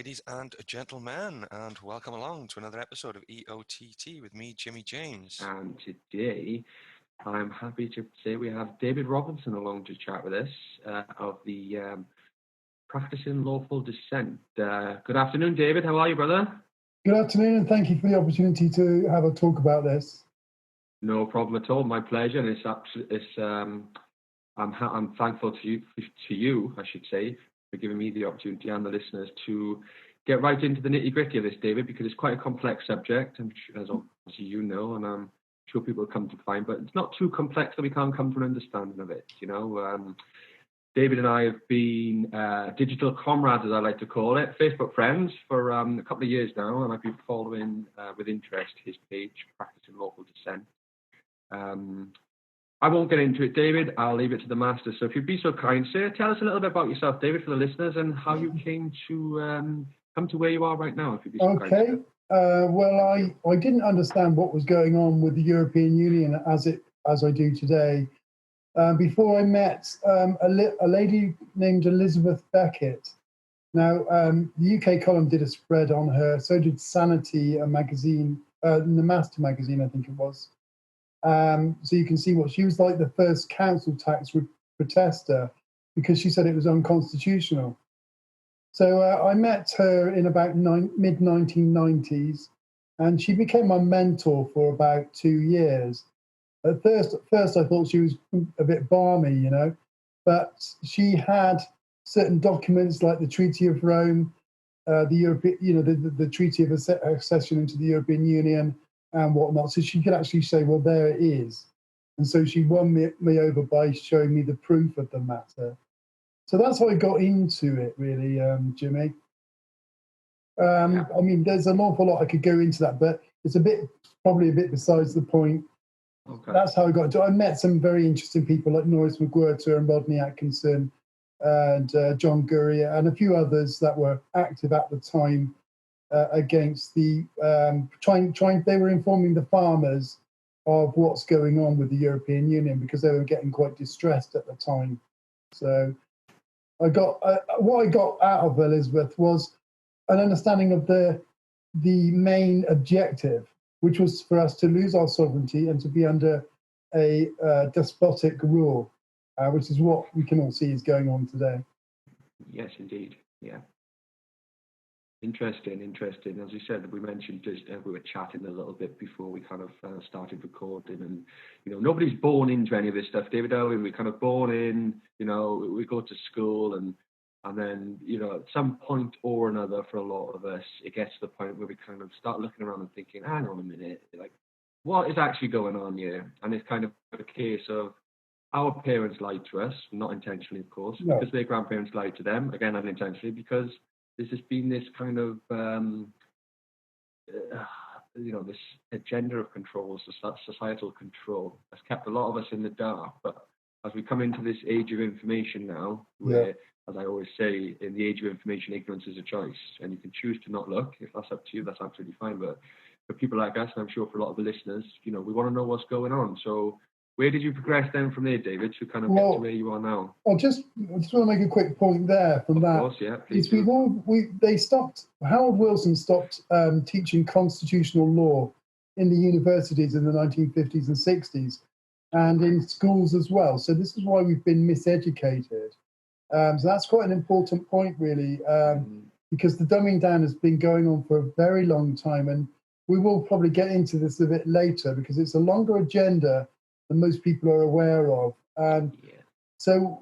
ladies and gentlemen, and welcome along to another episode of EOTT with me, Jimmy James. And today, I'm happy to say we have David Robinson along to chat with us of the Practicing Lawful Dissent. Good afternoon, David. How are you, brother? Good afternoon, and thank you for the opportunity to have a talk about this. No problem at all. My pleasure. And I'm thankful to you, I should say, for giving me the opportunity and the listeners to get right into the nitty-gritty of this, David, because it's quite a complex subject, I'm sure, as obviously you know, and I'm sure people will come to find, but it's not too complex that we can't come to an understanding of it, you know. David and I have been digital comrades, as I like to call it, Facebook friends for a couple of years now, and I've been following with interest his page, Practicing Lawful Dissent. I won't get into it, David. I'll leave it to the master. So if you'd be so kind, sir, tell us a little bit about yourself, David, for the listeners, and how you came to come to where you are right now, if you'd be so kind. Okay. Well, I didn't understand what was going on with the European Union as I do today. Before I met a lady named Elizabeth Beckett. Now, the UK column did a spread on her, so did Sanity, a magazine, the Master magazine, I think it was. So you can see what she was like, the first council tax protester, because she said it was unconstitutional. So I met her in about mid-1990s, and she became my mentor for about 2 years. At first I thought she was a bit balmy, you know, but she had certain documents like the Treaty of Rome, the Treaty of Accession into the European Union, and whatnot. So she could actually say, well, there it is. And so she won me over by showing me the proof of the matter. So that's how I got into it, really, Jimmy. I mean, there's an awful lot I could go into that, but it's probably a bit besides the point. Okay. That's how I got into it. I met some very interesting people like Norris McWhirter and Rodney Atkinson and John Gurrier and a few others that were active at the time. Against the they were informing the farmers of what's going on with the European Union because they were getting quite distressed at the time. So what I got out of Elizabeth was an understanding of the main objective, which was for us to lose our sovereignty and to be under a despotic rule, which is what we can all see is going on today. Yes, indeed. Yeah. Interesting. As you said, we mentioned we were chatting a little bit before we kind of started recording, and you know, nobody's born into any of this stuff, David. We're kind of born in, you know, we go to school, and then, you know, at some point or another, for a lot of us, it gets to the point where we kind of start looking around and thinking, hang on a minute, like, what is actually going on here? And it's kind of a case of our parents lied to us, not intentionally, of course, because their grandparents lied to them, again, unintentionally, because there's just been this kind of, you know, this agenda of control, societal control, has kept a lot of us in the dark. But as we come into this age of information now, where, as I always say, in the age of information, ignorance is a choice, and you can choose to not look. If that's up to you, that's absolutely fine. But for people like us, and I'm sure for a lot of the listeners, you know, we want to know what's going on. So where did you progress then from there, David, to kind of get to where you are now? I just want to make a quick point there from that. Of course, yeah, please. Harold Wilson stopped teaching constitutional law in the universities in the 1950s and 60s, and in schools as well. So this is why we've been miseducated. So that's quite an important point, really, because the dumbing down has been going on for a very long time, and we will probably get into this a bit later because it's a longer agenda than most people are aware of. So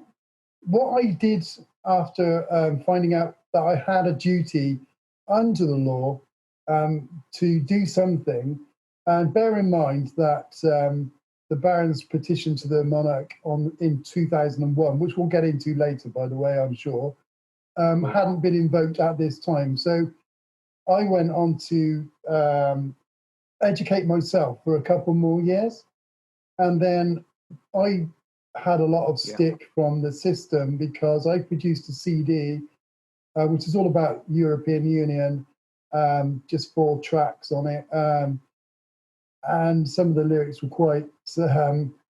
what I did after finding out that I had a duty under the law to do something, and bear in mind that the Baron's petition to the monarch in 2001, which we'll get into later, by the way, I'm sure, hadn't been invoked at this time. So I went on to educate myself for a couple more years. And then I had a lot of stick from the system because I produced a CD, which is all about European Union, just 4 tracks on it. And some of the lyrics were quite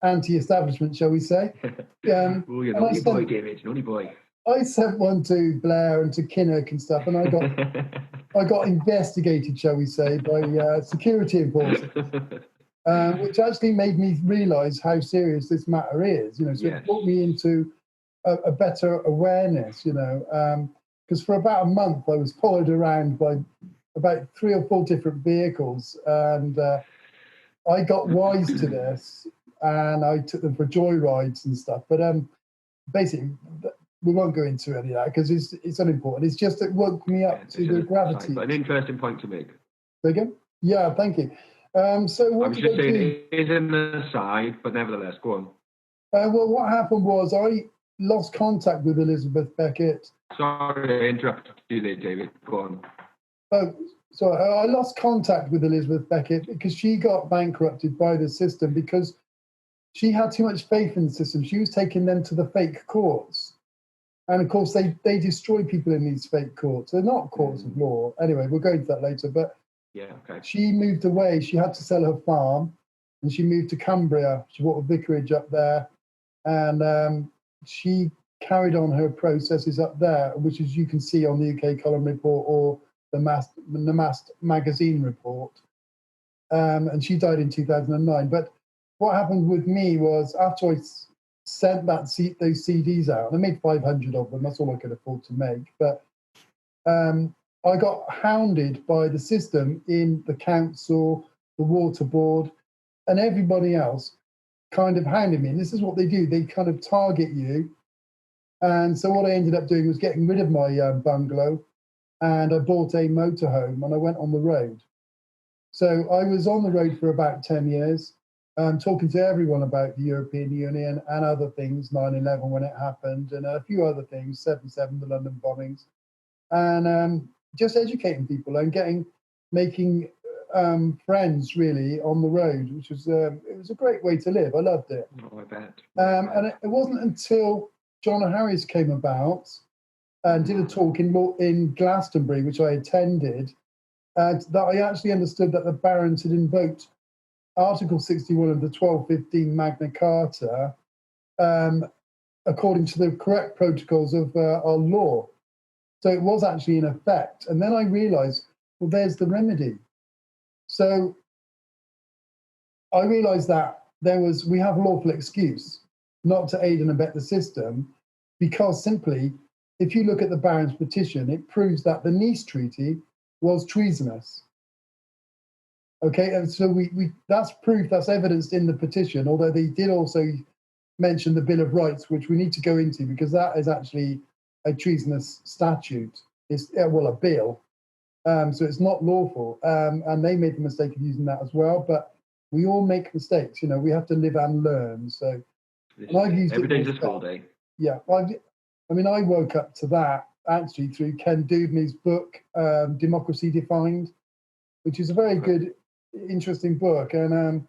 anti-establishment, shall we say. Oh, you're naughty boy, David, naughty boy. I sent one to Blair and to Kinnock and stuff, and I got investigated, shall we say, by security enforcers, which actually made me realise how serious this matter is. You know, so it brought me into a better awareness. You know, because for about a month I was followed around by about 3 or 4 different vehicles, and I got wise to this, and I took them for joyrides and stuff. But basically, we won't go into any of that because it's unimportant. It's just it woke me up to the gravity. An interesting point to make. Say again? Yeah, thank you. So what I was just saying it is an aside, but nevertheless, go on. Well, what happened was I lost contact with Elizabeth Beckett. Sorry, I interrupted you there, David. Go on. Oh, sorry. I lost contact with Elizabeth Beckett because she got bankrupted by the system because she had too much faith in the system. She was taking them to the fake courts. And of course, they destroy people in these fake courts. They're not courts of law. Anyway, we'll go into that later. But yeah, okay. She moved away. She had to sell her farm, and she moved to Cumbria. She bought a vicarage up there, and she carried on her processes up there, which, as you can see on the UK Column Report or the Mast magazine report. And she died in 2009. But what happened with me was after I sent those CDs out, I made 500 of them. That's all I could afford to make. But I got hounded by the system in the council, the water board, and everybody else kind of hounded me. And this is what they do. They kind of target you. And so what I ended up doing was getting rid of my bungalow, and I bought a motorhome and I went on the road. So I was on the road for about 10 years, talking to everyone about the European Union and other things, 9/11 when it happened, and a few other things, 7/7, the London bombings, and just educating people and making friends really on the road, which was it was a great way to live. I loved it. Oh, I bet. And it wasn't until John Harris came about and did a talk in Glastonbury, which I attended, that I actually understood that the barons had invoked Article 61 of the 1215 Magna Carta according to the correct protocols of our law. So it was actually in effect. And then I realised, well, there's the remedy. So I realised that we have a lawful excuse not to aid and abet the system, because simply, if you look at the Barons' petition, it proves that the Nice Treaty was treasonous. Okay, and so that's proof, that's evidenced in the petition, although they did also mention the Bill of Rights, which we need to go into, because that is actually a treasonous statute. It's, well, a bill. So it's not lawful. And they made the mistake of using that as well. But we all make mistakes, you know, we have to live and learn. So and I've used every day's a school day. Yeah, I mean, I woke up to that actually through Ken Dubney's book, Democracy Defined, which is a very good, interesting book. And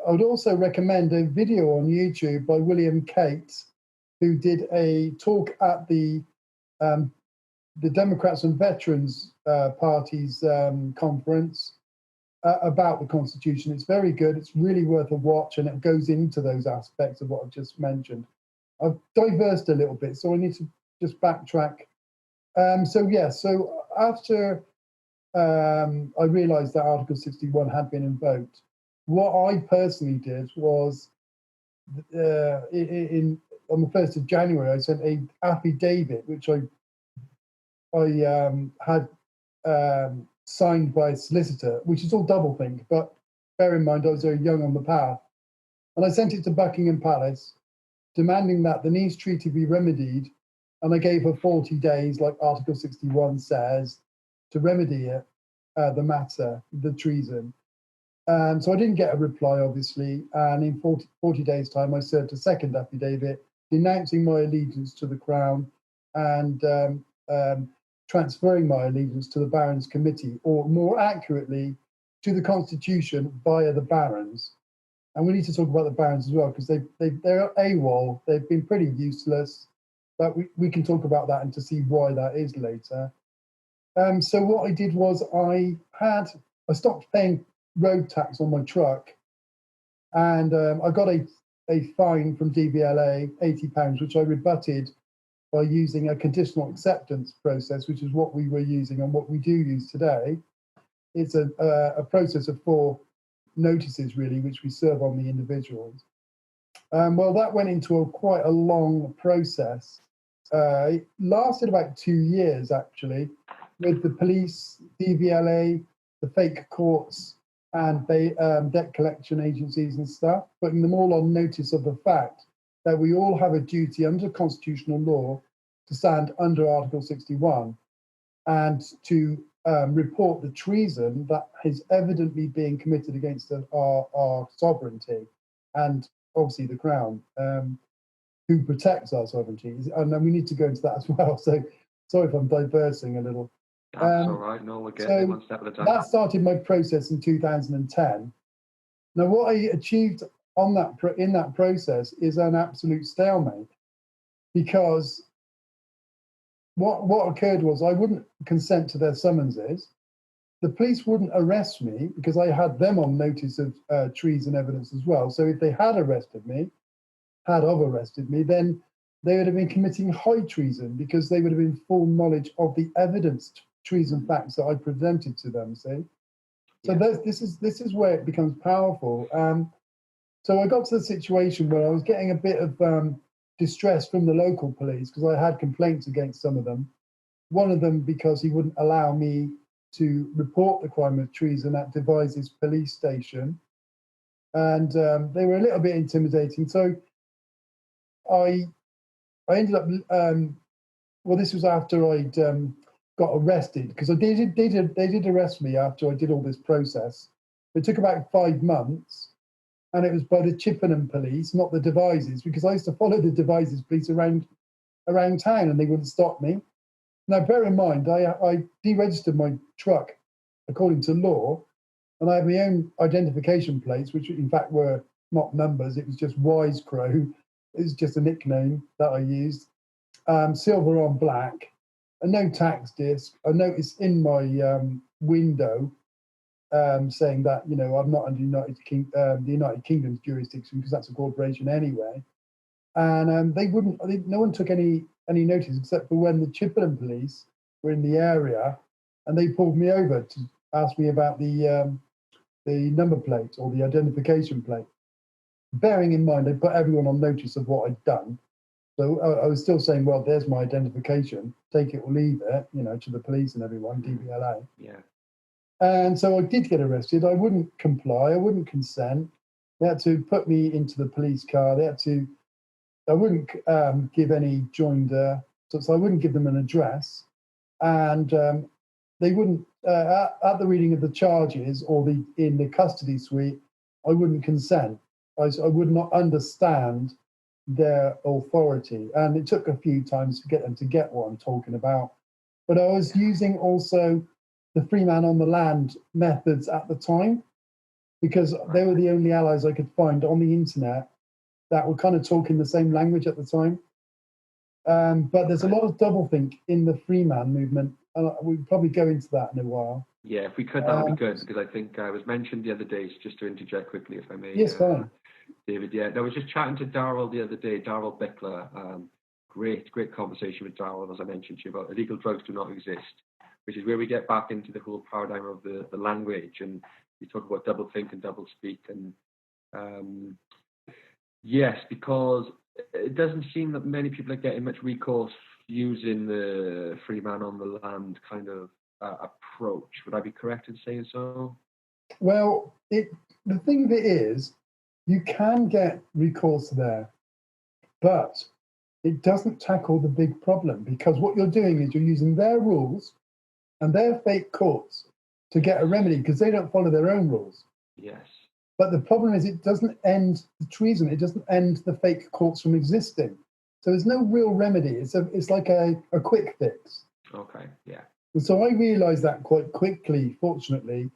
I would also recommend a video on YouTube by William Cates, who did a talk at the Democrats and Veterans Party's conference about the Constitution. It's very good. It's really worth a watch, and it goes into those aspects of what I've just mentioned. I've diversed a little bit, so I need to just backtrack. So after I realised that Article 61 had been invoked, what I personally did was, on the 1st of January, I sent a affidavit, which I had signed by a solicitor, which is all doublethink, but bear in mind I was very young on the path. And I sent it to Buckingham Palace, demanding that the Nice Treaty be remedied, and I gave her 40 days, like Article 61 says, to remedy it, the matter, the treason. So I didn't get a reply, obviously, and in 40 days' time, I served a second affidavit denouncing my allegiance to the Crown and transferring my allegiance to the Barons' Committee, or more accurately, to the Constitution via the Barons. And we need to talk about the Barons as well, because they're AWOL. They've been pretty useless, but we can talk about that and to see why that is later. So what I did was I stopped paying road tax on my truck, and I got a fine from DVLA, £80, which I rebutted by using a conditional acceptance process, which is what we were using and what we do use today. It's a process of 4 notices, really, which we serve on the individuals. Well, that went into quite a long process. It lasted about 2 years, actually, with the police, DVLA, the fake courts, and debt collection agencies and stuff, putting them all on notice of the fact that we all have a duty under constitutional law to stand under Article 61 and to report the treason that is evidently being committed against our sovereignty and obviously the Crown, who protects our sovereignty. And then we need to go into that as well. So sorry if I'm diversing a little. That's all right. No, we're getting one step at a time. That started my process in 2010. Now, what I achieved on that in that process is an absolute stalemate, because what occurred was I wouldn't consent to their summonses. The police wouldn't arrest me because I had them on notice of treason evidence as well. So if they had arrested me, then they would have been committing high treason, because they would have been full knowledge of the evidence treason facts that I presented to them. See, so this is where it becomes powerful. So I got to the situation where I was getting a bit of distress from the local police, because I had complaints against some of them. One of them because he wouldn't allow me to report the crime of treason at Devizes police station, and they were a little bit intimidating. So I ended up. Well, this was after I'd got arrested, because they did arrest me after I did all this process. It took about 5 months, and it was by the Chippenham police, not the Devizes, because I used to follow the Devizes police around town, and they wouldn't stop me. Now, bear in mind, I deregistered my truck according to law, and I had my own identification plates, which in fact were not numbers. It was just Wise Crow. It was just a nickname that I used. Silver on black, a no tax disc, a notice in my window saying that, you know, I'm not under the United Kingdom's jurisdiction, because that's a corporation anyway. And no one took any notice, except for when the Chippenham police were in the area, and they pulled me over to ask me about the number plate or the identification plate. Bearing in mind, they put everyone on notice of what I'd done. So I was still saying, well, there's my identification, take it or leave it, you know, to the police and everyone, DVLA. Yeah. And so I did get arrested. I wouldn't comply. I wouldn't consent. They had to put me into the police car. I wouldn't give any joinder, so I wouldn't give them an address. And they wouldn't, at the reading of the charges or in the custody suite, I wouldn't consent. I would not understand their authority. And it took a few times to get them to get what I'm talking about. But I was using also the free man on the land methods at the time, because they were the only allies I could find on the internet that were kind of talking the same language at the time. But there's a lot of doublethink in the free man movement. We'll probably go into that in a while. Yeah, if we could, that would be good, because I think I was mentioned the other day, just to interject quickly, if I may. Yes, fine. David, yeah. I was just chatting to Darryl the other day, Darryl Bickler. Great conversation with Darryl, as I mentioned to you, about illegal drugs do not exist, which is where we get back into the whole paradigm of the language, and we talk about doublethink and doublespeak, and yes, because it doesn't seem that many people are getting much recourse using the free man on the land kind of approach. Would I be correct in saying so? Well, the thing of it is, you can get recourse there, but it doesn't tackle the big problem, because what you're doing is you're using their rules and their fake courts to get a remedy, because they don't follow their own rules. Yes. But the problem is, it doesn't end the treason. It doesn't end the fake courts from existing. So there's no real remedy. It's like a quick fix. Okay, yeah. And so I realised that quite quickly, fortunately,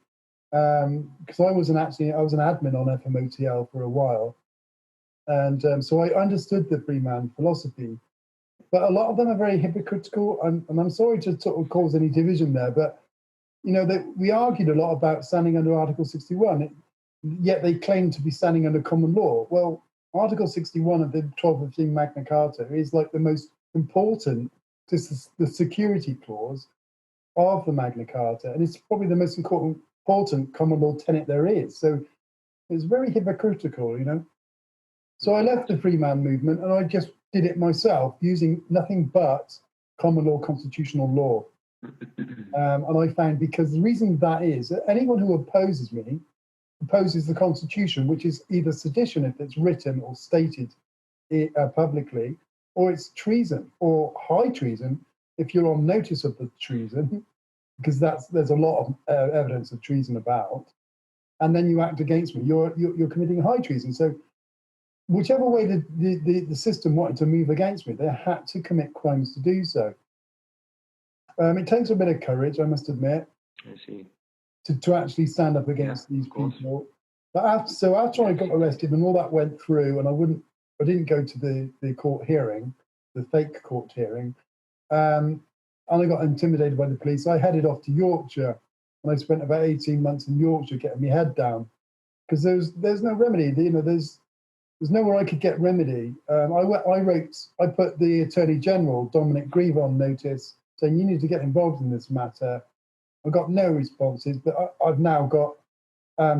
because I was an admin on FMOTL for a while, and so I understood the free man philosophy. But a lot of them are very hypocritical, and I'm sorry to sort of cause any division there, but you know that we argued a lot about standing under Article 61, yet they claim to be standing under common law. Well, Article 61 of the 1215 Magna Carta is like the most important. This is the security clause of the Magna Carta, and it's probably the most important common law tenet there is. So it's very hypocritical, you know. So I left the free man movement and I just did it myself using nothing but common law constitutional law. And I found, because the reason that is, that anyone who opposes me opposes the Constitution, which is either sedition if it's written or stated publicly, or it's treason or high treason if you're on notice of the treason, because there's a lot of evidence of treason about, and then you act against me, you're committing high treason. So whichever way the system wanted to move against me, they had to commit crimes to do so. It takes a bit of courage, I must admit, I see. to actually stand up against these people. But after I got arrested and all that went through, and I didn't go to the court hearing, the fake court hearing, and I got intimidated by the police. I headed off to Yorkshire, and I spent about 18 months in Yorkshire getting my head down, because there's no remedy. You know, there's nowhere I could get remedy. I put the Attorney General, Dominic Grieve, on notice, saying you need to get involved in this matter. I got no responses, but I've now got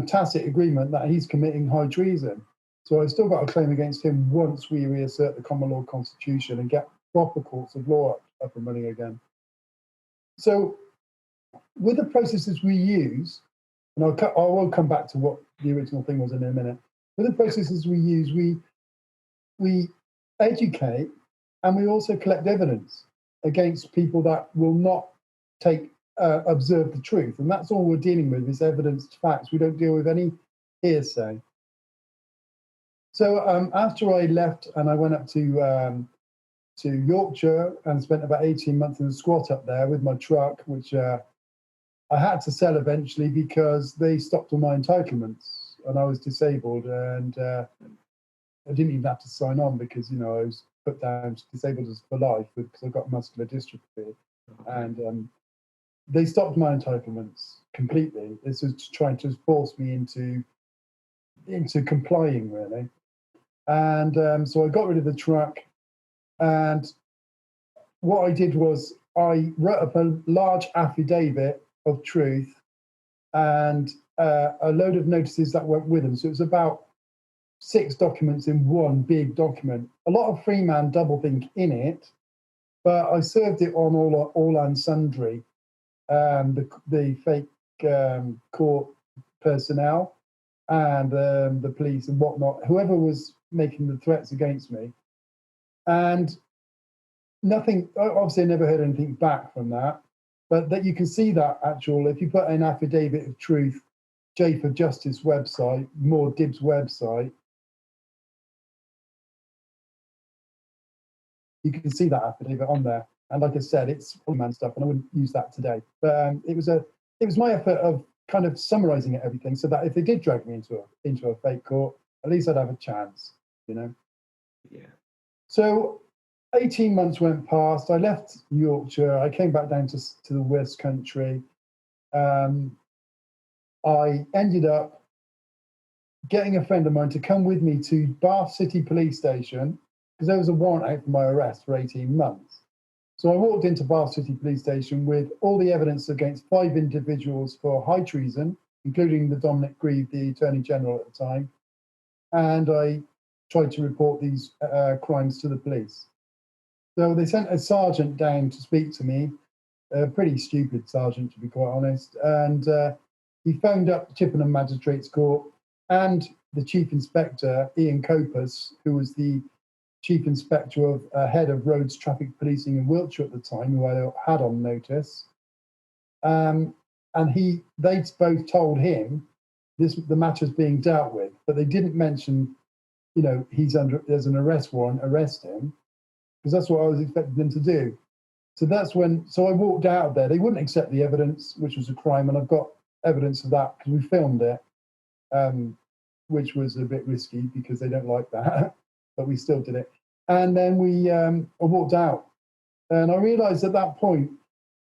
tacit agreement that he's committing high treason. So I've still got a claim against him once we reassert the common law constitution and get proper courts of law up and running again. So with the processes we use, and I will come back to what the original thing was in a minute. With the processes we use, we educate, and we also collect evidence against people that will not observe the truth. And that's all we're dealing with, is evidenced facts. We don't deal with any hearsay. So after I left and I went up to Yorkshire and spent about 18 months in the squat up there with my truck, which I had to sell eventually because they stopped all my entitlements and I was disabled, and I didn't even have to sign on because, you know, I was put down disabled for life because I've got muscular dystrophy. And they stopped my entitlements completely. This was trying to force me into complying, really. And so I got rid of the truck, and what I did was I wrote up a large affidavit of truth and a load of notices that went with them. So it was about 6 documents in one big document. A lot of Freeman doublethink in it, but I served it on all and sundry. The fake court personnel and the police and whatnot, whoever was making the threats against me. And nothing, obviously I never heard anything back from that, but that you can see that actual, if you put an affidavit of truth, J for Justice website, More Dibs website, you can see that affidavit on there. And like I said, it's man stuff, and I wouldn't use that today. But it was my effort of kind of summarising everything, so that if they did drag me into a fake court, at least I'd have a chance, you know. Yeah. So 18 months went past. I left Yorkshire. I came back down to the West Country. I ended up getting a friend of mine to come with me to Bath City Police Station because there was a warrant out for my arrest for 18 months. So I walked into Bath City Police Station with all the evidence against 5 individuals for high treason, including the Dominic Grieve, the Attorney General at the time. And I tried to report these crimes to the police. So they sent a sergeant down to speak to me, a pretty stupid sergeant, to be quite honest. And he phoned up Chippenham Magistrates Court and the Chief Inspector, Ian Copus, who was the Chief Inspector of Head of Roads Traffic Policing in Wiltshire at the time, who I had on notice. And they both told him the matter's being dealt with, but they didn't mention, you know, there's an arrest warrant, arrest him, because that's what I was expecting them to do. So I walked out of there. They wouldn't accept the evidence, which was a crime, and I've got evidence of that because we filmed it, which was a bit risky because they don't like that, but we still did it. And then I walked out, and I realised at that point,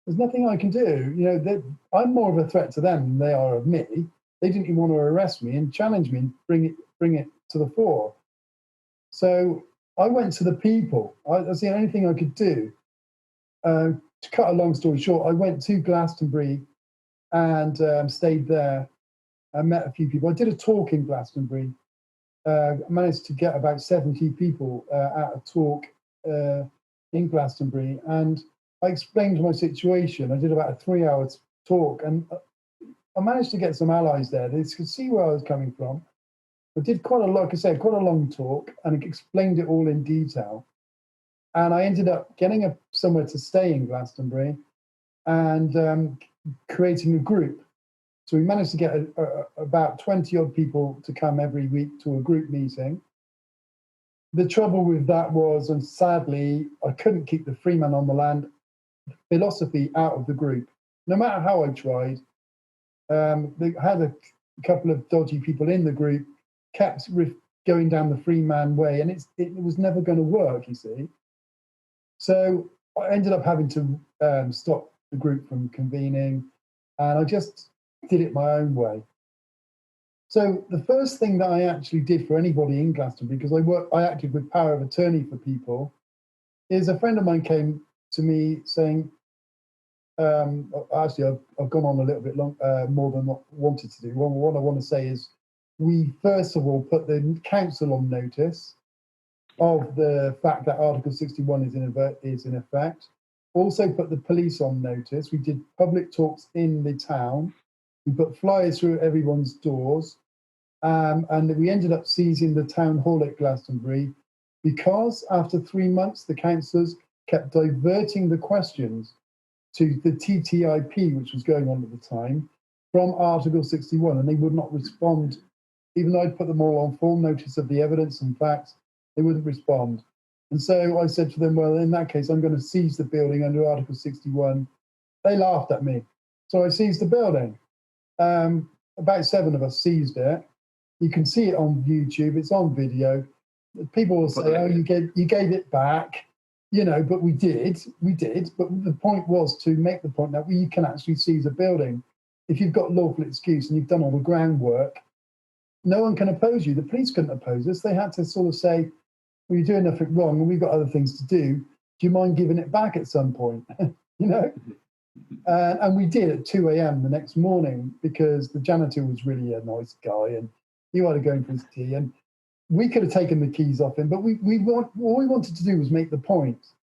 there's nothing I can do. You know, I'm more of a threat to them than they are of me. They didn't even want to arrest me and challenge me and bring it to the fore. So I went to the people. That's the only thing I could do. To cut a long story short, I went to Glastonbury and stayed there. I met a few people. I did a talk in Glastonbury. I managed to get about 70 people at a talk in Glastonbury, and I explained my situation. I did about a 3-hour talk, and I managed to get some allies there. They could see where I was coming from. I did quite a lot, like I said, quite a long talk, and explained it all in detail. And I ended up getting somewhere to stay in Glastonbury and creating a group. So we managed to get about 20 odd people to come every week to a group meeting. The trouble with that was, and sadly, I couldn't keep the free man on the land philosophy out of the group. No matter how I tried, they had a couple of dodgy people in the group, kept going down the free man way, and it was never going to work, you see. So I ended up having to stop the group from convening, and I just did it my own way. So the first thing that I actually did for anybody in Glastonbury, because I acted with power of attorney for people, is a friend of mine came to me saying, actually I've gone on a little bit more than what I wanted to do. What I want to say is, we first of all put the council on notice of the fact that Article 61 is in effect. Also put the police on notice. We did public talks in the town. We put flyers through everyone's doors. And we ended up seizing the town hall at Glastonbury because after 3 months, the councillors kept diverting the questions to the TTIP, which was going on at the time, from Article 61, and they would not respond. Even though I'd put them all on full notice of the evidence and facts, they wouldn't respond. And so I said to them, well, in that case, I'm going to seize the building under Article 61. They laughed at me. So I seized the building. About 7 of us seized it. You can see it on YouTube. It's on video. People will say, oh, you gave it back. You know, but we did. But the point was to make the point that you can actually seize a building. If you've got lawful excuse and you've done all the groundwork, no one can oppose you. The police couldn't oppose us. They had to sort of say, well, you're doing nothing wrong and we've got other things to do. Do you mind giving it back at some point? You know? And we did at 2 a.m. the next morning because the janitor was really a nice guy and he wanted to go in for his tea. And we could have taken the keys off him, but all we wanted to do was make the point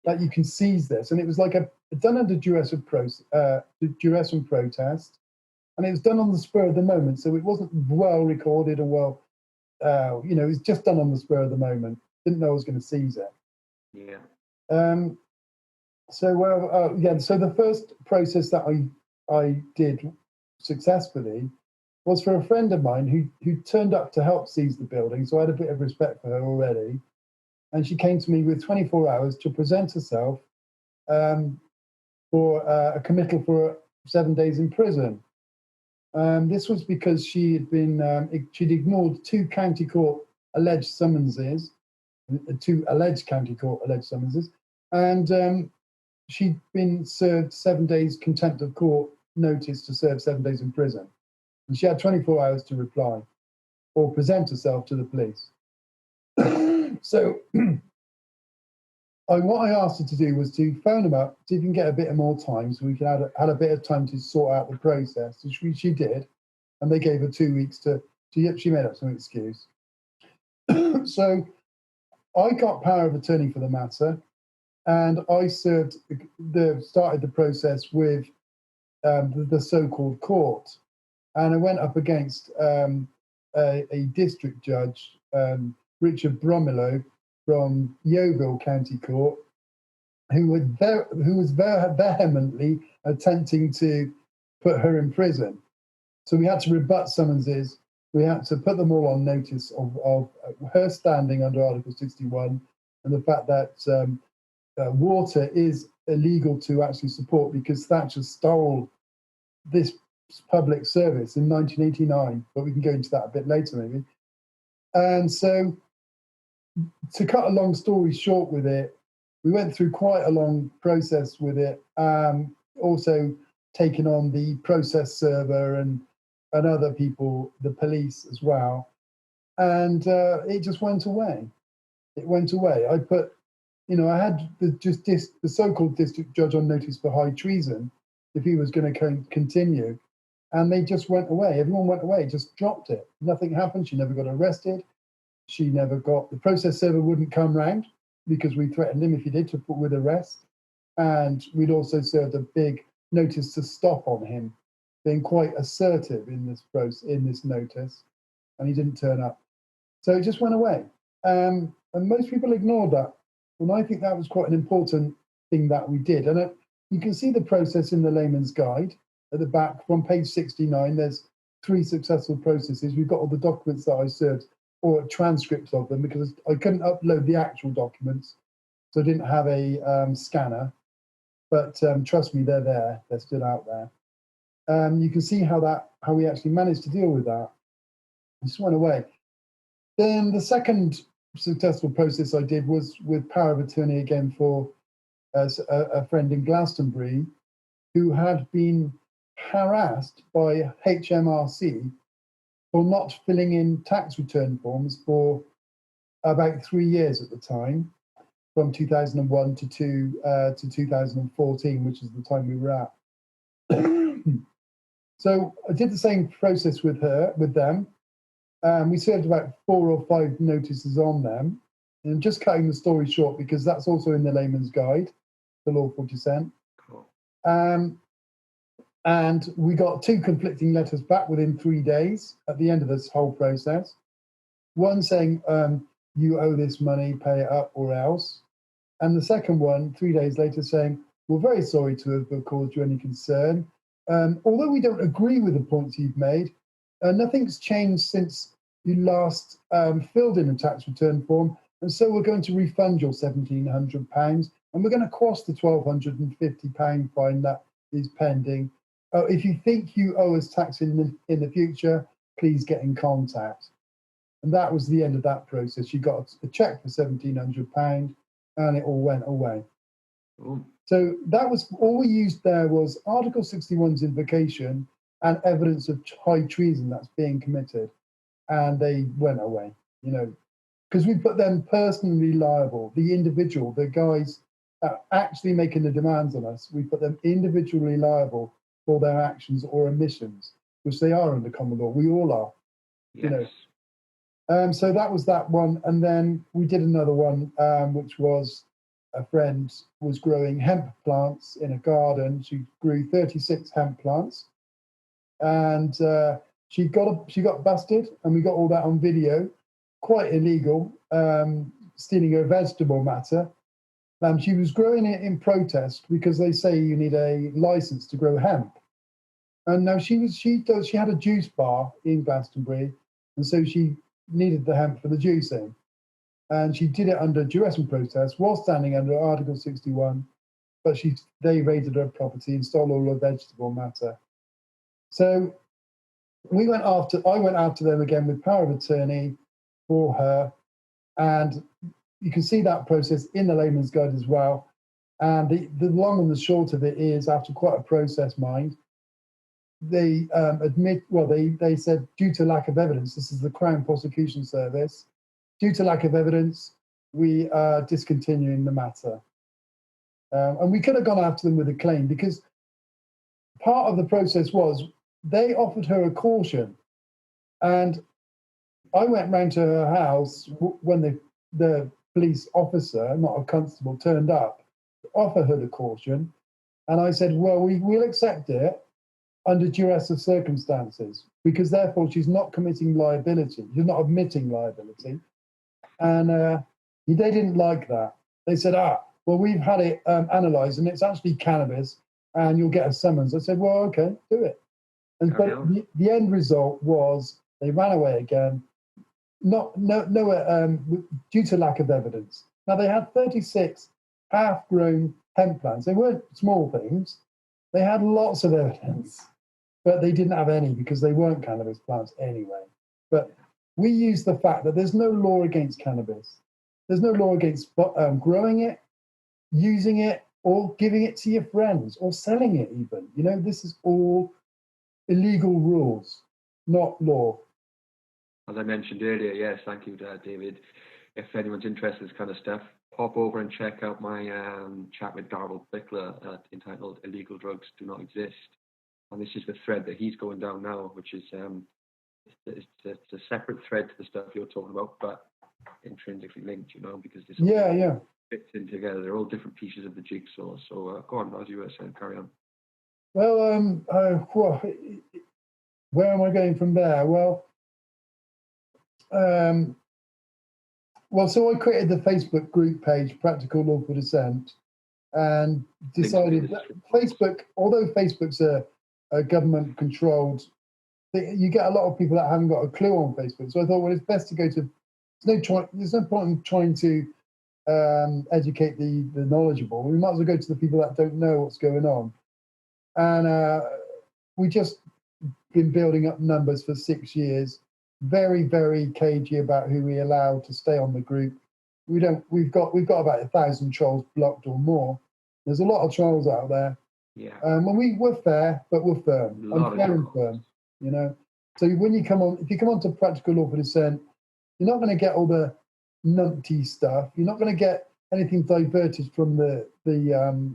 that you can seize this. And it was like done under duress and protest. And it was done on the spur of the moment. So it wasn't well recorded or it was just done on the spur of the moment. Didn't know I was going to seize it. Yeah. So the first process that I did successfully was for a friend of mine who turned up to help seize the building. So I had a bit of respect for her already. And she came to me with 24 hours to present herself for a committal for 7 days in prison. This was because she'd ignored two county court alleged summonses, and she'd been served 7 days contempt of court notice to serve 7 days in prison. And she had 24 hours to reply or present herself to the police. So what I asked her to do was to phone them up, see if we can get a bit more time so we can had a bit of time to sort out the process. So she did, and they gave her 2 weeks she made up some excuse. So I got power of attorney for the matter, and I started the process with the so-called court. And I went up against a district judge, Richard Bromilo, from Yeovil County Court, who was vehemently attempting to put her in prison. So we had to rebut summonses. We had to put them all on notice of her standing under Article 61 and the fact that water is illegal to actually support because Thatcher stole this public service in 1989. But we can go into that a bit later, maybe. And so, to cut a long story short with it, we went through quite a long process with it, also taking on the process server and other people, the police as well. And it just went away. it went away. I put, I had the so-called district judge on notice for high treason if he was going to continue, and they just went away. Everyone went away, just dropped it. Nothing happened. She never got arrested. The process server wouldn't come round because we threatened him if he did to put with arrest, and we'd also served a big notice to stop on him, being quite assertive in this notice, and he didn't turn up. So it just went away. And most people ignored that. And I think that was quite an important thing that we did. And you can see the process in the layman's guide at the back from page 69. There's 3 successful processes. We've got all the documents that I served, or transcripts of them, because I couldn't upload the actual documents. So I didn't have a scanner. But trust me, they're there. They're still out there. You can see how we actually managed to deal with that. It just went away. Then the second successful process I did was with power of attorney again for a friend in Glastonbury who had been harassed by HMRC for not filling in tax return forms for about 3 years at the time, from 2001 to 2014, which is the time we were at. So I did the same process with them. We served about 4 or 5 notices on them. And just cutting the story short, because that's also in the layman's guide, the Lawful Dissent. Cool. And we got 2 conflicting letters back within 3 days at the end of this whole process. One saying, you owe this money, pay it up or else. And the second one, 3 days later, saying, we're very sorry to have caused you any concern. Although we don't agree with the points you've made, nothing's changed since you last filled in a tax return form, and so we're going to refund your £1,700, and we're going to cross the £1,250 fine that is pending. If you think you owe us tax in the future, please get in contact. And that was the end of that process. You got a cheque for £1,700, and it all went away. Ooh. So that was all we used there was Article 61's invocation and evidence of high treason that's being committed. And they went away, because we put them personally liable, the individual, the guys that are actually making the demands on us, we put them individually liable for their actions or omissions, which they are under common law. We all are, Yes. So that was that one. And then we did another one, which was a friend was growing hemp plants in a garden. She grew 36 hemp plants, and she got busted, and we got all that on video. Quite illegal, stealing her vegetable matter. She was growing it in protest because they say you need a license to grow hemp. And now she had a juice bar in Glastonbury, and so she needed the hemp for the juicing. And she did it under duress and protest while standing under Article 61, but they raided her property and stole all her vegetable matter. So I went after them again with power of attorney for her, and you can see that process in the layman's guide as well. And the long and the short of it is, after quite a process, mind, they they said, due to lack of evidence, this is the Crown Prosecution Service, due to lack of evidence, we are discontinuing the matter. And we could have gone after them with a claim, because part of the process was they offered her a caution. And I went round to her house when the police officer, not a constable, turned up to offer her the caution. And I said, well, we'll accept it under duress of circumstances, because therefore she's not committing liability. She's not admitting liability. And they didn't like that. They said, well, we've had it analysed, and it's actually cannabis, and you'll get a summons. I said, well, okay, do it. And but the end result was they ran away again, due to lack of evidence. Now, they had 36 half-grown hemp plants. They weren't small things. They had lots of evidence, but they didn't have any because they weren't cannabis plants anyway. But we use the fact that there's no law against cannabis. There's no law against growing it, using it, or giving it to your friends, or selling it even. This is all illegal rules, not law. As I mentioned earlier, yes, thank you, David. if anyone's interested in this kind of stuff, pop over and check out my chat with Darrell Bickler entitled "Illegal Drugs Do Not Exist," and this is the thread that he's going down now, which is it's a separate thread to the stuff you're talking about, but intrinsically linked, because this all fits in together. They're all different pieces of the jigsaw. So go on, as you were saying, carry on. Well, where am I going from there? Well, so I created the Facebook group page, Practical Lawful Dissent, and decided that Facebook, although Facebook's a government-controlled, you get a lot of people that haven't got a clue on Facebook. So I thought, well, it's best to go to. There's no point in trying to educate the knowledgeable. We might as well go to the people that don't know what's going on. And we just been building up numbers for 6 years. Very, very cagey about who we allow to stay on the group. We've got about 1,000 trolls blocked or more. There's a lot of trolls out there. Yeah. And we're fair, but we're firm. I'm fair and firm. So when you come on, if you come on to Practical Lawful Dissent, you're not going to get all the numpty stuff. You're not going to get anything diverted from the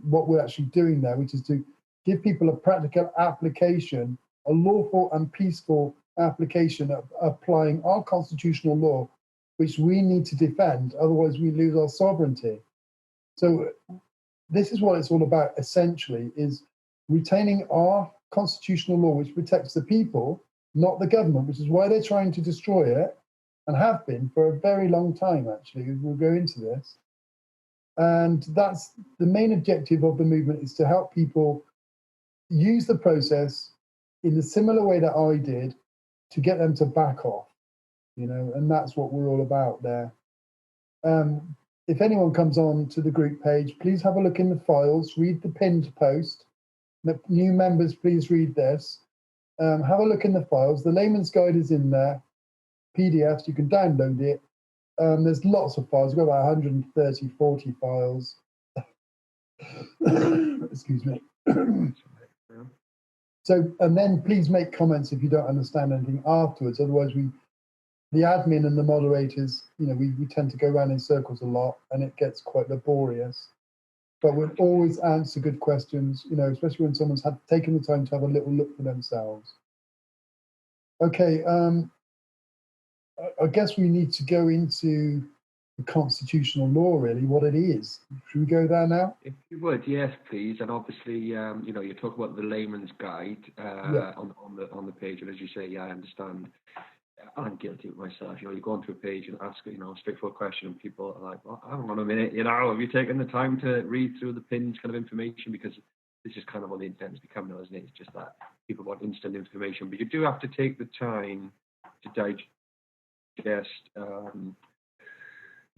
what we're actually doing there, which is to give people a practical application, a lawful and peaceful application of applying our constitutional law, which we need to defend. Otherwise, we lose our sovereignty. So this is what it's all about, essentially, is retaining our constitutional law, which protects the people, not the government, which is why they're trying to destroy it, and have been for a very long time, actually. We'll go into this. And that's the main objective of the movement, is to help people use the process in the similar way that I did to get them to back off, and that's what we're all about there. If anyone comes on to the group page, please have a look in the files, read the pinned post. New members, please read this. Have a look in the files. The layman's guide is in there. PDFs, you can download it. There's lots of files. We've got about 130, 40 files. Excuse me. So, and then please make comments if you don't understand anything afterwards. Otherwise, the admin and the moderators, we tend to go around in circles a lot, and it gets quite laborious. But we'll always answer good questions, especially when someone's taken the time to have a little look for themselves. Okay, I guess we need to go into the constitutional law, really, what it is. Should we go there now? If you would, yes, please. And obviously, you talk about the layman's guide on the page, and as you say, I understand. I'm guilty of myself. You go onto a page and ask, a straightforward question, and people are like, well, hang on a minute, have you taken the time to read through the pinned kind of information? Because this is kind of what the internet has become now, isn't it? It's just that people want instant information, but you do have to take the time to digest,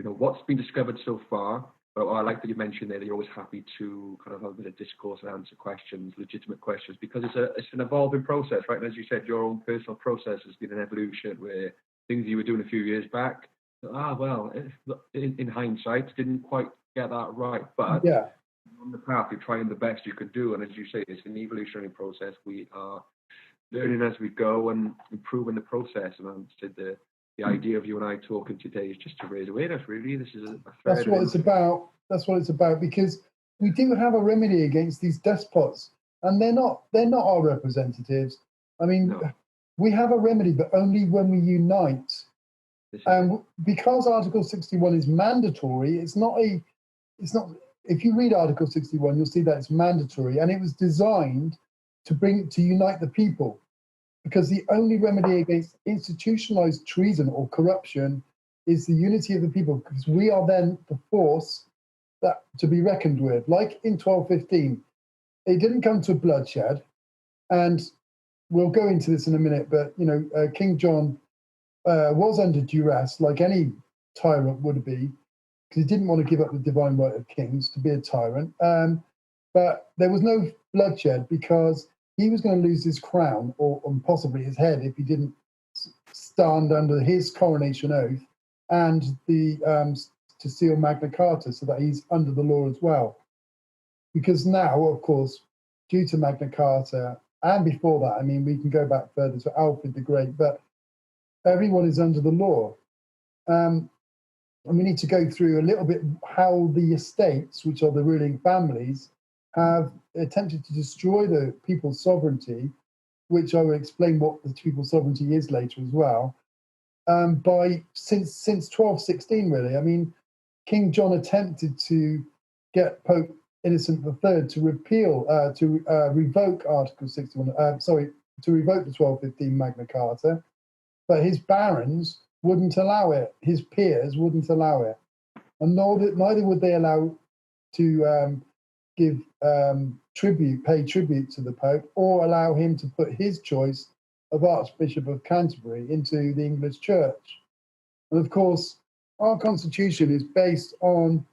what's been discovered so far. But I like that you mentioned there that you're always happy to kind of have a bit of discourse and answer questions, legitimate questions, because it's an evolving process, right? And as you said, your own personal process has been an evolution where things you were doing a few years back, in hindsight, didn't quite get that right. But on the path, you're trying the best you can do. And as you say, it's an evolutionary process. We are learning as we go and improving the process. And I said the idea of you and I talking today is just to raise awareness, really. This is a thread. That's what it's about. That's what it's about, because we do have a remedy against these despots, and they're not our representatives. I mean, we have a remedy, but only when we unite. And because Article 61 is mandatory, it's not. If you read Article 61, you'll see that it's mandatory, and it was designed to unite the people. Because the only remedy against institutionalized treason or corruption is the unity of the people, because we are then the force that to be reckoned with. Like in 1215, it didn't come to bloodshed, and we'll go into this in a minute, but King John was under duress, like any tyrant would be, because he didn't want to give up the divine right of kings to be a tyrant. But there was no bloodshed because he was going to lose his crown or possibly his head if he didn't stand under his coronation oath and to seal Magna Carta, so that he's under the law as well. Because now, of course, due to Magna Carta, and before that, I mean, we can go back further to Alfred the Great, but everyone is under the law. and we need to go through a little bit how the estates, which are the ruling families, have attempted to destroy the people's sovereignty, which I will explain what the people's sovereignty is later as well. Since 1216, really. I mean, King John attempted to get Pope Innocent III to revoke Article 61. To revoke the 1215 Magna Carta, but his barons wouldn't allow it. His peers wouldn't allow it, and neither would they allow to pay tribute to the Pope, or allow him to put his choice of Archbishop of Canterbury into the English Church. And of course, our constitution is based on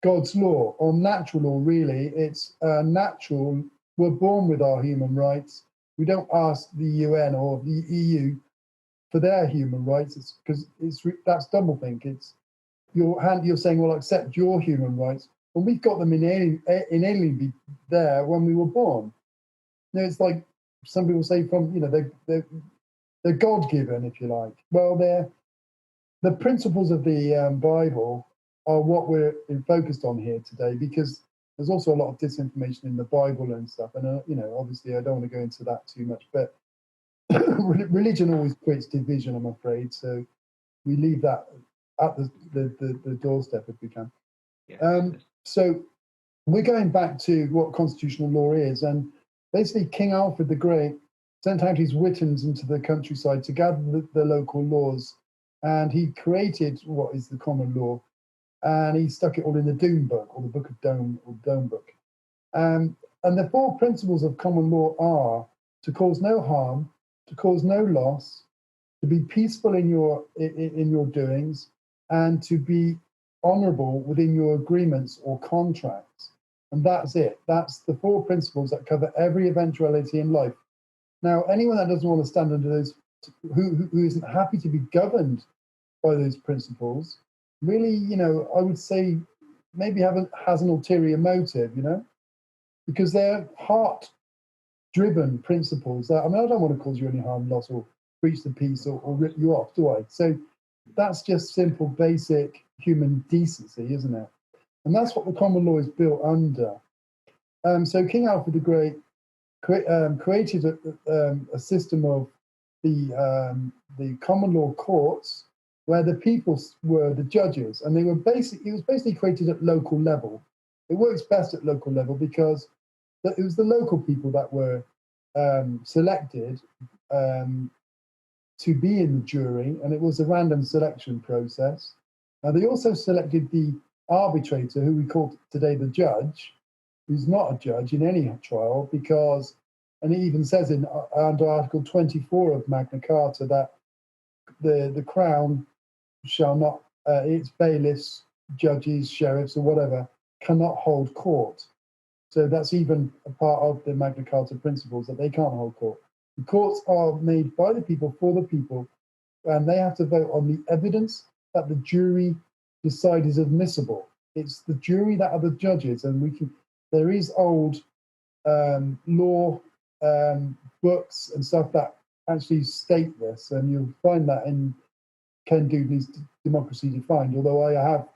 God's law, on natural law, really. It's natural. We're born with our human rights. We don't ask the UN or the EU for their human rights. It's because that's doublethink. It's you're saying, well, accept your human rights. Well, we've got them inalienably there when we were born. You know, it's like some people say they're God-given, if you like. Well, the principles of the Bible are what we're focused on here today, because there's also a lot of disinformation in the Bible and stuff. And, obviously I don't want to go into that too much, but religion always creates division, I'm afraid. So we leave that at the doorstep if we can. Yes. So we're going back to what constitutional law is. And basically King Alfred the Great sent out his Wittens into the countryside to gather the local laws. And he created what is the common law. And he stuck it all in the Doom Book, or the Book of Dome, or Dome Book. And the 4 principles of common law are to cause no harm, to cause no loss, to be peaceful in your doings, and to be honourable within your agreements or contracts. And that's it. That's the 4 principles that cover every eventuality in life. Now, anyone that doesn't want to stand under those, who isn't happy to be governed by those principles, really, I would say maybe has an ulterior motive, because they're heart-driven principles. I don't want to cause you any harm, loss, or breach the peace, or rip you off, do I? So that's just simple, basic human decency, isn't it? And that's what the common law is built under. So King Alfred the Great created a system of the common law courts, where the people were the judges, and it was basically created at local level. It works best at local level because it was the local people that were selected to be in the jury, and it was a random selection process. They also selected the arbitrator, who we call today the judge, who's not a judge in any trial, because, and it even says under Article 24 of Magna Carta that the Crown shall not, its bailiffs, judges, sheriffs, or whatever, cannot hold court. So that's even a part of the Magna Carta principles, that they can't hold court. The courts are made by the people, for the people, and they have to vote on the evidence that the jury decide is admissible. It's the jury that are the judges, and there is old law books and stuff that actually state this, and you'll find that in Ken Dewdney's Democracy Defined, although I have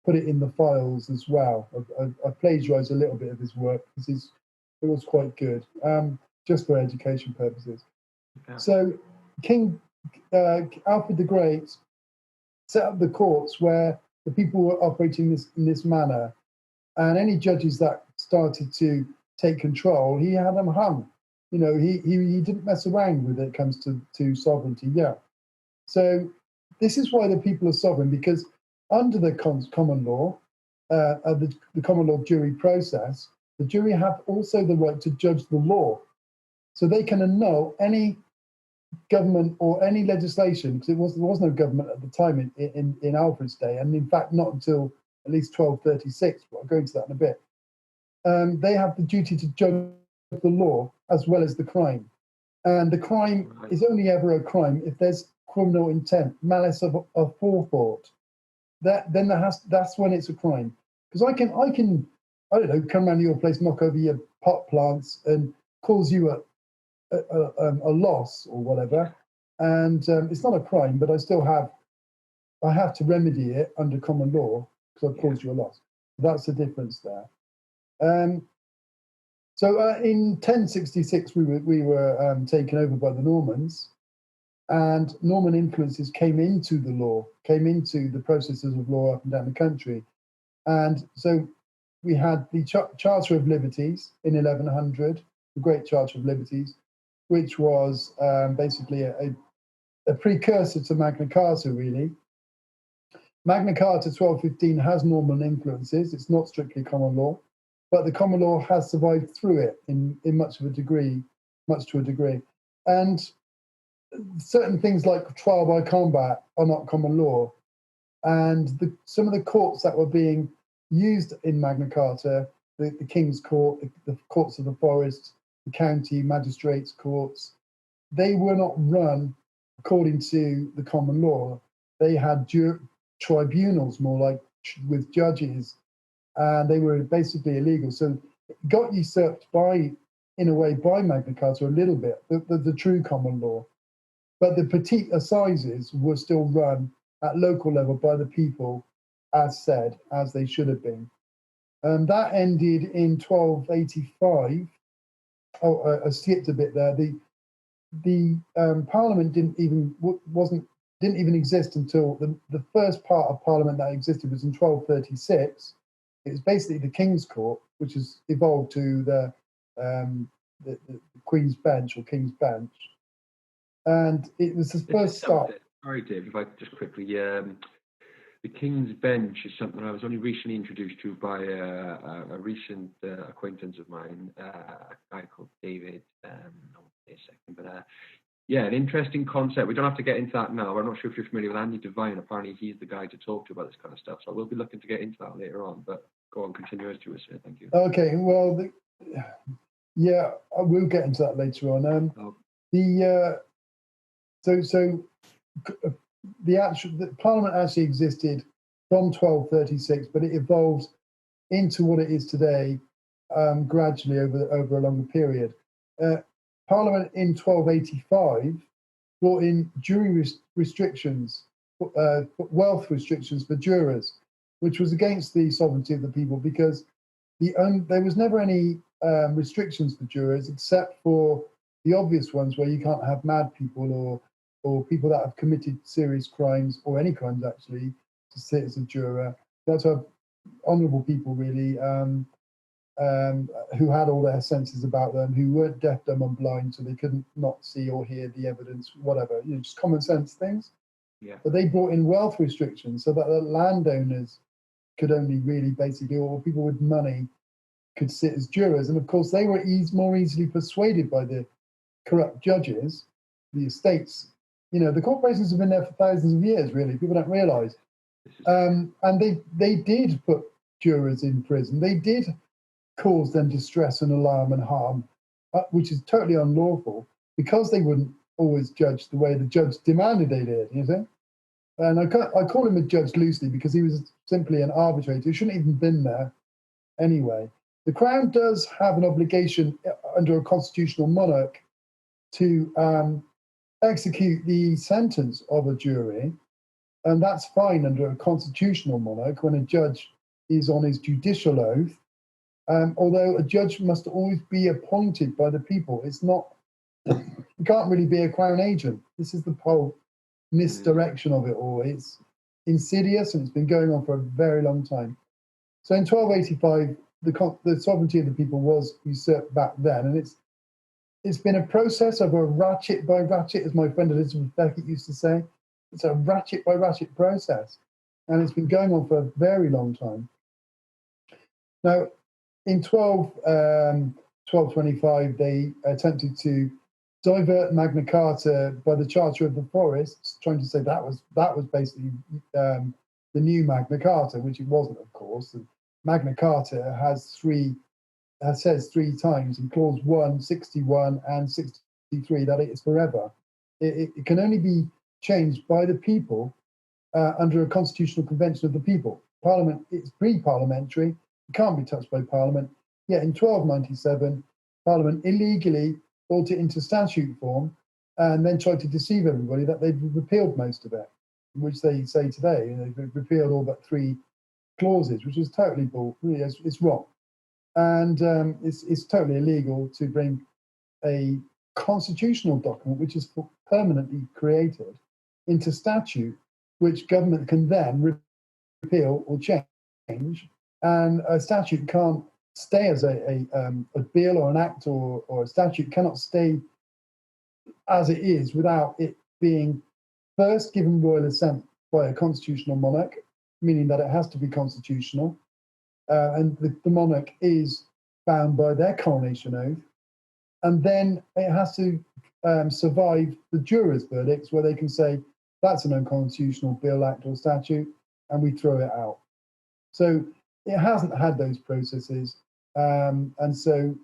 put it in the files as well. I plagiarised a little bit of his work because it was quite good, just for education purposes. Yeah. So King Alfred the Great set up the courts where the people were operating in this manner, and any judges that started to take control, he had them hung. He didn't mess around when it comes to sovereignty. Yeah. So this is why the people are sovereign, because under the common law, the common law jury process, the jury have also the right to judge the law. So they can annul any government or any legislation, because there was no government at the time in Alfred's day, and in fact not until at least 1236, but I'll go into that in a bit. They have the duty to judge the law as well as the crime. And the crime is only ever a crime if there's criminal intent, malice of forethought. That's when it's a crime. Because I can I don't know, come around to your place, knock over your pot plants, and cause you a loss or whatever, and it's not a crime, but I still have I have to remedy it under common law because I've Yeah. caused you a loss. That's the difference there. So in 1066, we were taken over by the Normans, and Norman influences came into the law, came into the processes of law up and down the country. And so we had the Charter of Liberties in 1100, the Great Charter of Liberties, which was basically a precursor to Magna Carta, really. Magna Carta 1215 has Norman influences. It's not strictly common law, but the common law has survived through it in much to a degree. And certain things like trial by combat are not common law. And some of the courts that were being used in Magna Carta, the King's Court, the courts of the forest, the county magistrates' courts, they were not run according to the common law. They had tribunals, more like with judges, and they were basically illegal. So it got usurped in a way by Magna Carta a little bit, the true common law. But the petite assizes were still run at local level by the people, as said, as they should have been. That ended in 1285. Oh, I skipped a bit there. The Parliament didn't even exist until the first part of Parliament that existed was in 1236. It was basically the King's Court, which has evolved to the Queen's Bench or King's Bench. And it was the first start. Sorry, Dave, if I just quickly, the King's Bench is something I was only recently introduced to by a recent acquaintance of mine, a guy called David. A second, but yeah, an interesting concept. We don't have to get into that now. I'm not sure if you're familiar with Andy Devine. Apparently, he's the guy to talk to about this kind of stuff. So we'll be looking to get into that later on. But go on, continue as you were saying. Thank you. Okay, well, yeah, I will get into that later on. The Parliament actually existed from 1236, but it evolved into what it is today gradually over a longer period. Parliament in 1285 brought in jury restrictions, wealth restrictions for jurors, which was against the sovereignty of the people because there was never any restrictions for jurors except for the obvious ones where you can't have mad people or people that have committed serious crimes or any crimes actually to sit as a juror. You have to have honourable people really who had all their senses about them, who weren't deaf, dumb and blind, so they couldn't not see or hear the evidence, whatever, just common sense things. Yeah. But they brought in wealth restrictions so that the landowners could only really basically, or people with money could sit as jurors. And of course, they were more easily persuaded by the corrupt judges, the estates. The corporations have been there for thousands of years, really. People don't realise. And they did put jurors in prison. They did cause them distress and alarm and harm, which is totally unlawful because they wouldn't always judge the way the judge demanded they did, you see? And I call him a judge loosely because he was simply an arbitrator who shouldn't even been there anyway. The Crown does have an obligation under a constitutional monarch to execute the sentence of a jury, and that's fine under a constitutional monarch when a judge is on his judicial oath. Although a judge must always be appointed by the people. It's not, you can't really be a Crown agent. This is the whole misdirection of it all. It's insidious and it's been going on for a very long time. So in 1285, the sovereignty of the people was usurped back then. And it's been a process of a ratchet by ratchet, as my friend Elizabeth Beckett used to say. It's a ratchet by ratchet process. And it's been going on for a very long time. Now, in 1225, they attempted to divert Magna Carta by the Charter of the Forests, trying to say that was basically the new Magna Carta, which it wasn't, of course. And Magna Carta says three times in Clause 1, 61, and 63 that it is forever. It can only be changed by the people under a constitutional convention of the people. Parliament, it's pre-parliamentary. It can't be touched by Parliament. Yet in 1297, Parliament illegally brought it into statute form and then tried to deceive everybody that they'd repealed most of it. which they say today. They've repealed all but 3 clauses, which is totally bull. Really, it's wrong, and it's totally illegal to bring a constitutional document, which is permanently created, into statute, which government can then repeal or change, and a statute can't stay as a bill or an act or a statute cannot stay as it is without it being first given royal assent by a constitutional monarch, meaning that it has to be constitutional, and the monarch is bound by their coronation oath, and then it has to survive the jurors' verdicts, where they can say that's an unconstitutional bill, act, or statute, and we throw it out. So it hasn't had those processes, and so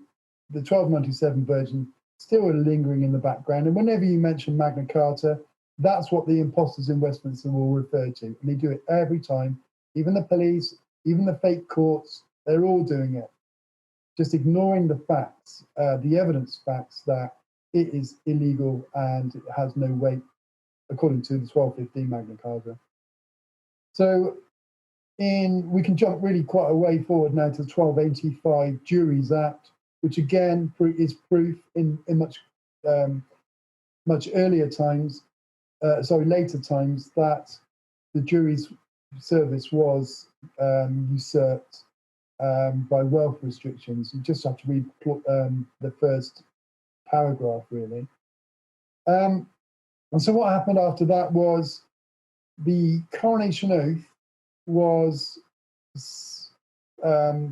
the 1297 version still lingering in the background. And whenever you mention Magna Carta, that's what the imposters in Westminster will refer to, and they do it every time. Even the police, even the fake courts, they're all doing it, just ignoring the facts, the evidence facts that it is illegal and it has no weight according to the 1215 Magna Carta. So we can jump really quite a way forward now to the 1285 Juries Act, which again is proof in much earlier times, later times, that the jury's service was usurped by wealth restrictions. You just have to read the first paragraph, really. And so what happened after that was the coronation oath was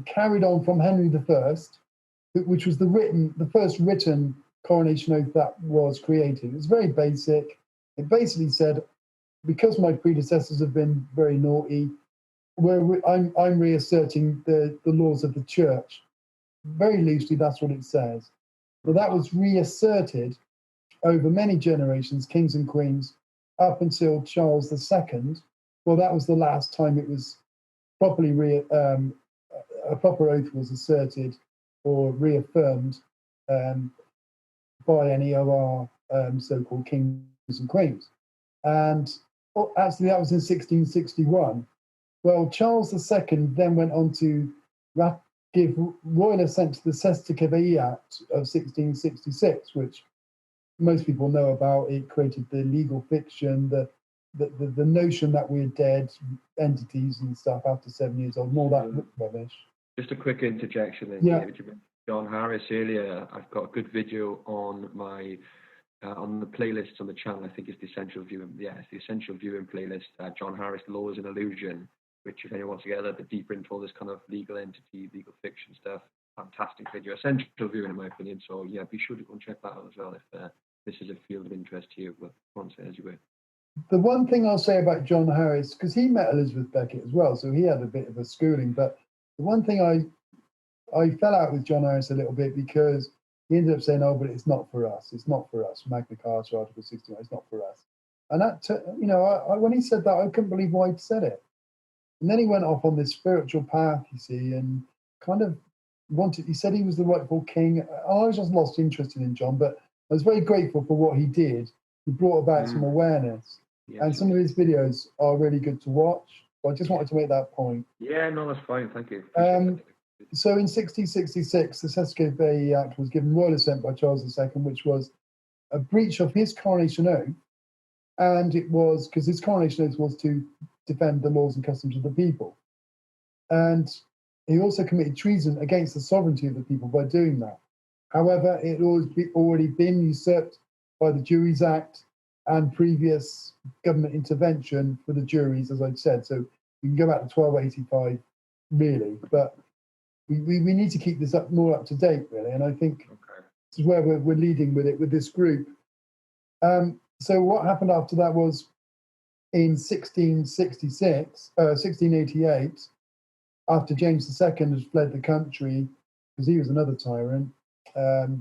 carried on from Henry I, which was the first written coronation oath that was created. It was very basic. It basically said, because my predecessors have been very naughty, I'm reasserting the laws of the church. Very loosely, that's what it says. But that was reasserted over many generations, kings and queens, up until Charles II. Well, that was the last time it was properly a proper oath was asserted or reaffirmed by any of our so-called kings and queens. And actually, that was in 1661. Well, Charles II then went on to give royal assent to the Cestui Act of 1666, which most people know about. It created the legal fiction, the notion that we're dead entities and stuff after 7 years old, and all that rubbish. Just a quick interjection then, David. You mentioned John Harris earlier. I've got a good video on my on the playlist on the channel. I think it's the Essential Viewing. Yeah, it's the Essential Viewing playlist. John Harris, Laws and Illusion, which, if anyone wants to get a little bit deeper into all this kind of legal entity, legal fiction stuff, fantastic video. Essential Viewing, in my opinion. So yeah, be sure to go and check that out as well if this is a field of interest to you. But once as you were. The one thing I'll say about John Harris, because he met Elizabeth Becket as well, so he had a bit of a schooling. But the one thing I fell out with John Harris a little bit, because he ended up saying, "Oh, but it's not for us. It's not for us. Magna Carta, Article 69. It's not for us." And that, when he said that, I couldn't believe why he'd said it. And then he went off on this spiritual path, you see, and kind of he said he was the rightful king. I was just lost interest in John, but I was very grateful for what he did. He brought about some awareness. Yeah, and some of his videos are really good to watch. So I just wanted to make that point. Yeah, no, that's fine. Thank you. So in 1666, the Cestui Act was given royal assent by Charles II, which was a breach of his coronation oath. And it was because his coronation oath was to defend the laws and customs of the people. And he also committed treason against the sovereignty of the people by doing that. However, it had already been usurped by the Juries Act and previous government intervention for the juries, as I've said. So we can go back to 1285, really. But we need to keep this more up to date, really. And I think this is where we're leading with it, with this group. So what happened after that was in 1688, after James II had fled the country, because he was another tyrant,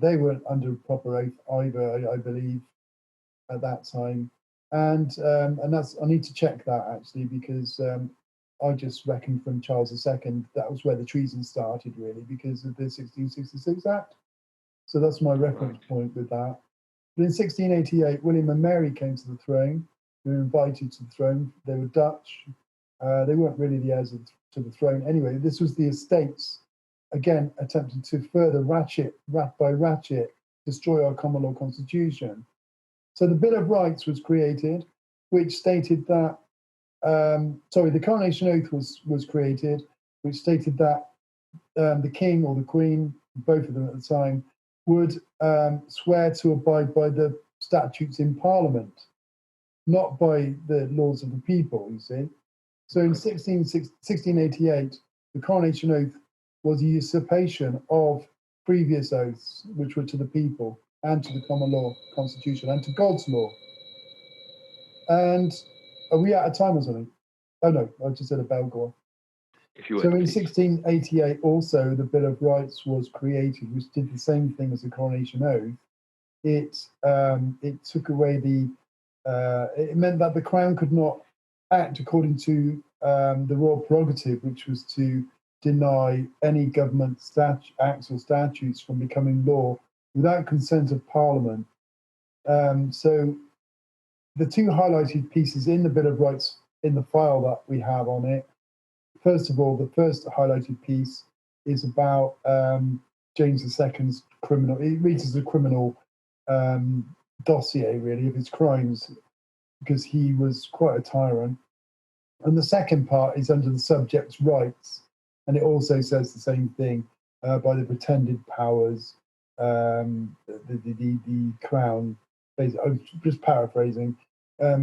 they weren't under proper oath either, I believe, at that time. And that's, I need to check that actually, because I just reckon from Charles II, that was where the treason started, really, because of the 1666 Act. So that's my reference point with that. But in 1688, William and Mary came to the throne, who were invited to the throne. They were Dutch. They weren't really the heirs to the throne. Anyway, this was the estates, again, attempting to further ratchet by ratchet, destroy our common law constitution. So the Bill of Rights was created, which stated that, the Coronation Oath was created, which stated that the king or the queen, both of them at the time, would swear to abide by the statutes in Parliament, not by the laws of the people, you see. So in 1688, the Coronation Oath was a usurpation of previous oaths, which were to the people and to the common law constitution and to God's law. And are we out of time or something? Oh no, I just said a bell, go on. If you would, So in please. 1688 also the Bill of Rights was created, which did the same thing as the Coronation Oath. It took away it meant that the Crown could not act according to the royal prerogative, which was to deny any government acts or statutes from becoming law without consent of Parliament. So the two highlighted pieces in the Bill of Rights in the file that we have on it, first of all, the first highlighted piece is about James II's criminal, it reads as a criminal dossier, really, of his crimes, because he was quite a tyrant. And the second part is under the subject's rights, and it also says the same thing, by the pretended powers, the Crown, basically, just paraphrasing,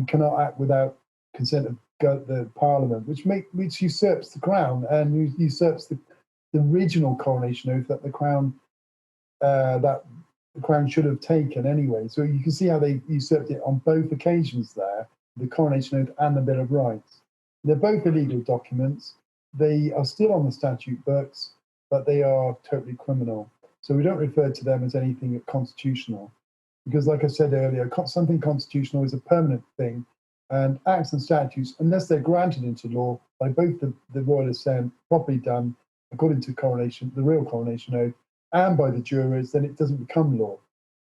cannot act without consent of the Parliament, which usurps the Crown and usurps the original Coronation Oath that the Crown should have taken anyway. So you can see how they usurped it on both occasions there, the Coronation Oath and the Bill of Rights. They're both illegal documents. They are still on the statute books, but they are totally criminal. So we don't refer to them as anything constitutional, because like I said earlier, something constitutional is a permanent thing, and acts and statutes, unless they're granted into law by both the Royal Assent, properly done according to the real Coronation Oath, and by the jurors, then it doesn't become law.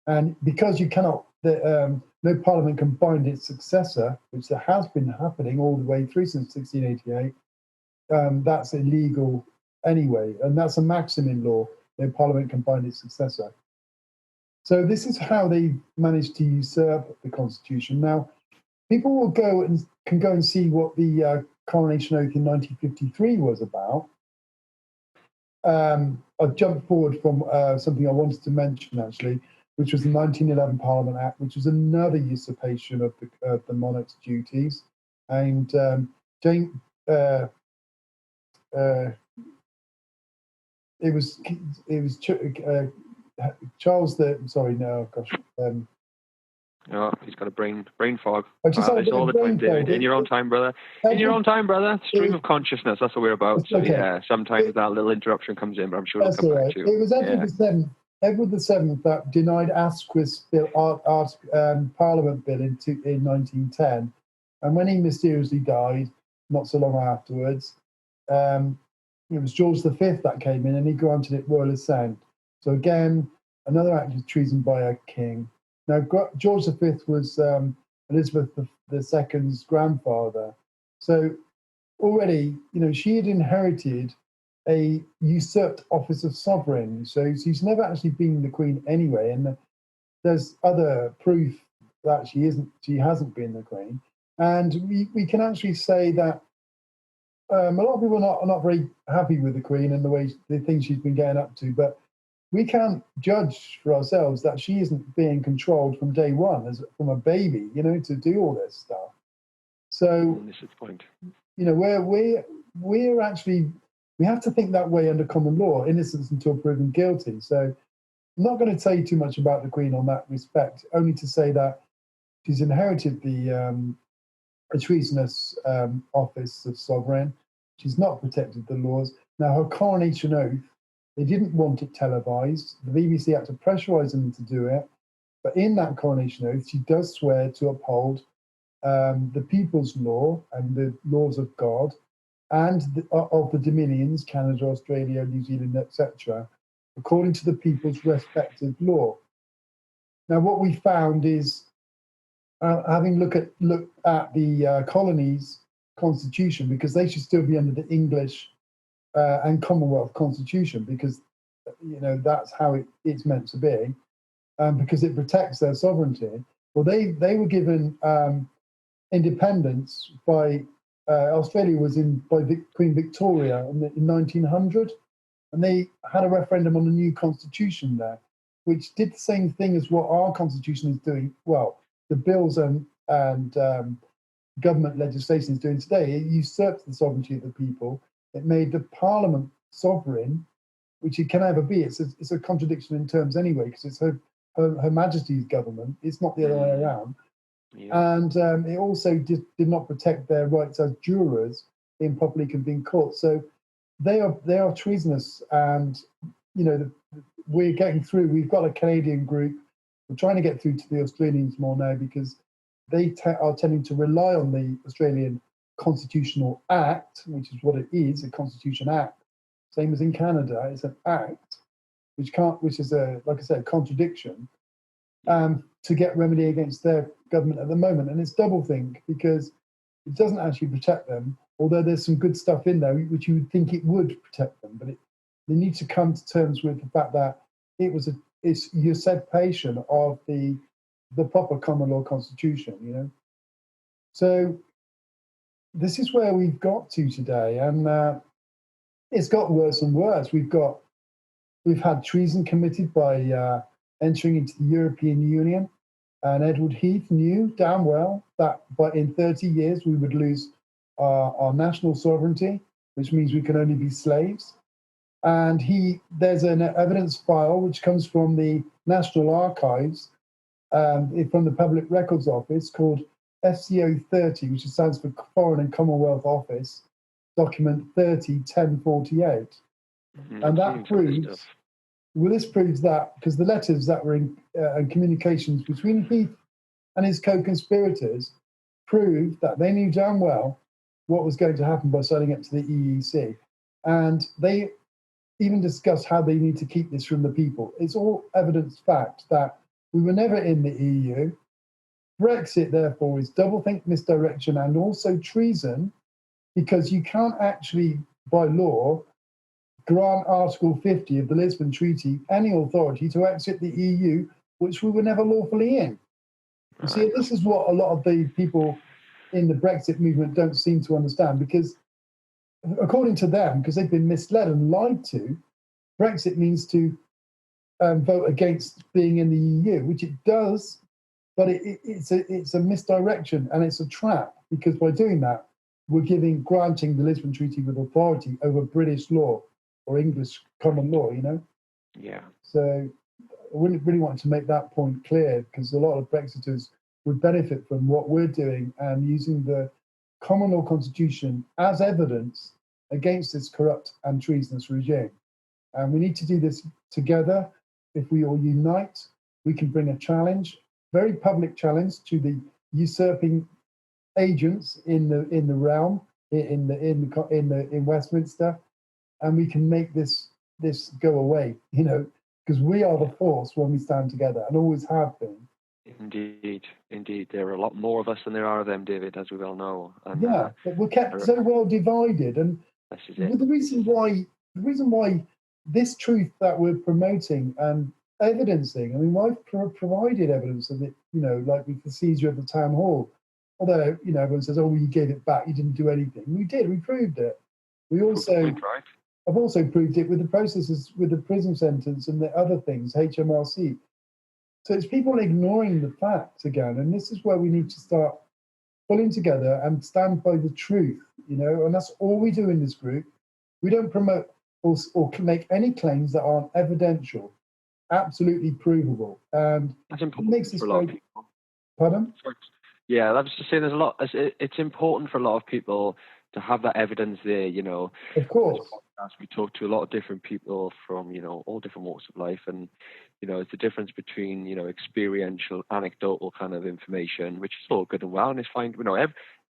And because you cannot, no Parliament can bind its successor, which has been happening all the way through since 1688, that's illegal anyway, and that's a maxim in law. No Parliament can bind its successor. So this is how they managed to usurp the Constitution. Now, people will can go and see what the Coronation Oath in 1953 was about. I've jumped forward from something I wanted to mention, actually, which was the 1911 Parliament Act, which was another usurpation of the monarch's duties. And it was Charles the. Sorry, no, gosh. Oh, he's got a brain fog. I just had a bit all of the time, brain David. fog. In your own time, brother. In your own time, brother. Stream of consciousness. That's what we're about. It's So okay. yeah, sometimes that little interruption comes in, but I'm sure it'll That's come all back right. to you. It was Edward the Seventh that denied Asquith's bill, Parliament bill in 1910, and when he mysteriously died, not so long afterwards, it was George V that came in and he granted it royal assent. So again, another act of treason by a king. Now, George V was Elizabeth II's grandfather. So already, she had inherited a usurped office of sovereign. So she's never actually been the queen anyway. And there's other proof that she hasn't been the queen. And we can actually say that a lot of people are not very happy with the queen and the things she's been getting up to, but we can't judge for ourselves that she isn't being controlled from day one, from a baby, to do all this stuff. So, This is the point. we're actually, we have to think that way under common law, innocence until proven guilty. So I'm not going to tell you too much about the Queen on that respect, only to say that she's inherited a treasonous office of sovereign. She's not protected the laws. Now, her coronation oath, they didn't want it televised. The BBC had to pressurize them to do it. But in that coronation oath, she does swear to uphold the people's law and the laws of God and of the dominions, Canada, Australia, New Zealand, etc., according to the people's respective law. Now, what we found is having looked at the colonies' constitution, because they should still be under the English and Commonwealth constitution, because that's how it's meant to be, because it protects their sovereignty. Well, they were given independence by Australia was by Queen Victoria in 1900, and they had a referendum on the new constitution there, which did the same thing as what our constitution is doing. Well, the bills and government legislation is doing today. It usurps the sovereignty of the people. It made the Parliament sovereign, which it can never be. It's a contradiction in terms anyway, because it's Her Majesty's government. It's not the other way around. Yeah. And it also did not protect their rights as jurors in properly convened courts. So they are treasonous, and we're getting through. We've got a Canadian group. We're trying to get through to the Australians more now, because they are tending to rely on the Australian Constitutional Act, which is what it is, a Constitution Act. Same as in Canada, it's an act, which is like I said, a contradiction, to get remedy against their government at the moment. And it's doublethink, because it doesn't actually protect them, although there's some good stuff in there which you would think it would protect them. But they need to come to terms with the fact that it's usurpation of the proper common law constitution, So this is where we've got to today, and it's got worse and worse. We've had treason committed by entering into the European Union, and Edward Heath knew damn well that in 30 years we would lose our national sovereignty, which means we can only be slaves. And there's an evidence file which comes from the National Archives, from the Public Records Office, called FCO 30, which stands for Foreign and Commonwealth Office, document 30-1048. And that proves, this proves that, because the letters that were in communications between Heath and his co-conspirators proved that they knew damn well what was going to happen by signing up to the EEC. And they even discussed how they need to keep this from the people. It's all evidence fact that we were never in the EU. Brexit, therefore, is doublethink, misdirection, and also treason, because you can't actually, by law, grant Article 50 of the Lisbon Treaty any authority to exit the EU, which we were never lawfully in. You see, this is what a lot of the people in the Brexit movement don't seem to understand, because according to them, because they've been misled and lied to, Brexit means to vote against being in the EU, which it does, but it's a misdirection, and it's a trap, because by doing that, we're granting the Lisbon Treaty with authority over British law or English common law, Yeah. So I wouldn't really want to make that point clear, because a lot of Brexiters would benefit from what we're doing and using the common law constitution as evidence against this corrupt and treasonous regime. And we need to do this together. If we all unite, we can bring a challenge, very public challenge, to the usurping agents in the realm, in Westminster, and we can make this go away, because we are the force when we stand together, and always have been. Indeed. There are a lot more of us than there are of them, David, as we well know. And, but we're kept so well divided, and the reason why this truth that we're promoting and evidencing, I mean, I've provided evidence of it, like with the seizure of the town hall. Although, everyone says, oh, well, you gave it back, you didn't do anything. We did, we proved it. I've also proved it with the processes, with the prison sentence and the other things, HMRC. So it's people ignoring the facts again, and this is where we need to start pulling together and stand by the truth, and that's all we do in this group. We don't promote or make any claims that aren't evidential, absolutely provable. And that's important makes this for a lot of people. Pardon? Yeah, I was just saying, it's important for a lot of people to have that evidence there, Of course. As we talk to a lot of different people from, all different walks of life, and, it's the difference between, experiential, anecdotal kind of information, which is all good and well, and it's fine,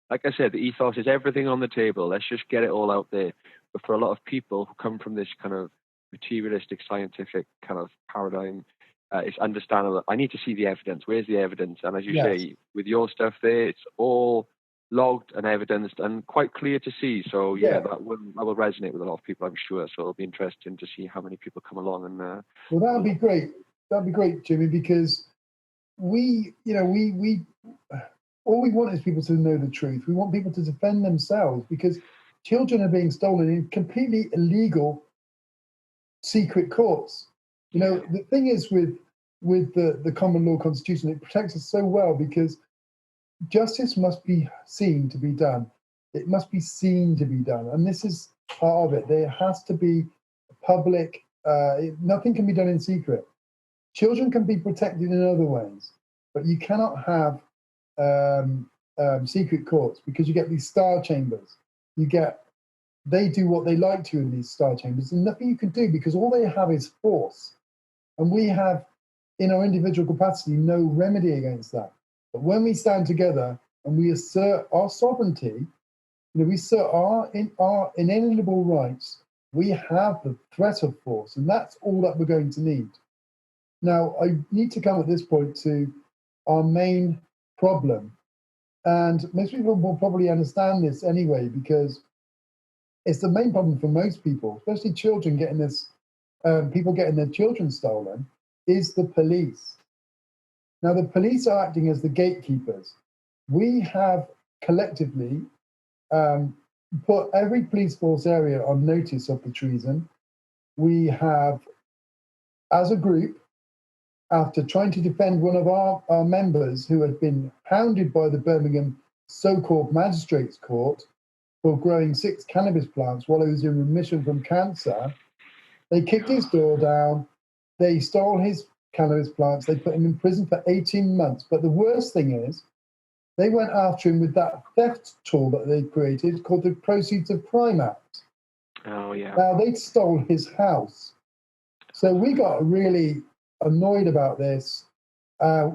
like I said, the ethos is everything on the table. Let's just get it all out there. But for a lot of people who come from this kind of materialistic, scientific kind of paradigm, it's understandable. I need to see the evidence. Where's the evidence? And as you Yes. say, with your stuff there, it's all logged and evidenced and quite clear to see. So Yeah. that will resonate with a lot of people, I'm sure. So it'll be interesting to see how many people come along and. Well, that would be great. That'd be great, Jimmy, because we all we want is people to know the truth. We want people to defend themselves because children are being stolen in completely illegal secret courts. The thing is with the common law constitution, it protects us so well because justice must be seen to be done. It must be seen to be done, and this is part of it. There has to be public. Nothing can be done in secret. Children can be protected in other ways, but you cannot have secret courts because you get these star chambers. They do what they like to in these star chambers, and nothing you can do because all they have is force. And we have, in our individual capacity, no remedy against that. But when we stand together and we assert our sovereignty, we assert our inalienable rights, we have the threat of force, and that's all that we're going to need. Now, I need to come at this point to our main problem. And most people will probably understand this anyway, because it's the main problem for most people, especially children getting people getting their children stolen, is the police. Now, the police are acting as the gatekeepers. We have collectively put every police force area on notice of the treason. We have, as a group, after trying to defend one of our members who had been hounded by the Birmingham so-called magistrates court for growing 6 cannabis plants while he was in remission from cancer, they kicked his door down, they stole his cannabis plants, they put him in prison for 18 months. But the worst thing is, they went after him with that theft tool that they created called the Proceeds of Crime Act. Oh, yeah. Now, they stole his house. So we got really annoyed about this. I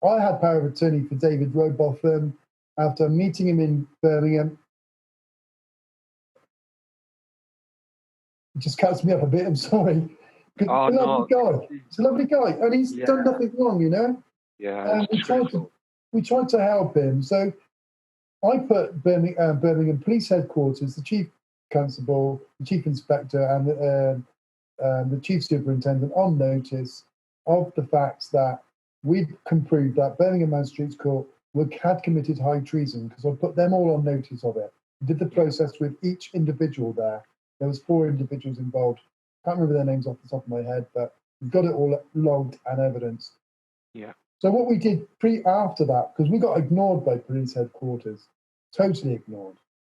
had power of attorney for David Robinson after meeting him in Birmingham. It just cuts me up a bit, I'm sorry. Oh, no. He's a lovely guy, and he's done nothing wrong, Yeah, we tried to help him. So I put Birmingham Police Headquarters, the Chief Constable, the Chief Inspector, and the Chief Superintendent on notice of the facts that we can prove that Birmingham Magistrates Court had committed high treason, because I put them all on notice of it. We did the process with each individual there. There was 4 individuals involved. Can't remember their names off the top of my head, but we've got it all logged and evidenced. Yeah. So what we did after that, because we got ignored by police headquarters, totally ignored.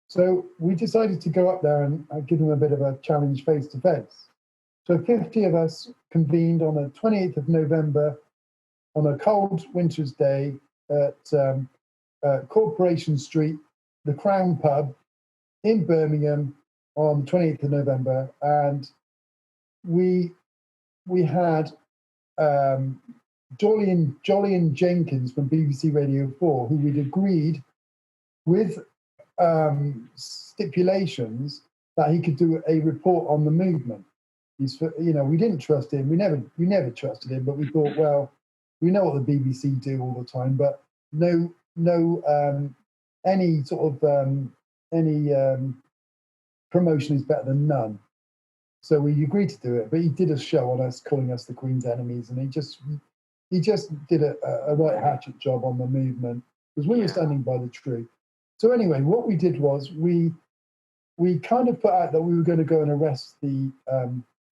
So we decided to go up there and give them a bit of a challenge face to face. So 50 of us convened on the 28th of November on a cold winter's day at Corporation Street, the Crown Pub in Birmingham on the 28th of November. And we had Jolyon Jenkins from BBC Radio 4, who we'd agreed with stipulations that he could do a report on the movement. We didn't trust him. We never trusted him, but we thought, well, we know what the BBC do all the time, but any sort of promotion is better than none. So we agreed to do it, but he did a show on us, calling us the Queen's enemies, and he just did a right hatchet job on the movement, because we were standing by the truth. So anyway, what we did was we kind of put out that we were going to go and arrest the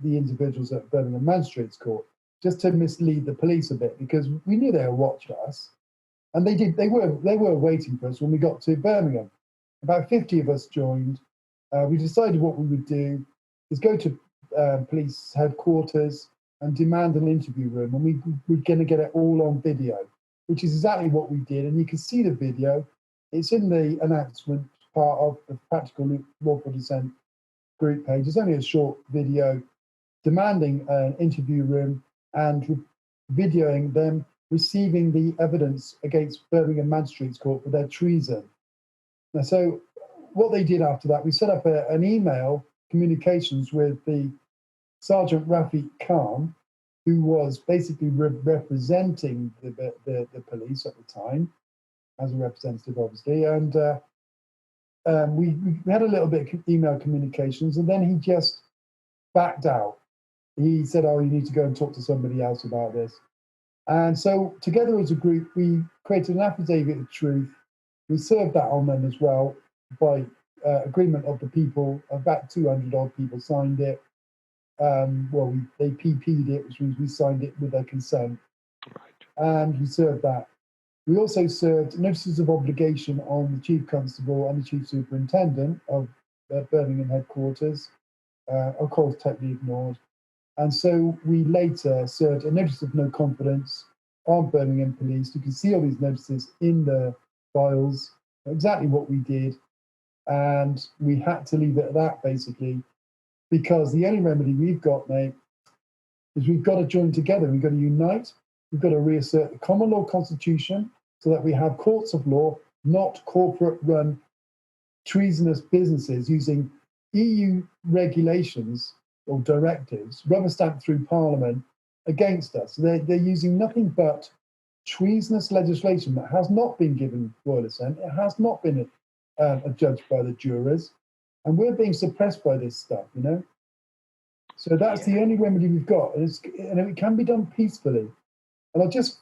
individuals at Birmingham Magistrates Court, just to mislead the police a bit, because we knew they would watch us, and they did. They were waiting for us when we got to Birmingham. About 50 of us joined. We decided what we would do is go to police headquarters and demand an interview room, and we were going to get it all on video, which is exactly what we did. And you can see the video. It's in the announcement part of the Practical Lawful Dissent group page. It's only a short video demanding an interview room and videoing them receiving the evidence against Birmingham Magistrates Court for their treason. Now, so what they did after that, we set up an email communications with the Sergeant Rafiq Khan, who was basically representing the police at the time, as a representative, obviously, and we had a little bit of email communications, and then he just backed out. He said, "Oh, you need to go and talk to somebody else about this." And so, together as a group, we created an affidavit of truth. We served that on them as well by agreement of the people. About 200 odd people signed it. They PP'd it, which means we signed it with their consent, and we served that. We also served notices of obligation on the Chief Constable and the Chief Superintendent of Birmingham headquarters, of course totally ignored. And so we later served a notice of no confidence on Birmingham Police. You can see all these notices in the files, exactly what we did. And we had to leave it at that, basically, because the only remedy we've got, mate, is we've got to join together. We've got to unite. We've got to reassert the common law constitution so that we have courts of law, not corporate-run treasonous businesses using EU regulations or directives, rubber stamped through Parliament, against us. They're using nothing but treasonous legislation that has not been given royal assent. It has not been adjudged by the jurors, and we're being suppressed by this stuff, you know. So that's the only remedy we've got, and it can be done peacefully. And I'll just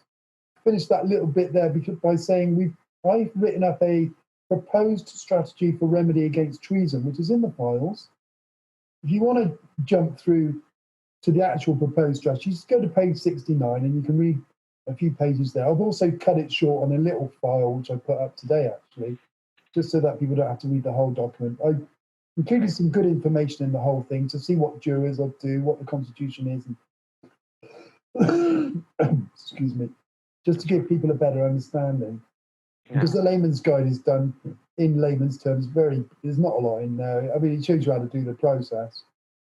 finish that little bit there by saying I've written up a proposed strategy for remedy against treason, which is in the files. If you want to jump through to the actual proposed strategy, just go to page 69 and you can read a few pages there. I've also cut it short on a little file, which I put up today, actually, just so that people don't have to read the whole document. I included some good information in the whole thing to see what jurors will do, what the Constitution is, and excuse me, just to give people a better understanding. Yeah. Because the layman's guide is done in layman's terms. There's not a lot in there. I mean, it shows you how to do the process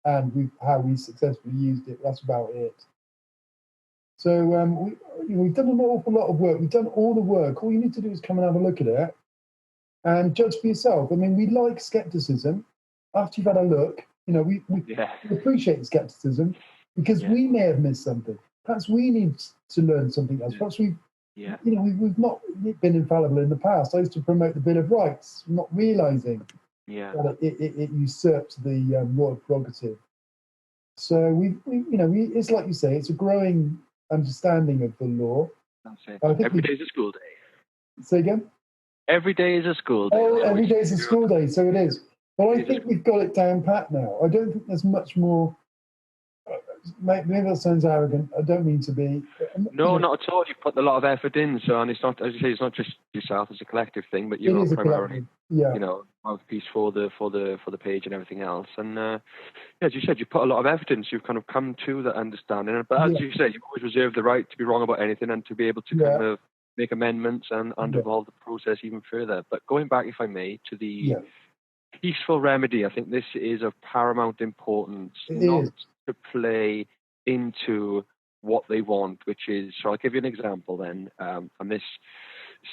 and how we successfully used it. That's about it. So we've done an awful lot of work. We've done all the work. All you need to do is come and have a look at it and judge for yourself. I mean, we like skepticism. After you've had a look, we appreciate skepticism because we may have missed something. Perhaps we need to learn something else. Perhaps we've not been infallible in the past. I used to promote the Bill of Rights, not realising that it usurps the royal prerogative. So it's like you say, it's a growing understanding of the law. That's it. Every day is a school day. Say again? Every day is a school day. Oh, every day is a school day, so it is. But I think we've got it down pat now. I don't think there's much more. Maybe that sounds arrogant. I don't mean to be. No, not at all. You've put a lot of effort in, so and it's not, as you say, it's not just yourself. It's a collective thing, but you're primarily, mouthpiece for the page and everything else. And as you said, you put a lot of effort in, so you've kind of come to that understanding. But as you said, you've always reserved the right to be wrong about anything and to be able to kind of make amendments and evolve the process even further. But going back, if I may, to the peaceful remedy, I think this is of paramount importance. To play into what they want, which is, so I'll give you an example then, and this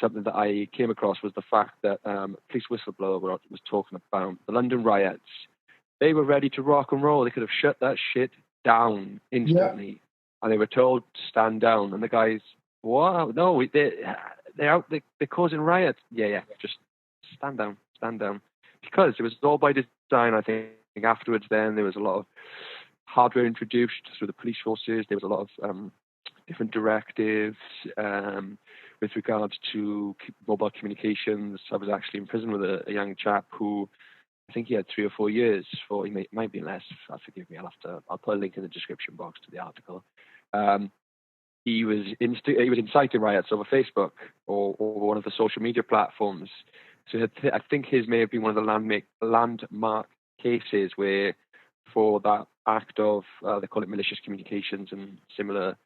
something that I came across was the fact that police whistleblower was talking about the London riots. They were ready to rock and roll. They could have shut that shit down instantly, and they were told to stand down. And the guys, wow, no, they're out, they're causing riots. Just stand down, because it was all by design. I think afterwards, then there was a lot of hardware introduced through the police forces. There was a lot of different directives with regards to mobile communications. I was actually in prison with a young chap who I think he had 3 or 4 years for. He might be less. Forgive me. I'll put a link in the description box to the article. He was inciting riots over Facebook or one of the social media platforms. So I think his may have been one of the landmark cases where, for that act of, they call it malicious communications and similar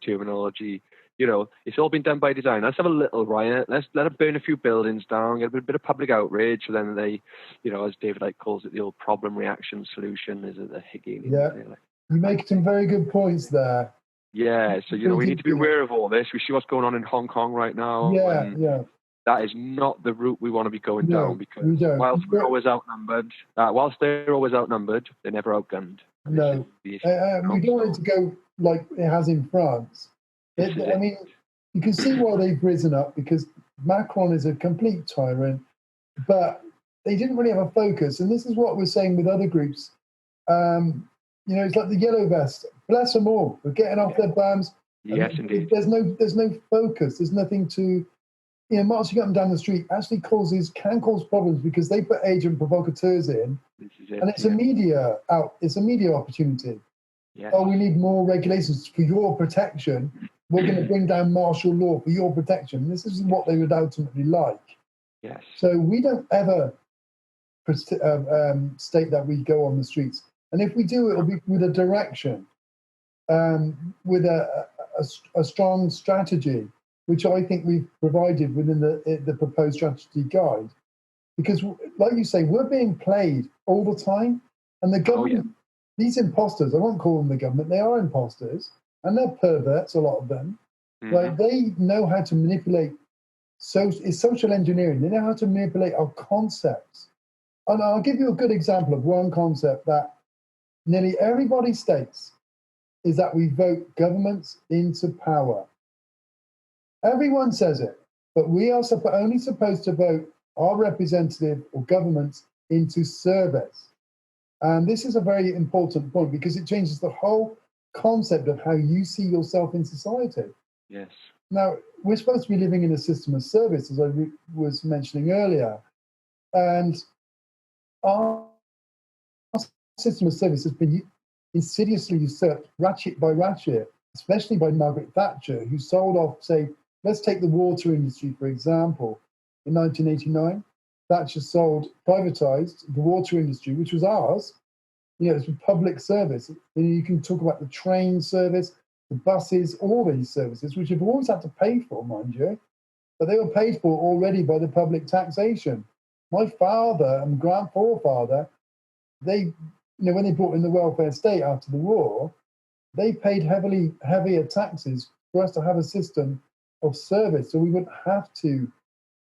terminology, it's all been done by design. Let's have a little riot. Let's let them burn a few buildings down, get a bit of public outrage. So then they, as David Icke calls it, the old problem reaction solution is the Hegelian. Yeah, you make some very good points there. Yeah, so we need to be aware of all this. We see what's going on in Hong Kong right now. That is not the route we want to be going down, because whilst they're always outnumbered, they're never outgunned. No. We don't want it to go like it has in France. I mean, you can see why they've risen up, because Macron is a complete tyrant, but they didn't really have a focus. And this is what we're saying with other groups. It's like the Yellow Vest. Bless them all. We're getting off their bums. Yes, indeed. There's no focus. There's nothing to, marching up and down the street actually can cause problems, because they put agent provocateurs in, and it's a media opportunity. Yes. Oh, we need more regulations for your protection. We're going to bring down martial law for your protection. This is what they would ultimately like. Yes. So we don't ever state that we go on the streets. And if we do, it'll be with a direction, with a strong strategy, which I think we've provided within the proposed strategy guide. Because, like you say, we're being played all the time. And the government, these imposters, I won't call them the government, they are imposters, and they're perverts, a lot of them. Mm-hmm. Like, they know how to manipulate, it's social engineering. They know how to manipulate our concepts. And I'll give you a good example of one concept that nearly everybody states, is that we vote governments into power. Everyone says it, but we are only supposed to vote our representative or governments into service. And this is a very important point, because it changes the whole concept of how you see yourself in society. Yes. Now, we're supposed to be living in a system of service, as I was mentioning earlier. And our system of service has been insidiously usurped, ratchet by ratchet, especially by Margaret Thatcher, who sold off, say, let's take the water industry, for example. In 1989, Thatcher privatized the water industry, which was ours. It's a public service. You can talk about the train service, the buses, all these services, which you've always had to pay for, mind you. But they were paid for already by the public taxation. My father and grandfather, they, when they brought in the welfare state after the war, they paid heavier taxes for us to have a system of service, so we wouldn't have to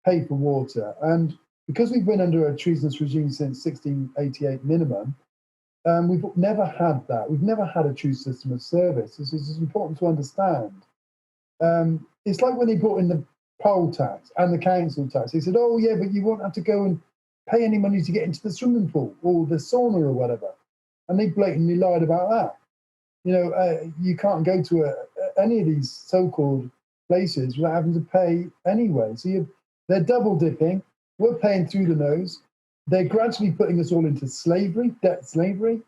pay for water. And because we've been under a treasonous regime since 1688 minimum, we've never had that. We've never had a true system of service. This is important to understand. It's like when they brought in the poll tax and the council tax. They said, oh, yeah, but you won't have to go and pay any money to get into the swimming pool or the sauna or whatever. And they blatantly lied about that. You can't go to any of these so-called places without having to pay anyway. So they're double dipping. We're paying through the nose. They're gradually putting us all into slavery, debt slavery,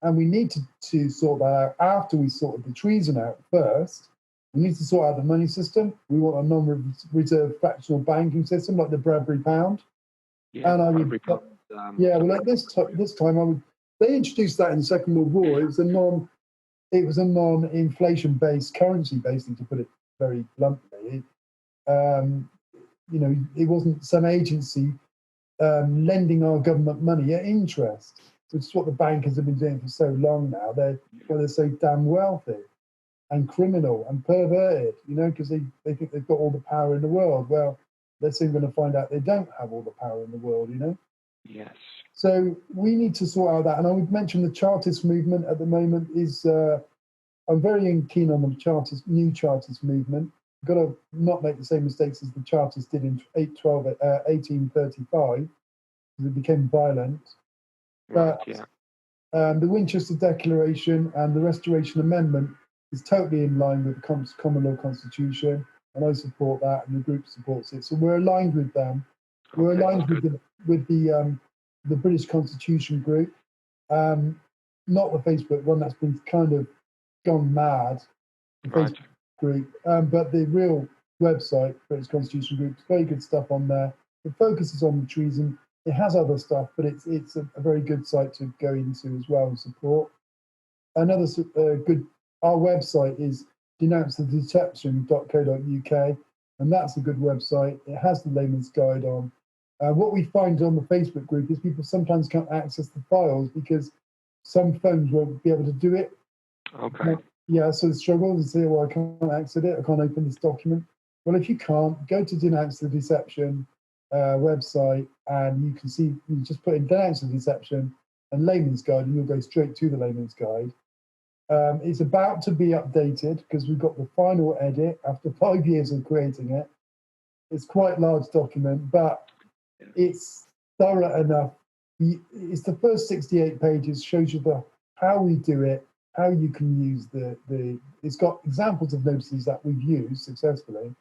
and we need to sort that out after we sorted the treason out first. We need to sort out the money system. We want a non-reserve fractional banking system like the Bradbury pound. Yeah, and I would, like this time, they introduced that in the Second World War. It was a non-inflation based currency, basically, to put it very bluntly. It wasn't some agency lending our government money at interest, which is what the bankers have been doing for so long now. They're so damn wealthy and criminal and perverted, because they think they've got all the power in the world. Well, they're soon going to find out they don't have all the power in the world, Yes. So we need to sort out that. And I would mention the Chartist movement at the moment is, I'm very keen on the new Chartist movement. We've got to not make the same mistakes as the Chartists did in 1835, because it became violent. Right, but the Winchester Declaration and the Restoration Amendment is totally in line with the common law constitution, and I support that, and the group supports it. So we're aligned with them. We're aligned with the British Constitution group, not the Facebook one that's been kind of gone mad. The Facebook group, but the real website, British Constitution Group, very good stuff on there. It focuses on the treason. It has other stuff, but it's a very good site to go into as well and support. Another our website is denouncingthedeception.co.uk, and that's a good website. It has the layman's guide on. What we find on the Facebook group is people sometimes can't access the files because some phones won't be able to do it. Okay. Yeah, so the struggle is say, well, I can't access it. I can't open this document. Well, if you can't, go to Denounce the Deception website, and you can see, you just put in Denounce the Deception, and layman's guide, and you'll go straight to the layman's guide. It's about to be updated because we've got the final edit after 5 years of creating it. It's quite a large document, but it's thorough enough. It's the first 68 pages, shows you how we do it, how you can use it's got examples of notices that we've used successfully. And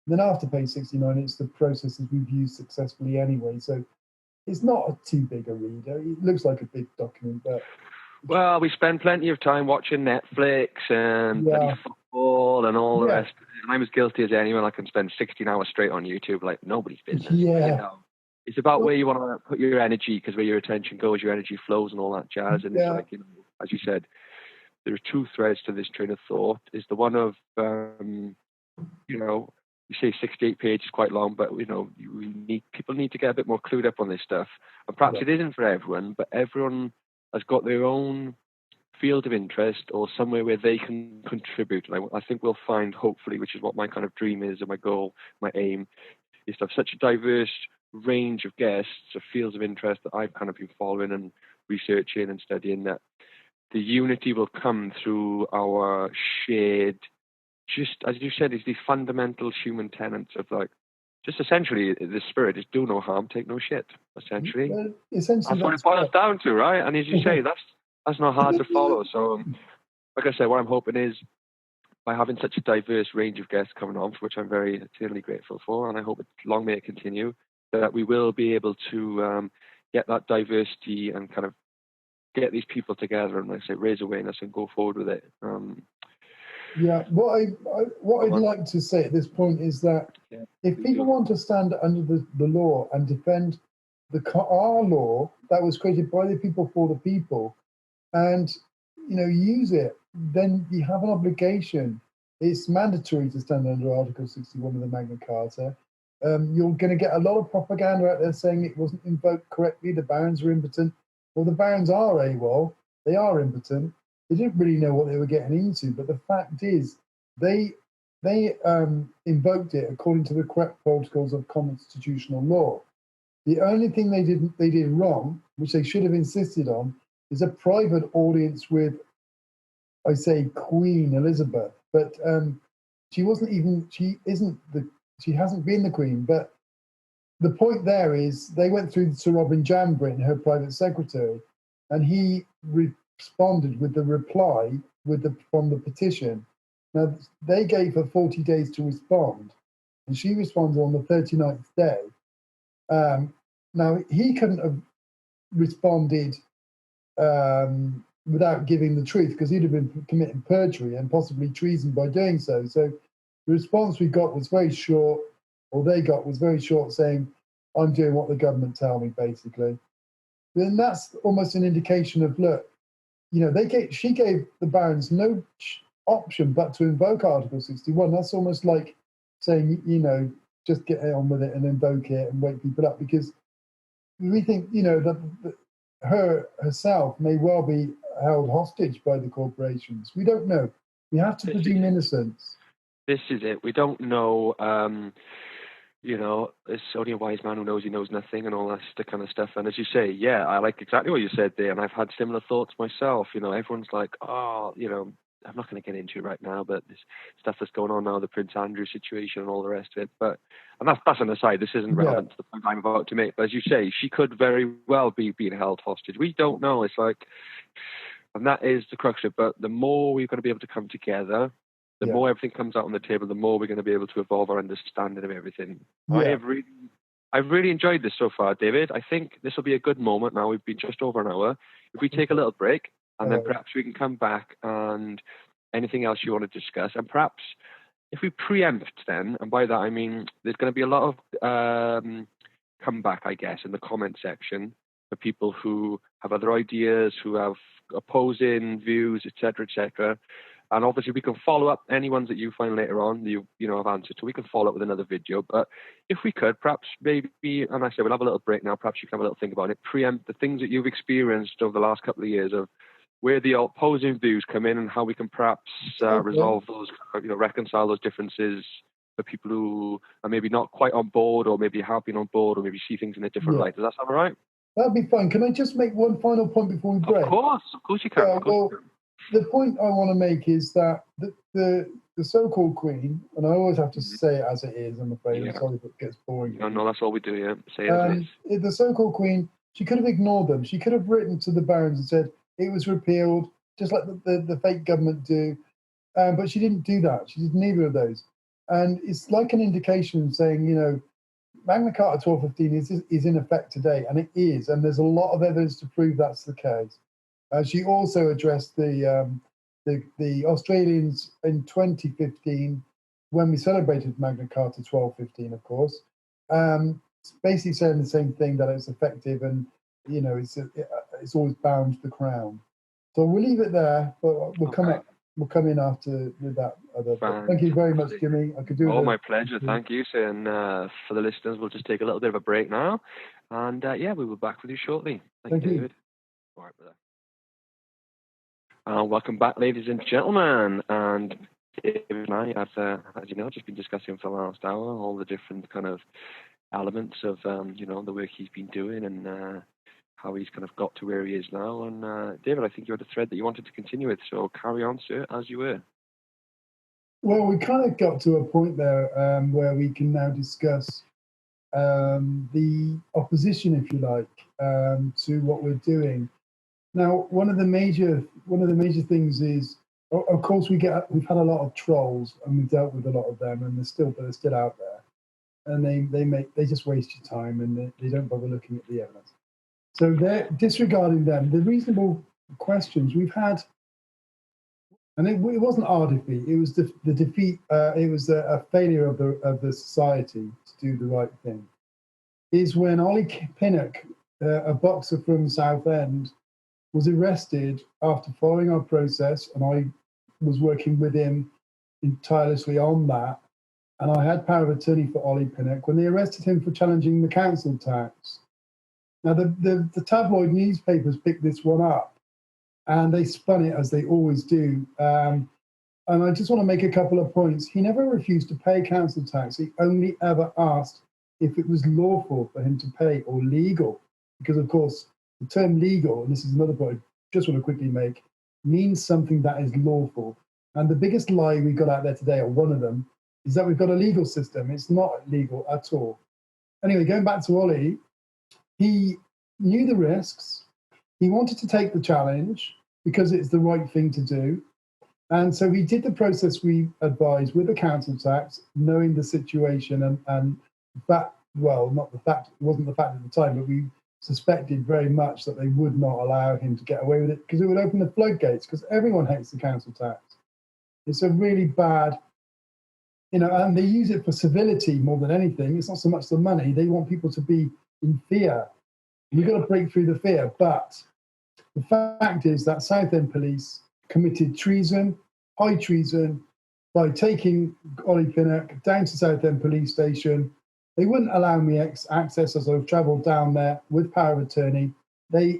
then after page 69, it's the processes we've used successfully anyway. So it's not too big a read. It looks like a big document, but... Well, we spend plenty of time watching Netflix and football and all the rest. And I'm as guilty as anyone. I can spend 16 hours straight on YouTube like nobody's business. Yeah. You know, it's about where you want to put your energy, because where your attention goes, your energy flows and all that jazz. And it's like, you know, as you said, there are two threads to this train of thought. Is the one of, you know, you say 68 pages is quite long, but, you know, people need to get a bit more clued up on this stuff. And perhaps it isn't for everyone, but everyone has got their own field of interest or somewhere where they can contribute. And I think we'll find, hopefully, which is what my kind of dream is and my goal, my aim, is to have such a diverse range of guests, of fields of interest that I've kind of been following and researching and studying, that the unity will come through our shared, just as you said, is these fundamental human tenets of, like, just essentially the spirit is do no harm, take no shit, essentially. Well, essentially that's what it boils down to, right? And as you say, that's not hard to follow. So, like I said, what I'm hoping is, by having such a diverse range of guests coming on, for which I'm very eternally grateful for, and I hope long may it continue, that we will be able to get that diversity and kind of get these people together and, like I say, raise awareness and go forward with it. What I'd like to say at this point is that if people want to stand under the law and defend our law that was created by the people for the people, and, you know, use it, then you have an obligation. It's mandatory to stand under Article 61 of the Magna Carta. You're going to get a lot of propaganda out there saying it wasn't invoked correctly, the barons are impotent. Well, the barons are AWOL, they are impotent. They didn't really know what they were getting into, but the fact is, they invoked it according to the correct protocols of constitutional law. The only thing they did wrong, which they should have insisted on, is a private audience with, I say, Queen Elizabeth, but she hasn't been the Queen. But the point there is, they went through Sir Robin Jambrin, her private secretary, and he responded with the reply from the petition. Now, they gave her 40 days to respond, and she responded on the 39th day. Now, he couldn't have responded without giving the truth, because he'd have been committing perjury and possibly treason by doing so. So the response we got was very short, or they got was very short, saying, I'm doing what the government tell me, basically. Then that's almost an indication of, look, you know, she gave the barons no option but to invoke Article 61. That's almost like saying, you know, just get on with it and invoke it and wake people up, because we think, you know, that her herself may well be held hostage by the corporations. We don't know. We have to presume innocence. This is it. We don't know. You know, it's only a wise man who knows he knows nothing and all that kind of stuff. And as you say, yeah, I like exactly what you said there. And I've had similar thoughts myself. You know, everyone's like, oh, you know, I'm not going to get into it right now, but this stuff that's going on now, the Prince Andrew situation and all the rest of it. But, and that's an aside. This isn't relevant to the point I'm about to make. But as you say, she could very well be being held hostage. We don't know. It's like, and that is the crux of it. But the more we're going to be able to come together, the more everything comes out on the table, the more we're going to be able to evolve our understanding of everything. I've really enjoyed this so far, David. I think this will be a good moment now. We've been just over an hour. If we take a little break, and then perhaps we can come back and anything else you want to discuss. And perhaps if we preempt then, and by that I mean there's going to be a lot of comeback, I guess, in the comment section for people who have other ideas, who have opposing views, etc., etc. And obviously we can follow up any ones that you find later on, you know, have answered. So we can follow up with another video. But if we could, perhaps maybe, and I say we'll have a little break now, perhaps you can have a little think about it, preempt the things that you've experienced over the last couple of years of where the opposing views come in and how we can perhaps resolve those, you know, reconcile those differences for people who are maybe not quite on board, or maybe have been on board, or maybe see things in a different light. Does that sound all right? That'd be fine. Can I just make one final point before we break? Of course you can. Yeah, well, the point I want to make is that the so-called Queen, and I always have to say it as it is, I'm afraid. Yeah. I'm sorry if it gets boring. No, that's all we do, yeah. Say it as it is. The so-called Queen, she could have ignored them. She could have written to the barons and said it was repealed, just like the fake government do. But she didn't do that. She did neither of those. And it's like an indication saying, Magna Carta 1215 is in effect today, and it is. And there's a lot of evidence to prove that's the case. She also addressed the Australians in 2015 when we celebrated Magna Carta 1215, of course. Basically saying the same thing, that it's effective and it's always bound to the crown. So we'll leave it there, but we'll come in after with that other. Thank you very much, Jimmy. I could do. Oh, my pleasure. Thank you, sir. And for the listeners, we'll just take a little bit of a break now, and we will be back with you shortly. Thank you, David. All right, brother. Welcome back, ladies and gentlemen. And David and I have, as you know, just been discussing for the last hour all the different kind of elements of, the work he's been doing and how he's kind of got to where he is now. And David, I think you had a thread that you wanted to continue with, so carry on, sir, as you were. Well, we kind of got to a point there where we can now discuss the opposition, if you like, to what we're doing. Now, one of the major things is, of course, we've had a lot of trolls, and we've dealt with a lot of them, and they're still out there, and they just waste your time, and they don't bother looking at the evidence. So they're disregarding them. The reasonable questions we've had, and it wasn't our defeat; it was the defeat. It was a failure of the society to do the right thing. Is when Ollie Pinnock, a boxer from Southend, was arrested after following our process, and I was working with him tirelessly on that. And I had power of attorney for Ollie Pinnock when they arrested him for challenging the council tax. Now, the tabloid newspapers picked this one up, and they spun it as they always do. And I just want to make a couple of points. He never refused to pay council tax. He only ever asked if it was lawful for him to pay or legal, because, of course, the term legal, and this is another point I just want to quickly make, means something that is lawful. And the biggest lie we got out there today, or one of them, is that we've got a legal system. It's not legal at all. Anyway, going back to Ollie, he knew the risks. He wanted to take the challenge because it's the right thing to do. And so he did the process we advised with the council tax, knowing the situation and that, well, not the fact, it wasn't the fact at the time, but we suspected very much that they would not allow him to get away with it because it would open the floodgates, because everyone hates the council tax. It's a really bad, and they use it for civility more than anything. It's not so much the money. They want people to be in fear. You've got to break through the fear. But the fact is that Southend police committed treason, high treason, by taking Ollie Pinnock down to Southend police station. They wouldn't allow me access as I've travelled down there with power of attorney. They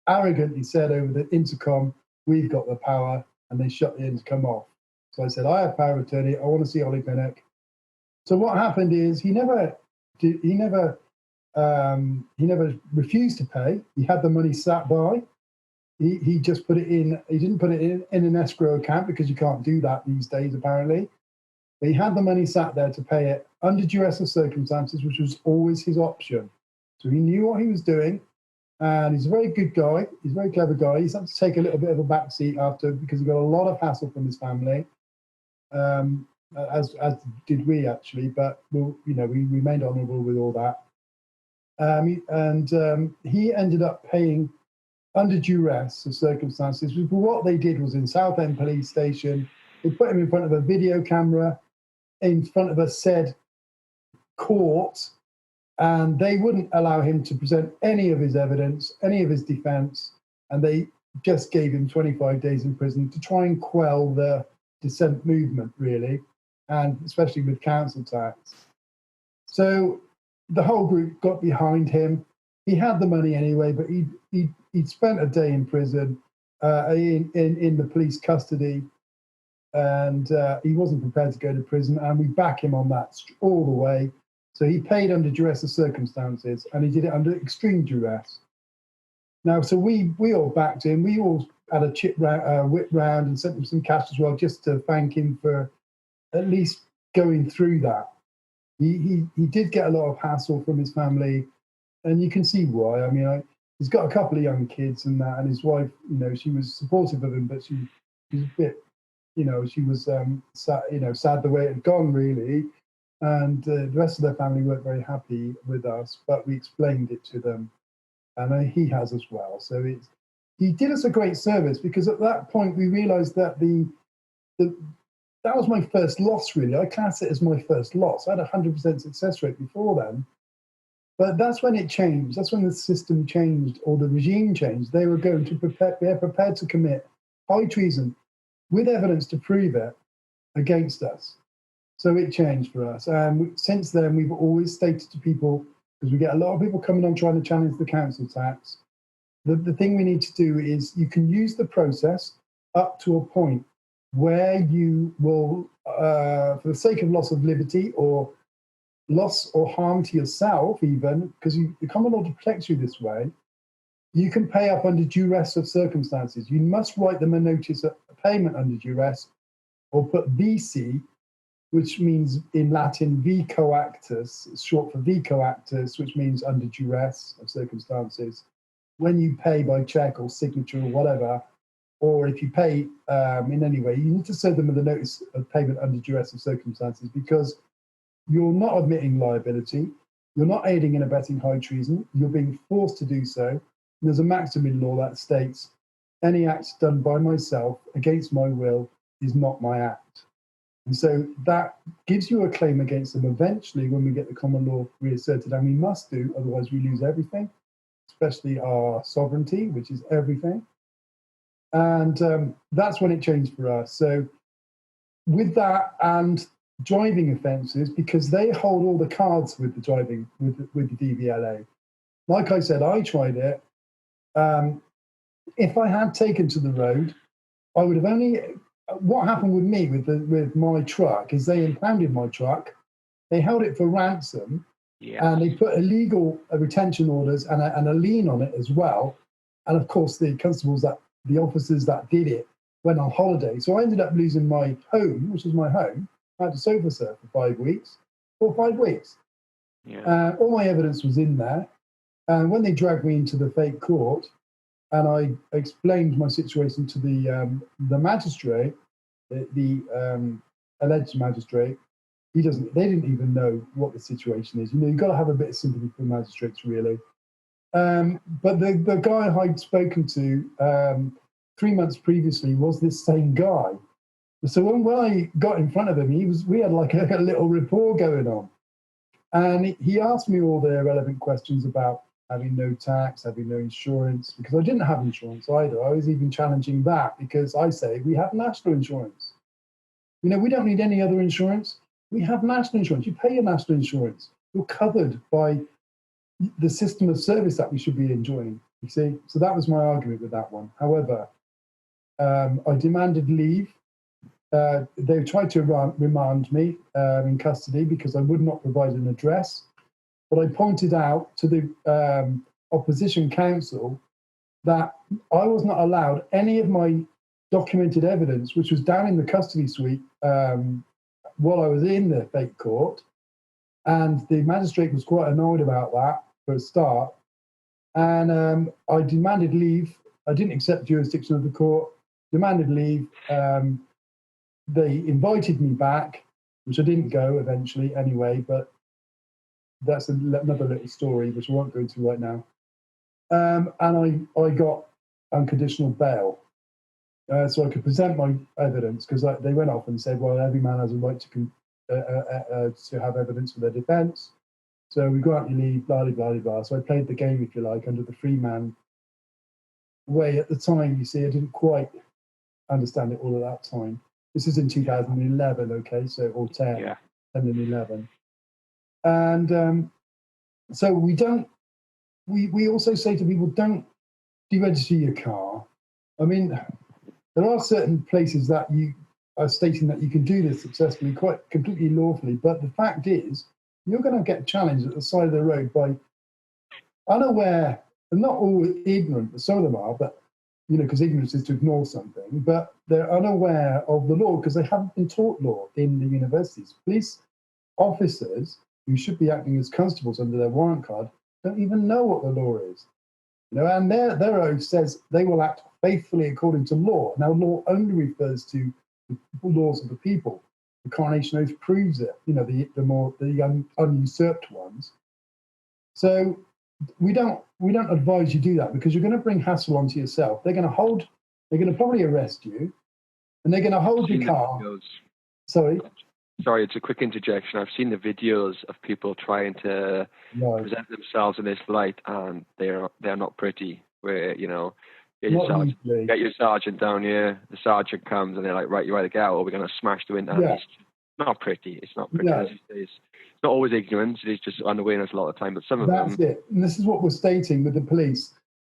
arrogantly said over the intercom, "We've got the power," and they shut the intercom off. So I said, "I have power of attorney. I want to see Ollie Pinnock." So what happened is he never refused to pay. He had the money sat by. He just put it in. He didn't put it in an escrow account because you can't do that these days, apparently. But he had the money sat there to pay it under duress of circumstances, which was always his option. So he knew what he was doing, and he's a very good guy. He's a very clever guy. He's had to take a little bit of a backseat after, because he got a lot of hassle from his family, as did we actually. But we remained honourable with all that. He ended up paying under duress of circumstances. But what they did was in Southend police station, they put him in front of a video camera, in front of a said court, and they wouldn't allow him to present any of his evidence, any of his defence, and they just gave him 25 days in prison to try and quell the dissent movement, really, and especially with council tax. So the whole group got behind him. He had the money anyway, but he'd spent a day in prison, in the police custody, and he wasn't prepared to go to prison, and we back him on that all the way. So he paid under duress of circumstances, and he did it under extreme duress. Now, so we all backed him. We all had a whip round and sent him some cash as well, just to thank him for at least going through that. He did get a lot of hassle from his family, and you can see why. I mean, he's got a couple of young kids and that, and his wife, she was supportive of him, but she was a bit, she was sad the way it had gone, really. And the rest of their family weren't very happy with us, but we explained it to them, and he has as well. So he did us a great service, because at that point we realised that that was my first loss, really. I class it as my first loss. I had a 100% success rate before then. But that's when it changed. That's when the system changed, or the regime changed. They were going to be prepared to commit high treason with evidence to prove it against us. So it changed for us. And since then, we've always stated to people, because we get a lot of people coming on trying to challenge the council tax, the thing we need to do is you can use the process up to a point where you will, for the sake of loss of liberty or loss or harm to yourself even, because the common law protects you this way, you can pay up under duress of circumstances. You must write them a notice of payment under duress, or put VC, which means in Latin vico actus. It's short for vico actus, which means under duress of circumstances. When you pay by cheque or signature or whatever, or if you pay in any way, you need to serve them with a notice of payment under duress of circumstances, because you're not admitting liability, you're not aiding and abetting high treason, you're being forced to do so. And there's a maxim in law that states, any act done by myself against my will is not my act. And so that gives you a claim against them eventually when we get the common law reasserted, and we must do, otherwise we lose everything, especially our sovereignty, which is everything. And that's when it changed for us. So with that and driving offences, because they hold all the cards with the driving, with the DVLA. Like I said, I tried it. If I had taken to the road, I would have only... What happened with me with my truck is they impounded my truck, they held it for ransom, and they put illegal retention orders and a lien on it as well. And of course, the officers that did it went on holiday. So I ended up losing my home, which was my home. I had to sofa surf for 5 weeks, 4 or 5 weeks. All my evidence was in there. And when they dragged me into the fake court, and I explained my situation to the magistrate, the alleged magistrate, they didn't even know what the situation is. You've got to have a bit of sympathy for magistrates, really. But the guy I'd spoken to 3 months previously was this same guy. So when I got in front of him, we had like a little rapport going on. And he asked me all the relevant questions about having no tax, having no insurance, because I didn't have insurance either. I was even challenging that, because I say we have national insurance. We don't need any other insurance. We have national insurance. You pay your national insurance. You're covered by the system of service that we should be enjoying, you see? So that was my argument with that one. However, I demanded leave. They tried to remand me in custody because I would not provide an address. But I pointed out to the opposition counsel that I was not allowed any of my documented evidence, which was down in the custody suite while I was in the fake court. And the magistrate was quite annoyed about that for a start. And I demanded leave. I didn't accept jurisdiction of the court, demanded leave. They invited me back, which I didn't go eventually anyway, but that's another little story, which I won't go into right now. And I got unconditional bail. So I could present my evidence, because they went off and said, well, every man has a right to have evidence for their defence. So we grant you leave, blah, blah, blah, blah. So I played the game, if you like, under the free man way. At the time, you see, I didn't quite understand it all at that time. This is in 2011, okay, so, or 10, 10 and 11. And so we also say to people, don't deregister your car. I mean, there are certain places that you are stating that you can do this successfully, quite completely lawfully, but the fact is, you're going to get challenged at the side of the road by unaware they're not all ignorant, but some of them are, but, you know, because ignorance is to ignore something, but they're unaware of the law because they haven't been taught law in the universities. Police officers who should be acting as constables under their warrant card don't even know what the law is. You know, and their oath says they will act faithfully according to law. Now, law only refers to the laws of the people. The coronation oath proves it. You know, the usurped ones. So we don't advise you do that because you're going to bring hassle onto yourself. They're going to probably arrest you, and they're going to hold your car. Sorry, it's a quick interjection. I've seen the videos of people trying to present themselves in this light, and they're not pretty. Where, you know, get your sergeant down here. The sergeant comes, and they're like, right, you either get out, or we're going to smash the window. Yeah. It's not pretty. It's not pretty. As you say, it's not always ignorance. It is just unawareness a lot of the time. But some of them. That's it. And this is what we're stating with the police.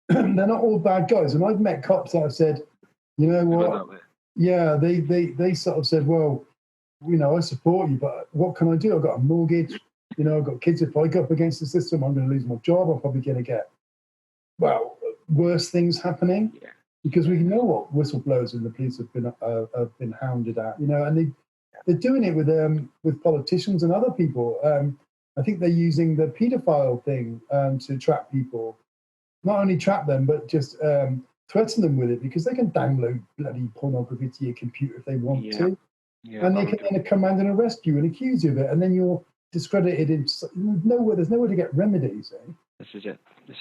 They're not all bad guys. And I've met cops that have said, you know what? Yeah, they sort of said, well, you know, I support you, but what can I do? I've got a mortgage, you know, I've got kids. If I go up against the system, I'm going to lose my job. I'm probably going to get, well, worse things happening because we know what whistleblowers in the police have been hounded at, you know, and they're doing it with politicians and other people. I think they're using the paedophile thing to trap people, not only trap them, but just threaten them with it because they can download bloody pornography to your computer if they want to. Yeah, and they can then come around and arrest you and accuse you of it, and then you're discredited. There's nowhere to get remedies. This is it.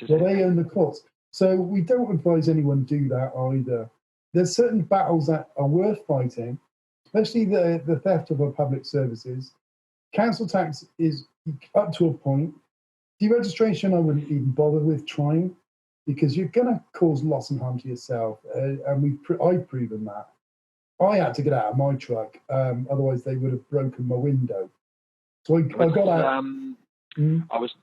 They own the courts. So we don't advise anyone do that either. There's certain battles that are worth fighting, especially the theft of our public services. Council tax is up to a point. Deregistration, I wouldn't even bother with trying because you're going to cause loss and harm to yourself, and I've proven that. I had to get out of my truck, otherwise they would have broken my window. So I got out. I was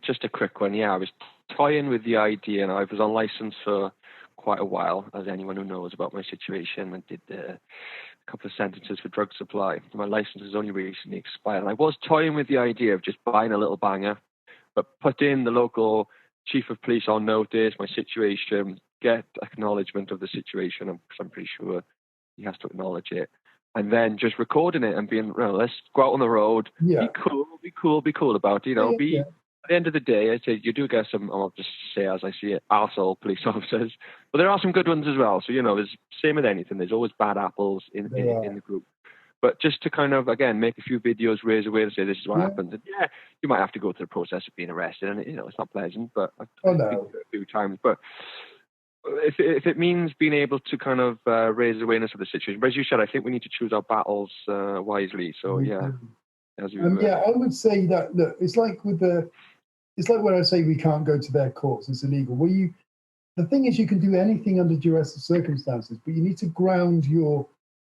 just a quick one. Yeah, I was toying with the idea, and I was on license for quite a while, as anyone who knows about my situation. I did a couple of sentences for drug supply. My license has only recently expired, and I was toying with the idea of just buying a little banger, but put in the local chief of police on notice, my situation, get acknowledgement of the situation. Because I'm pretty sure he has to acknowledge it, and then just recording it and being, well, let's go out on the road, be cool about it, you know, At the end of the day, I'd say you do get some, I'll just say as I see it, arsehole police officers, but there are some good ones as well. So, you know, there's same with anything. There's always bad apples in the group. But just to kind of, again, make a few videos, raise awareness, say this is what happens. And you might have to go through the process of being arrested, and, you know, it's not pleasant, but I've been a few times. But if it means being able to kind of raise awareness of the situation, but as you said, I think we need to choose our battles wisely. So I would say that, look, it's like when I say we can't go to their courts, it's illegal. The thing is, you can do anything under duress of circumstances, but you need to ground your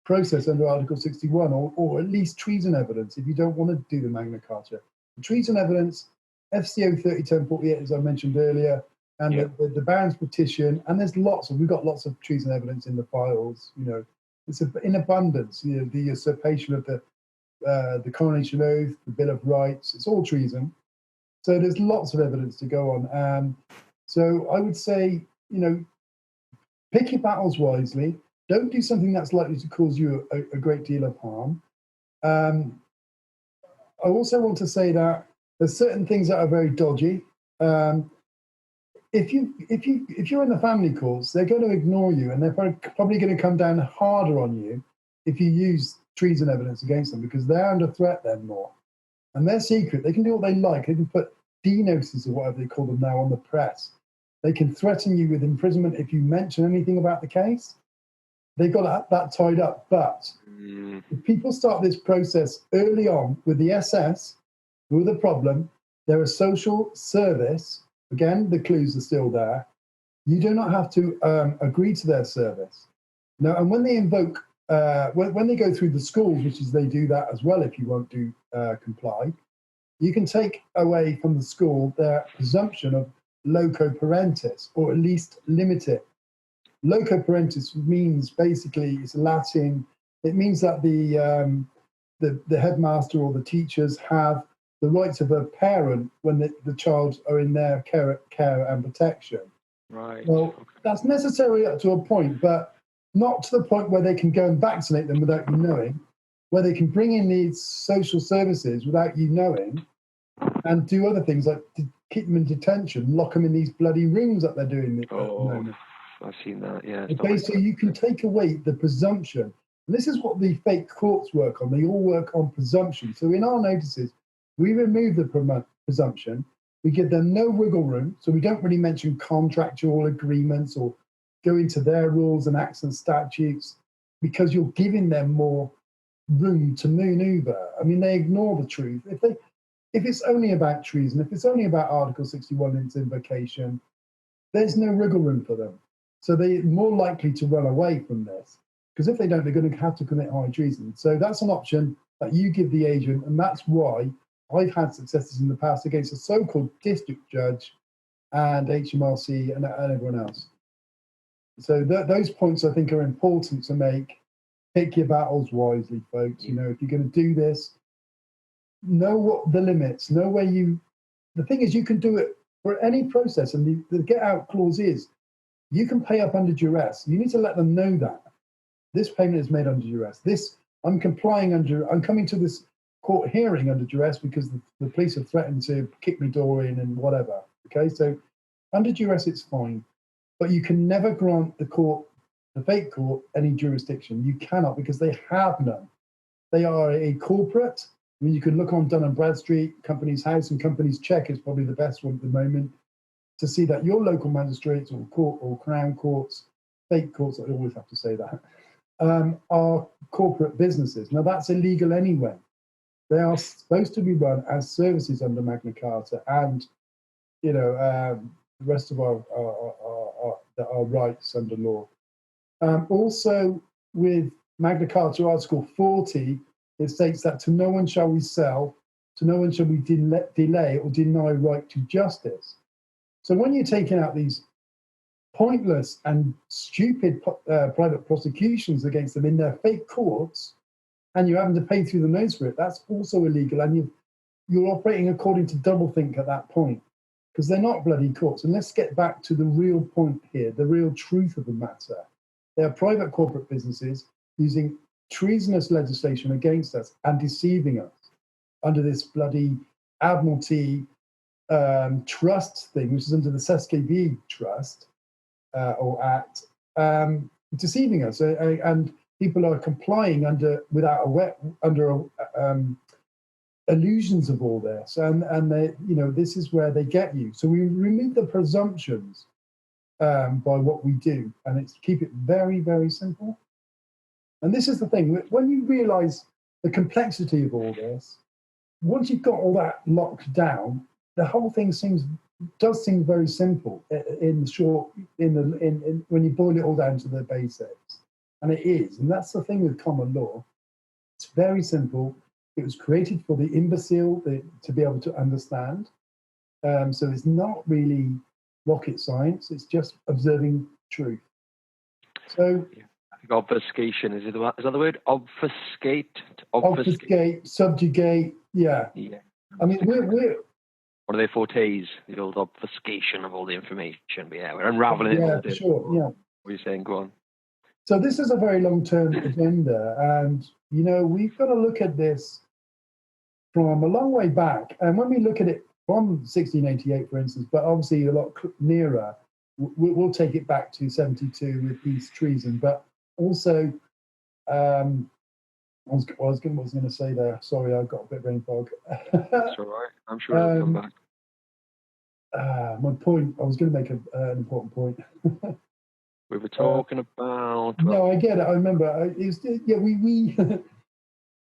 process under Article 61 or at least treason evidence if you don't want to do the Magna Carta. The treason evidence, FCO 301048, as I mentioned earlier, and the Barron's petition, and we've got lots of treason evidence in the files. You know, it's in abundance. You know, the usurpation of the coronation oath, the Bill of Rights, it's all treason. So there's lots of evidence to go on. So I would say, you know, pick your battles wisely. Don't do something that's likely to cause you a great deal of harm. I also want to say that there's certain things that are very dodgy. If you're in the family courts, they're going to ignore you, and they're probably going to come down harder on you if you use treason evidence against them, because they're under threat then more. And they're secret. They can do what they like. They can put D-notices or whatever they call them now on the press. They can threaten you with imprisonment if you mention anything about the case. They've got that tied up. But if people start this process early on with the SS, who are the problem, they're a social service. Again, the clues are still there. You do not have to agree to their service. Now, and when they invoke, when they go through the schools, which is they do that as well if you won't do comply, you can take away from the school their presumption of loco parentis, or at least limit it. Loco parentis means basically, it's Latin. It means that the headmaster or the teachers have the rights of a parent when the child are in their care and protection. Right. Well, that's necessary up to a point, but not to the point where they can go and vaccinate them without you knowing, where they can bring in these social services without you knowing, and do other things like keep them in detention, lock them in these bloody rooms that they're doing at the moment. I've seen that, yeah. Okay, so you can take away the presumption. And this is what the fake courts work on. They all work on presumption. So in our notices, we remove the presumption. We give them no wiggle room. So we don't really mention contractual agreements or go into their rules and acts and statutes, because you're giving them more room to maneuver. I mean, they ignore the truth. If it's only about treason, if it's only about Article 61 in its invocation, there's no wiggle room for them. So they're more likely to run away from this, because if they don't, they're going to have to commit high treason. So that's an option that you give the agent, and that's why I've had successes in the past against a so-called district judge and HMRC and everyone else. So those points, I think, are important to make. Pick your battles wisely, folks. You know, if you're going to do this, know what the limits, know where you... The thing is, you can do it for any process, and the get-out clause is, you can pay up under duress. You need to let them know that. This payment is made under duress. I'm coming to this court hearing under duress because the police have threatened to kick my door in and whatever. Okay, so under duress, it's fine. But you can never grant the fake court, any jurisdiction. You cannot, because they have none. They are a corporate. I mean, you can look on Dun & Bradstreet, Companies House and Companies Check is probably the best one at the moment, to see that your local magistrates or court or crown courts, fake courts, I always have to say that, are corporate businesses. Now, that's illegal anyway. They are supposed to be run as services under Magna Carta and, the rest of our rights under law. Also, with Magna Carta Article 40, it states that to no one shall we sell, to no one shall we delay or deny right to justice. So when you're taking out these pointless and stupid private prosecutions against them in their fake courts, and you're having to pay through the nose for it, that's also illegal. And you're operating according to doublethink at that point, because they're not bloody courts. And let's get back to the real point here, the real truth of the matter. They are private corporate businesses using treasonous legislation against us and deceiving us under this bloody Admiralty trust thing, which is under the SESKB trust or Act, deceiving us. And people are complying under illusions of all this, and they, this is where they get you. So we remove the presumptions by what we do, and it's keep it very, very simple. And this is the thing: when you realise the complexity of all this, once you've got all that locked down, the whole thing does seem very simple when you boil it all down to the basics, and it is. And that's the thing with common law; it's very simple. It was created for the imbecile to be able to understand. So it's not really rocket science. It's just observing truth. So I think obfuscation is that the word? Obfuscate, subjugate. Yeah. I mean, we're one of their fortes, the old obfuscation of all the information. But yeah, we're unraveling it. Yeah, for sure. Yeah. What are you saying? Go on. So this is a very long-term agenda, and we've got to look at this from a long way back. And when we look at it from 1688, for instance, but obviously a lot nearer, we'll take it back to 72 with peace treason. But also, I was going to say there. Sorry, I've got a bit brain fog. That's all right. I'm sure it'll come back. My point. I was going to make an important point. We were talking about. No, I get it. I remember.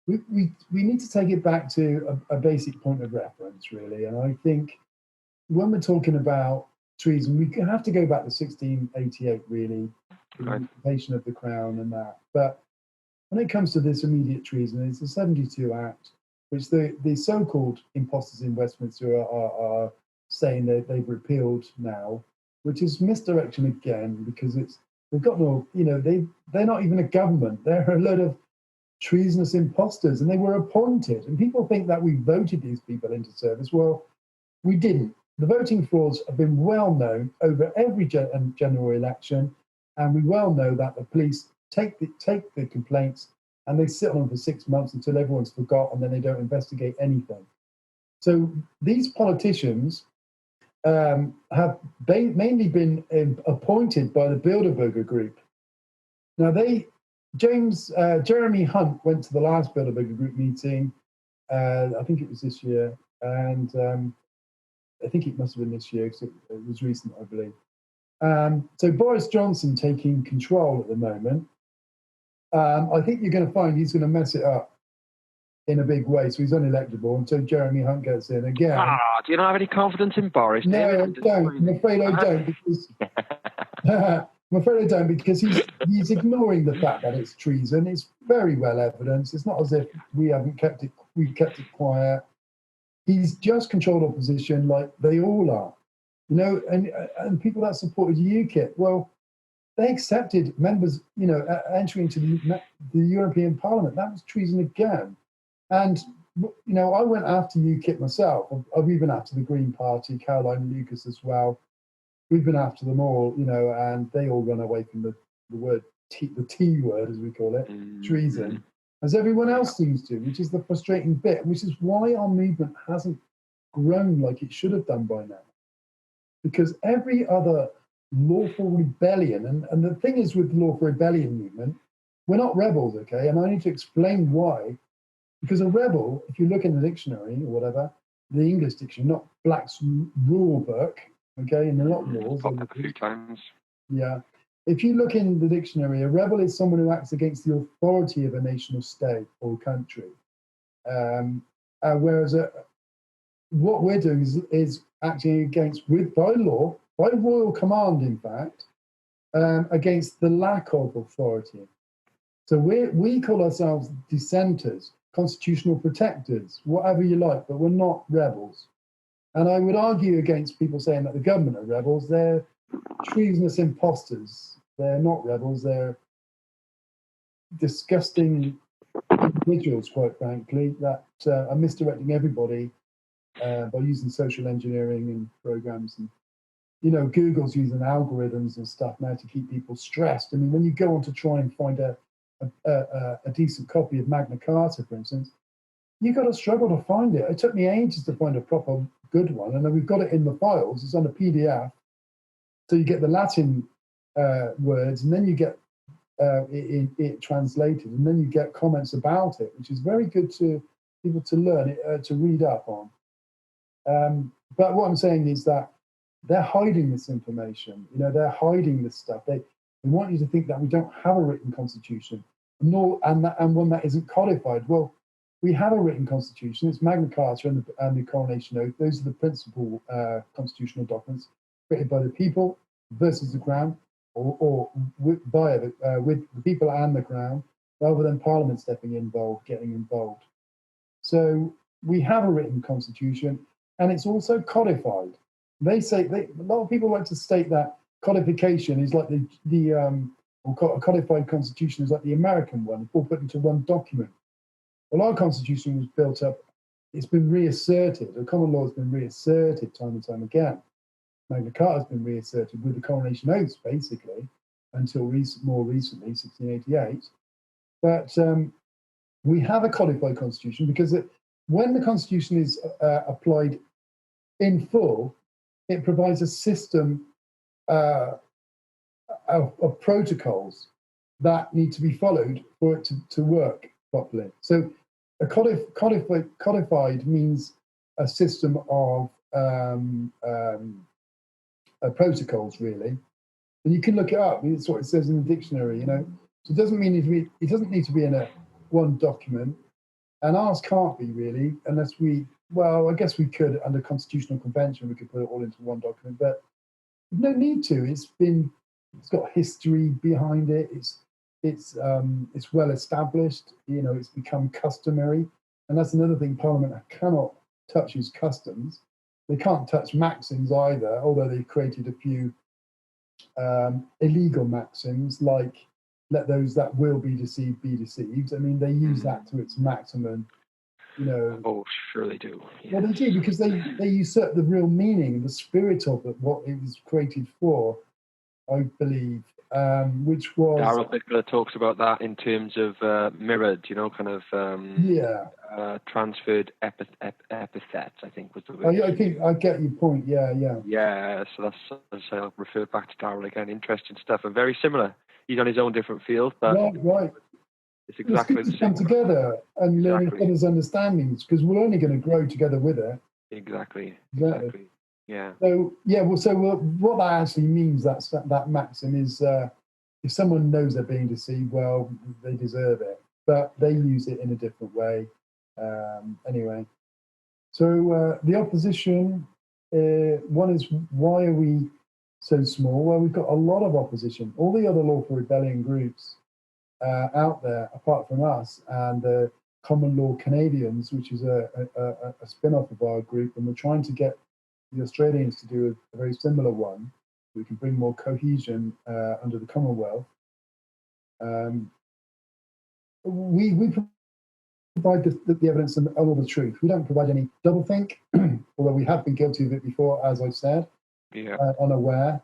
We need to take it back to a basic point of reference, really. And I think when we're talking about treason, we have to go back to 1688, really, the occupation of the crown and that. But when it comes to this immediate treason, it's the 72 Act, which the so-called imposters in Westminster are saying that they've repealed now, which is misdirection again, because they've got no, they're not even a government. They're a load of treasonous imposters, and they were appointed. And people think that we voted these people into service. Well, we didn't. The voting frauds have been well known over every general election, and we well know that the police take the complaints and they sit on them for 6 months until everyone's forgot, and then they don't investigate anything. So these politicians have mainly been appointed by the Bilderberger Group. Now Jeremy Hunt went to the last Bilderberger Group meeting, I think it was this year, and I think it must have been this year because it was recent, I believe. So Boris Johnson taking control at the moment. I think you're going to find he's going to mess it up in a big way, so he's unelectable until Jeremy Hunt gets in again. Do you not have any confidence in Boris? No, David? I don't. I'm afraid I don't because he's ignoring the fact that it's treason. It's very well evidenced. It's not as if we kept it quiet. He's just controlled opposition like they all are, you know. And people that supported UKIP, well, they accepted members, you know, entering into the European Parliament. That was treason again. And, you know, I went after UKIP myself. I've been after the Green Party, Caroline Lucas as well. We've been after them all, you know, and they all run away from the word, the T word, as we call it, treason, as everyone else seems to, which is the frustrating bit, which is why our movement hasn't grown like it should have done by now. Because every other lawful rebellion, and the thing is with the lawful rebellion movement, we're not rebels, okay? And I need to explain why. Because a rebel, if you look in the dictionary or whatever, the English dictionary, not Black's rule book, okay, and a lot of laws. A few times. Yeah. If you look in the dictionary, a rebel is someone who acts against the authority of a nation or state or country. Whereas what we're doing is acting against, by law, by royal command, in fact, against the lack of authority. So we call ourselves dissenters, constitutional protectors, whatever you like, but we're not rebels. And I would argue against people saying that the government are rebels. They're treasonous imposters. They're not rebels. They're disgusting individuals, quite frankly, that are misdirecting everybody by using social engineering and programs. And, you know, Google's using algorithms and stuff now to keep people stressed. I mean, when you go on to try and find a decent copy of Magna Carta, for instance, you've got to struggle to find it. It took me ages to find a proper good one, and then we've got it in the files. It's on a PDF. So you get the Latin words, and then you get it translated, and then you get comments about it, which is very good to people to learn, to read up on. But what I'm saying is that they're hiding this information. You know, they're hiding this stuff. They want you to think that we don't have a written constitution, and one that isn't codified. Well, we have a written constitution. It's Magna Carta and the Coronation Oath. Those are the principal constitutional documents created by the people versus the Crown, or with the people and the Crown, rather than Parliament getting involved. So we have a written constitution, and it's also codified. A lot of people like to state that codification is like a codified constitution is like the American one, all put into one document. Well, our constitution was built up, it's been reasserted, the common law has been reasserted time and time again. Magna Carta has been reasserted with the Coronation Oaths, basically, until more recently, 1688. But we have a codified constitution because when the constitution is applied in full, it provides a system of protocols that need to be followed for it to work properly. So a codified means a system of protocols, really. And you can look it up. It's what it says in the dictionary, you know. So it doesn't need to be in one document. And ours can't be, really, unless I guess we could, under constitutional convention, we could put it all into one document, but no need to. It's got history behind it. It's well established. You know, it's become customary, and that's another thing Parliament cannot touch is customs. They can't touch maxims either, although they've created a few illegal maxims, like let those that will be deceived be deceived. I mean, they use that to its maximum, you know. Oh, sure they do. Yes. Well, they do, because they usurp the real meaning, the spirit of it, what it was created for, I believe, which was... Darrell Bickler talks about that in terms of mirrored, you know, kind of transferred epithets, I think was the word. I think I get your point, yeah. Yeah, so that's I'll refer back to Darrell again. Interesting stuff, and very similar. He's on his own different field, but right. it's exactly the same. to come together and learn each other's understandings, because we're only going to grow together with it. Exactly. Yeah. So what that actually means, that maxim is, if someone knows they're being deceived, well, they deserve it, but they use it in a different way. Anyway, so the opposition, one is, why are we so small? Well, we've got a lot of opposition. All the other lawful rebellion groups out there, apart from us, and the Common Law Canadians, which is a spin-off of our group, and we're trying to get the Australians to do a very similar one. We can bring more cohesion under the Commonwealth. We provide the evidence and all the truth. We don't provide any doublethink, although we have been guilty of it before, as I've said, unaware.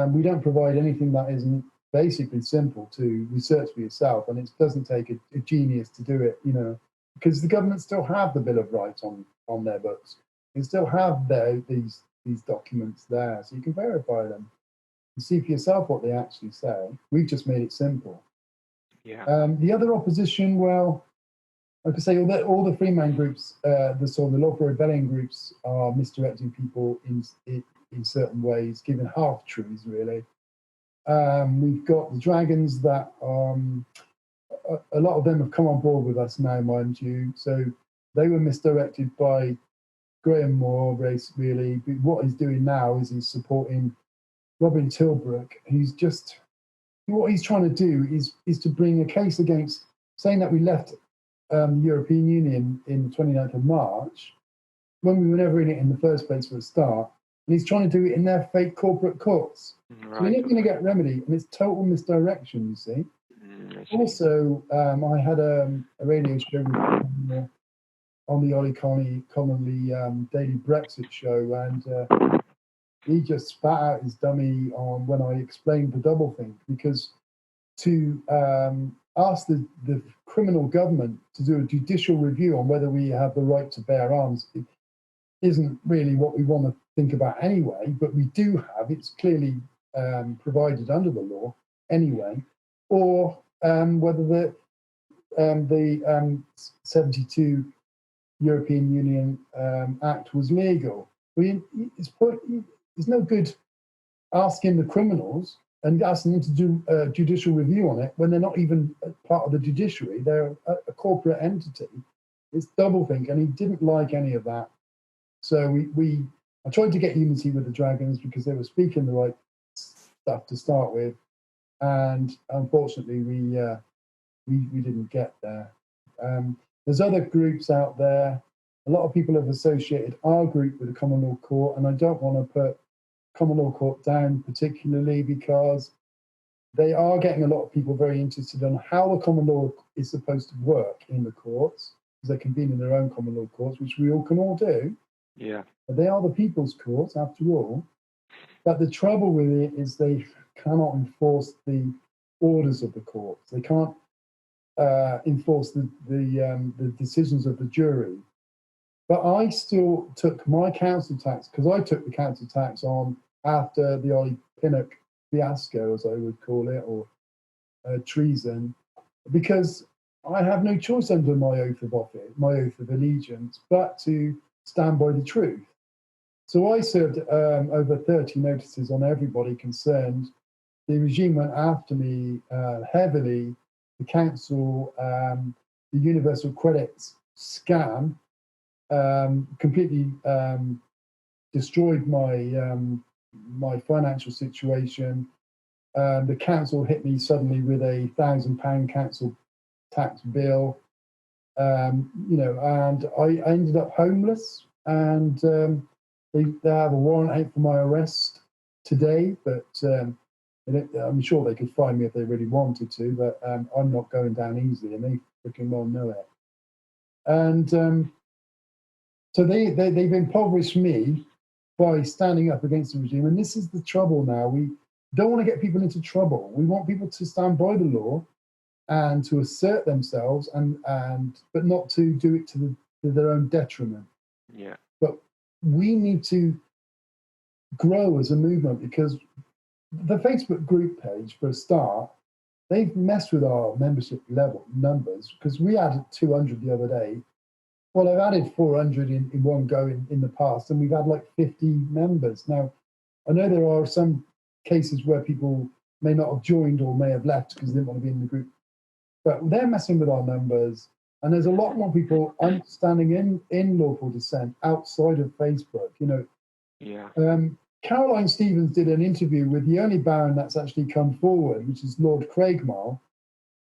We don't provide anything that isn't basically simple to research for yourself, and it doesn't take a genius to do it, you know, because the government still have the Bill of Rights on their books. They still have these documents there, so you can verify them and see for yourself what they actually say. We've just made it simple. Yeah. The other opposition, well, like I say, all the freeman groups, the lawful rebellion groups, are misdirecting people in certain ways, giving half truths, really. We've got the Dragons that a lot of them have come on board with us now, mind you. So they were misdirected by Graham Moore, really. But what he's doing now is he's supporting Robin Tilbrook. What he's trying to do is to bring a case against, saying that we left the European Union in the 29th of March, when we were never in it in the first place for a start. And he's trying to do it in their fake corporate courts. Right. So we're never going to get remedy, and it's total misdirection, you see. Also, I had a radio show on the Ollie Connolly Daily Brexit show, and he just spat out his dummy on when I explained the doublethink, because to ask the criminal government to do a judicial review on whether we have the right to bear arms isn't really what we want to think about anyway, but we do have. It's clearly provided under the law anyway, or whether the 72 European Union Act was legal. It's no good asking the criminals and asking them to do a judicial review on it when they're not even part of the judiciary. They're a corporate entity. It's doublethink, and he didn't like any of that. So I tried to get unity with the Dragons because they were speaking the right stuff to start with, and unfortunately we didn't get there. There's other groups out there. A lot of people have associated our group with the Common Law Court, and I don't want to put Common Law Court down particularly, because they are getting a lot of people very interested in how the common law is supposed to work in the courts, because they convene in their own common law courts, which we all can all do. Yeah. But they are the people's courts, after all. But the trouble with it is they cannot enforce the orders of the courts. They can't enforce the decisions of the jury. But I still took my council tax, because I took the council tax on after the Ollie Pinnock fiasco, as I would call it, or treason, because I have no choice under my oath of office, my oath of allegiance, but to stand by the truth. So I served over 30 notices on everybody concerned. The regime went after me heavily. The council, the universal credits scam, completely destroyed my financial situation. The council hit me suddenly with a £1,000 council tax bill, and I ended up homeless, and they have a warrant out for my arrest today, but I'm sure they could find me if they really wanted to, but I'm not going down easily, and they freaking well know it. And so they've impoverished me by standing up against the regime. And this is the trouble now. We don't want to get people into trouble. We want people to stand by the law and to assert themselves, but not to do it to their own detriment. Yeah. But we need to grow as a movement, because the Facebook group page, for a start, they've messed with our membership level numbers, because we added 200 the other day. Well, I've added 400 in one go in the past, and we've had like 50 members. Now, I know there are some cases where people may not have joined or may have left because they didn't want to be in the group, but they're messing with our numbers. And there's a lot more people standing in Lawful Dissent outside of Facebook, you know. Yeah. Caroline Stevens did an interview with the only Baron that's actually come forward, which is Lord Craigmile.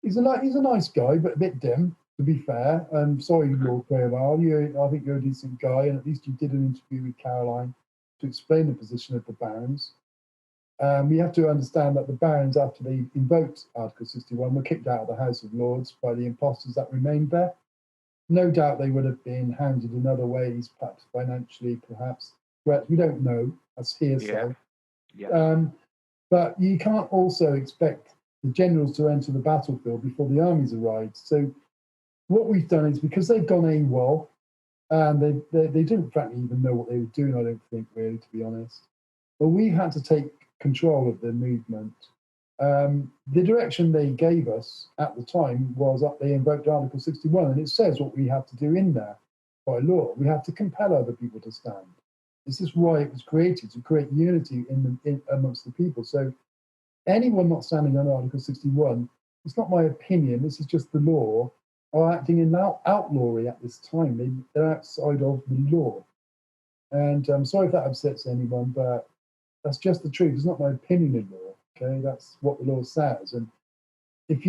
He's a nice guy, but a bit dim, to be fair. Sorry, Lord Craigmile, I think you're a decent guy, and at least you did an interview with Caroline to explain the position of the Barons. We have to understand that the Barons, after they invoked Article 61, were kicked out of the House of Lords by the impostors that remained there. No doubt they would have been hounded in other ways, perhaps financially, perhaps. We don't know. That's hearsay. Yeah. But you can't also expect the generals to enter the battlefield before the armies arrive. So what we've done is, because they've gone AWOL, and they didn't frankly even know what they were doing, I don't think, really, to be honest. But we had to take control of the movement. The direction they gave us at the time was that they invoked Article 61, and it says what we have to do in there by law. We have to compel other people to stand. This is why it was created, to create unity amongst the people. So anyone not standing on Article 61, it's not my opinion, this is just the law, are acting in outlawry at this time. They're outside of the law. And I'm sorry if that upsets anyone, but that's just the truth. It's not my opinion in law, okay? That's what the law says. And if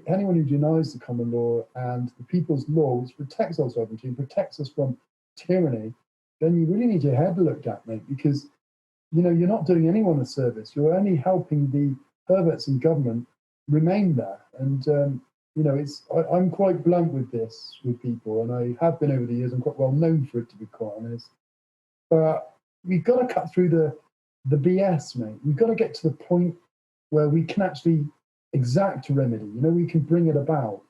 anyone who denies the common law and the people's law, which protects our sovereignty and protects us from tyranny, then you really need your head looked at, mate, because, you know, you're not doing anyone a service. You're only helping the perverts in government remain there. And, you know, I'm quite blunt with this with people, and I have been over the years. I'm quite well known for it, to be quite honest. But we've got to cut through the BS, mate. We've got to get to the point where we can actually exact a remedy. You know, we can bring it about.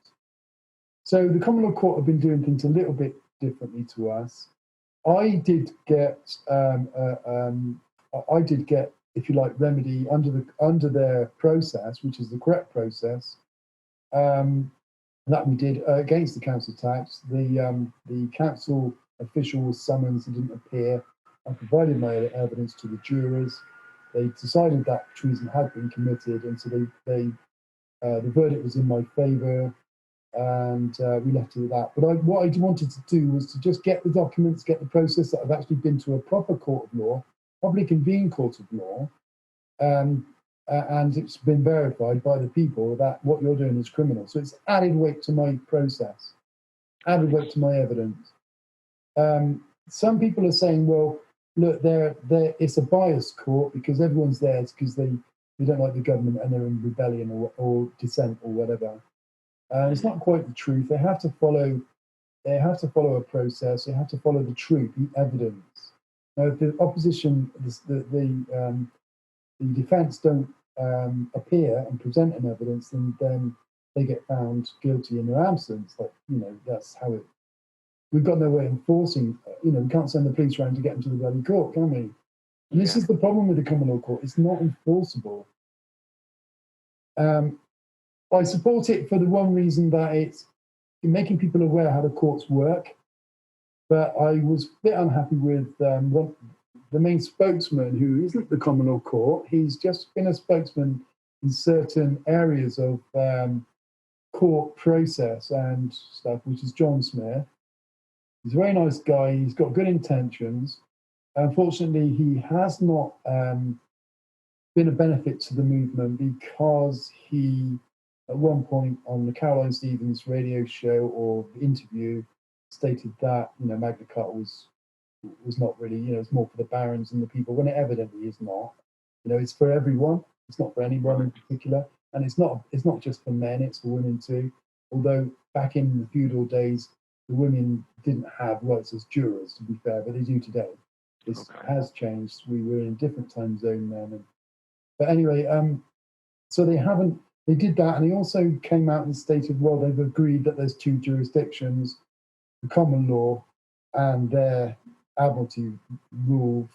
So the Common Law Court have been doing things a little bit differently to us. I did get, if you like, remedy under their process, which is the correct process, that we did against the council tax. The council official was summoned and didn't appear. I provided my evidence to the jurors. They decided that treason had been committed, and so the verdict was in my favour. And we left it at that. But what I wanted to do was to just get the documents, get the process that have actually been to a proper court of law, probably convened court of law, and it's been verified by the people that what you're doing is criminal. So it's added weight to my process, added weight to my evidence. Some people are saying, well, look, it's a biased court because everyone's there because they don't like the government and they're in rebellion or dissent or whatever. It's not quite the truth. They have to follow a process. They have to follow the truth, the evidence. Now, if the opposition, the defence don't appear and present an evidence, then they get found guilty in their absence. Like, you know, that's how it. We've got no way of enforcing. You know, we can't send the police around to get them to the bloody court, can we? And this is the problem with the common law court. It's not enforceable. I support it for the one reason that it's making people aware how the courts work. But I was a bit unhappy with the main spokesman, who isn't the common law court. He's just been a spokesman in certain areas of court process and stuff, which is John Smith. He's a very nice guy. He's got good intentions. Unfortunately, he has not been a benefit to the movement because he, at one point on the Caroline Stevens radio show or interview, stated that, you know, Magna Carta was not really, you know, it's more for the barons and the people, when it evidently is not. You know, it's for everyone. It's not for anyone in particular, and it's not just for men; it's for women too. Although back in the feudal days, the women didn't have rights as jurors, to be fair, but they do today. This has changed. We were in a different time zone then. But anyway, so they did that, and they also came out and stated, well, they've agreed that there's two jurisdictions, the common law and their admiralty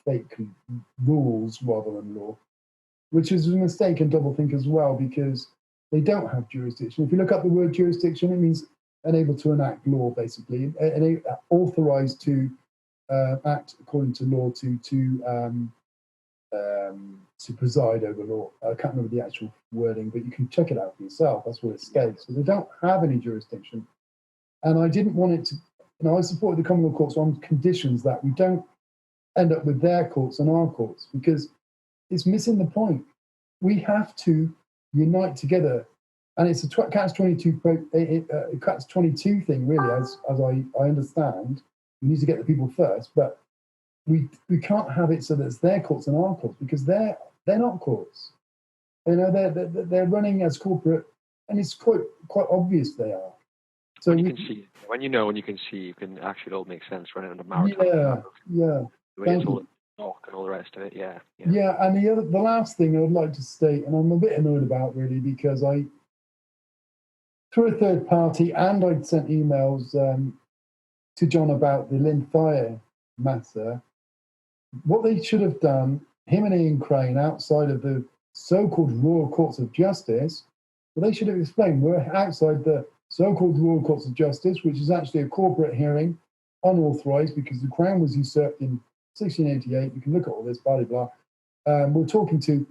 fake rules rather than law, which is a mistake and doublethink as well, because they don't have jurisdiction. If you look up the word jurisdiction, it means unable to enact law, basically, authorized to act according to law, to preside over law. I can't remember the actual wording, but you can check it out for yourself. That's what it states. So they don't have any jurisdiction. And I didn't want it to, I supported the common law courts on conditions that we don't end up with their courts and our courts, because it's missing the point. We have to unite together. And it's a catch-22 thing, really, as I understand. We need to get the people first, but we can't have it so that it's their courts and our courts, because they're not courts. They're running as corporate, and it's quite obvious they are. So when you can see, you can actually it all make sense running under maritime. Yeah. The way it's all talk and all the rest of it, yeah. Yeah, and the last thing I would like to state, and I'm a bit annoyed about really, because through a third party, and I'd sent emails to John about the Lynn Thayer matter. What they should have done, him and Ian Crane, outside of the so-called Royal Courts of Justice, well, they should have explained we're outside the so-called Royal Courts of Justice, which is actually a corporate hearing, unauthorised, because the Crown was usurped in 1688. You can look at all this, blah, blah, blah. We're talking to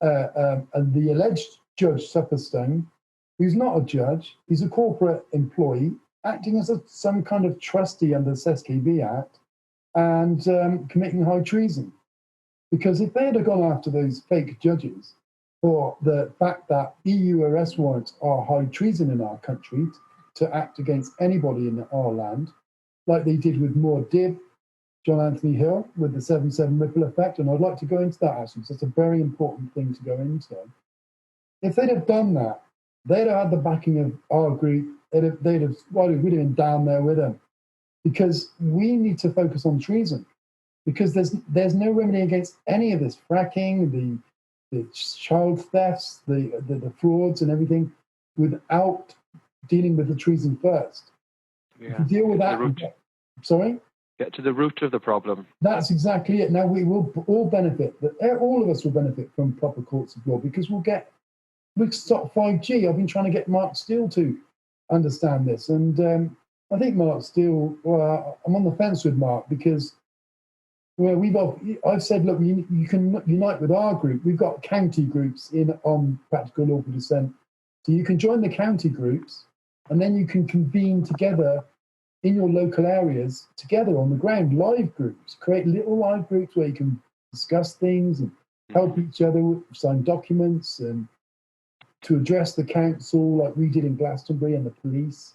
the alleged Judge Supperstone, who's not a judge. He's a corporate employee, acting as some kind of trustee under the SKB Act, and committing high treason. Because if they had gone after those fake judges for the fact that EU arrest warrants are high treason in our country to act against anybody in our land, like they did with Moore Dibb, John Anthony Hill, with the 7/7 ripple effect, and I'd like to go into that actually, because that's a very important thing to go into. If they'd have done that, they'd have had the backing of our group. We'd have been down there with them, because we need to focus on treason, because there's no remedy against any of this fracking, the child thefts, the frauds and everything, without dealing with the treason first. Yeah. If you deal with that, sorry? Get to the root of the problem. That's exactly it. Now we will all benefit. All of us will benefit from proper courts of law, because we'll stop 5G. I've been trying to get Mark Steele to understand this, and I think Mark Steele. Well, I'm on the fence with Mark, because I've said, look, you can unite with our group. We've got county groups on Practical Lawful Dissent, so you can join the county groups, and then you can convene together in your local areas, together on the ground, live groups. Create little live groups where you can discuss things and help each other, sign documents, and to address the council like we did in Glastonbury and the police.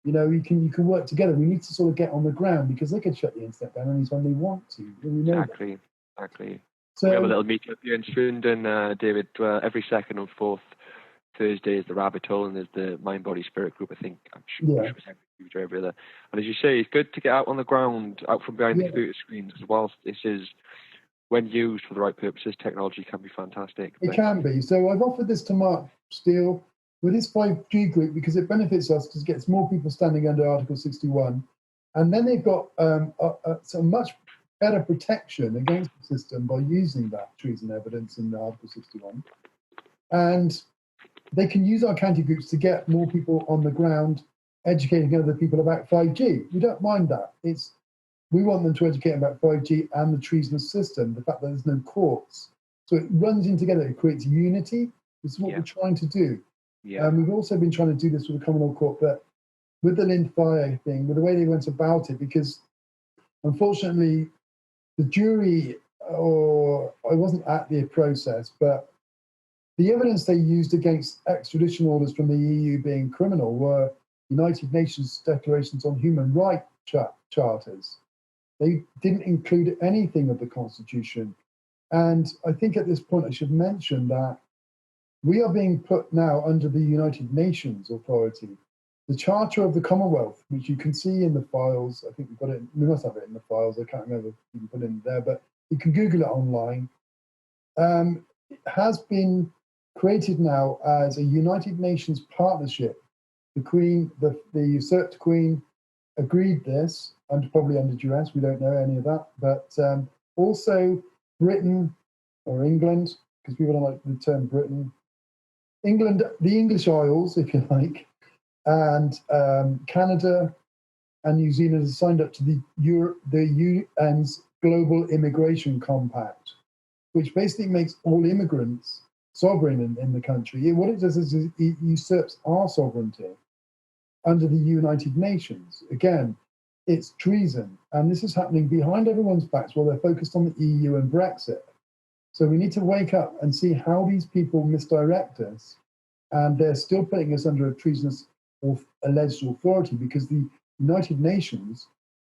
You can work together. We need to sort of get on the ground, because they could shut the internet down anytime they want to. Exactly. So we have a little meetup here in Swindon, David. Every second and fourth Thursday is the Rabbit Hole, and there's the Mind Body Spirit group. I think I'm sure it's every other. And as you say, it's good to get out on the ground, out from behind the computer screens, because whilst this is, when used for the right purposes, technology can be fantastic. It can be. So I've offered this to Mark Steele with his 5G group, because it benefits us, because it gets more people standing under Article 61. And then they've got some much better protection against the system by using that treason evidence in Article 61. And they can use our county groups to get more people on the ground, educating other people about 5G. We don't mind that. We want them to educate about 5G and the treasonous system, the fact that there's no courts. So it runs in together. It creates unity. This is what we're trying to do. Yeah. We've also been trying to do this with the Common Law Court, but with the Lynn Thayer thing, with the way they went about it, because unfortunately the jury, or I wasn't at the process, but the evidence they used against extradition orders from the EU being criminal were United Nations declarations on human rights charters. They didn't include anything of the Constitution. And I think at this point I should mention that we are being put now under the United Nations authority. The Charter of the Commonwealth, which you can see in the files, I think we've got it, we must have it in the files, I can't remember if you can put it in there, but you can Google it online, has been created now as a United Nations partnership. The Queen, the usurped Queen agreed this, probably under duress, we don't know any of that, but also Britain or England, because people don't like the term Britain, England, the English Isles, if you like, and Canada and New Zealand have signed up to the UN's Global Immigration Compact, which basically makes all immigrants sovereign in the country. What it does is it usurps our sovereignty under the United Nations. Again, it's treason, and this is happening behind everyone's backs while they're focused on the EU and Brexit. So we need to wake up and see how these people misdirect us, and they're still putting us under a treasonous or alleged authority, because the United Nations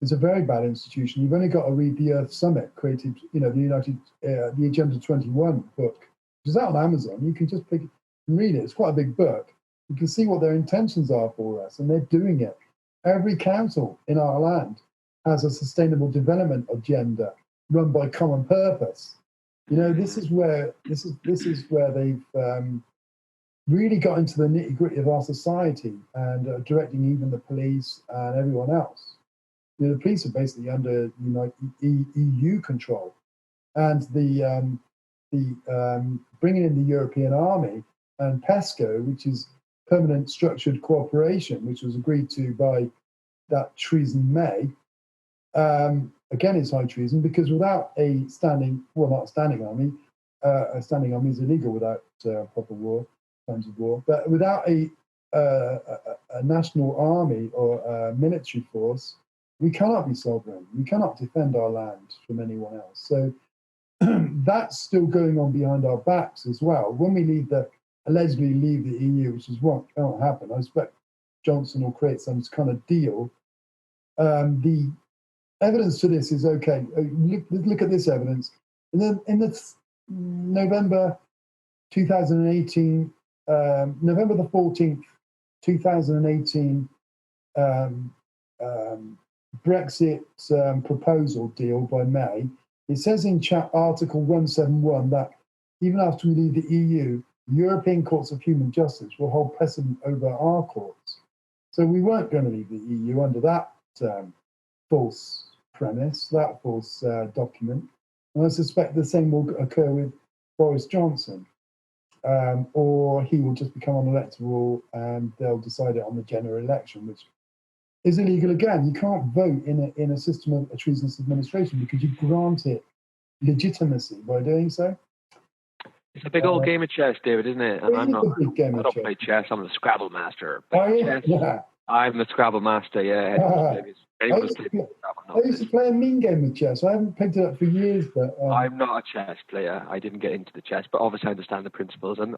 is a very bad institution. You've only got to read the Earth Summit created, the Agenda 21 book, which is out on Amazon. You can just pick it and read it. It's quite a big book. You can see what their intentions are for us, and they're doing it. Every council in our land has a sustainable development agenda run by Common Purpose. This is where they've really got into the nitty-gritty of our society and directing even the police and everyone else. The police are basically under EU control, and the bringing in the European Army and PESCO, which is Permanent Structured Cooperation, which was agreed to by that treason May. Again, it's high treason, because without a standing army is illegal without proper war, times of war. But without a national army or a military force, we cannot be sovereign. We cannot defend our land from anyone else. So that's still going on behind our backs as well. When we allegedly leave the EU, which is what won't happen. I expect Johnson will create some kind of deal. The evidence to this is okay. Look at this evidence. In the November 2018, November the 14th, 2018 Brexit proposal deal by May, it says in Article 171 that even after we leave the EU, European courts of human justice will hold precedent over our courts. So we weren't going to leave the EU under that false premise, that false document. And I suspect the same will occur with Boris Johnson, or he will just become unelectable and they'll decide it on the general election, which is illegal again. You can't vote in a system of a treasonous administration because you grant it legitimacy by doing so. It's a big old game of chess, David, isn't it? And I don't play chess. I'm the Scrabble master. I'm the Scrabble master, yeah. I used to play a mean game of chess. I haven't picked it up for years, but I'm not a chess player. I didn't get into the chess, but obviously I understand the principles. And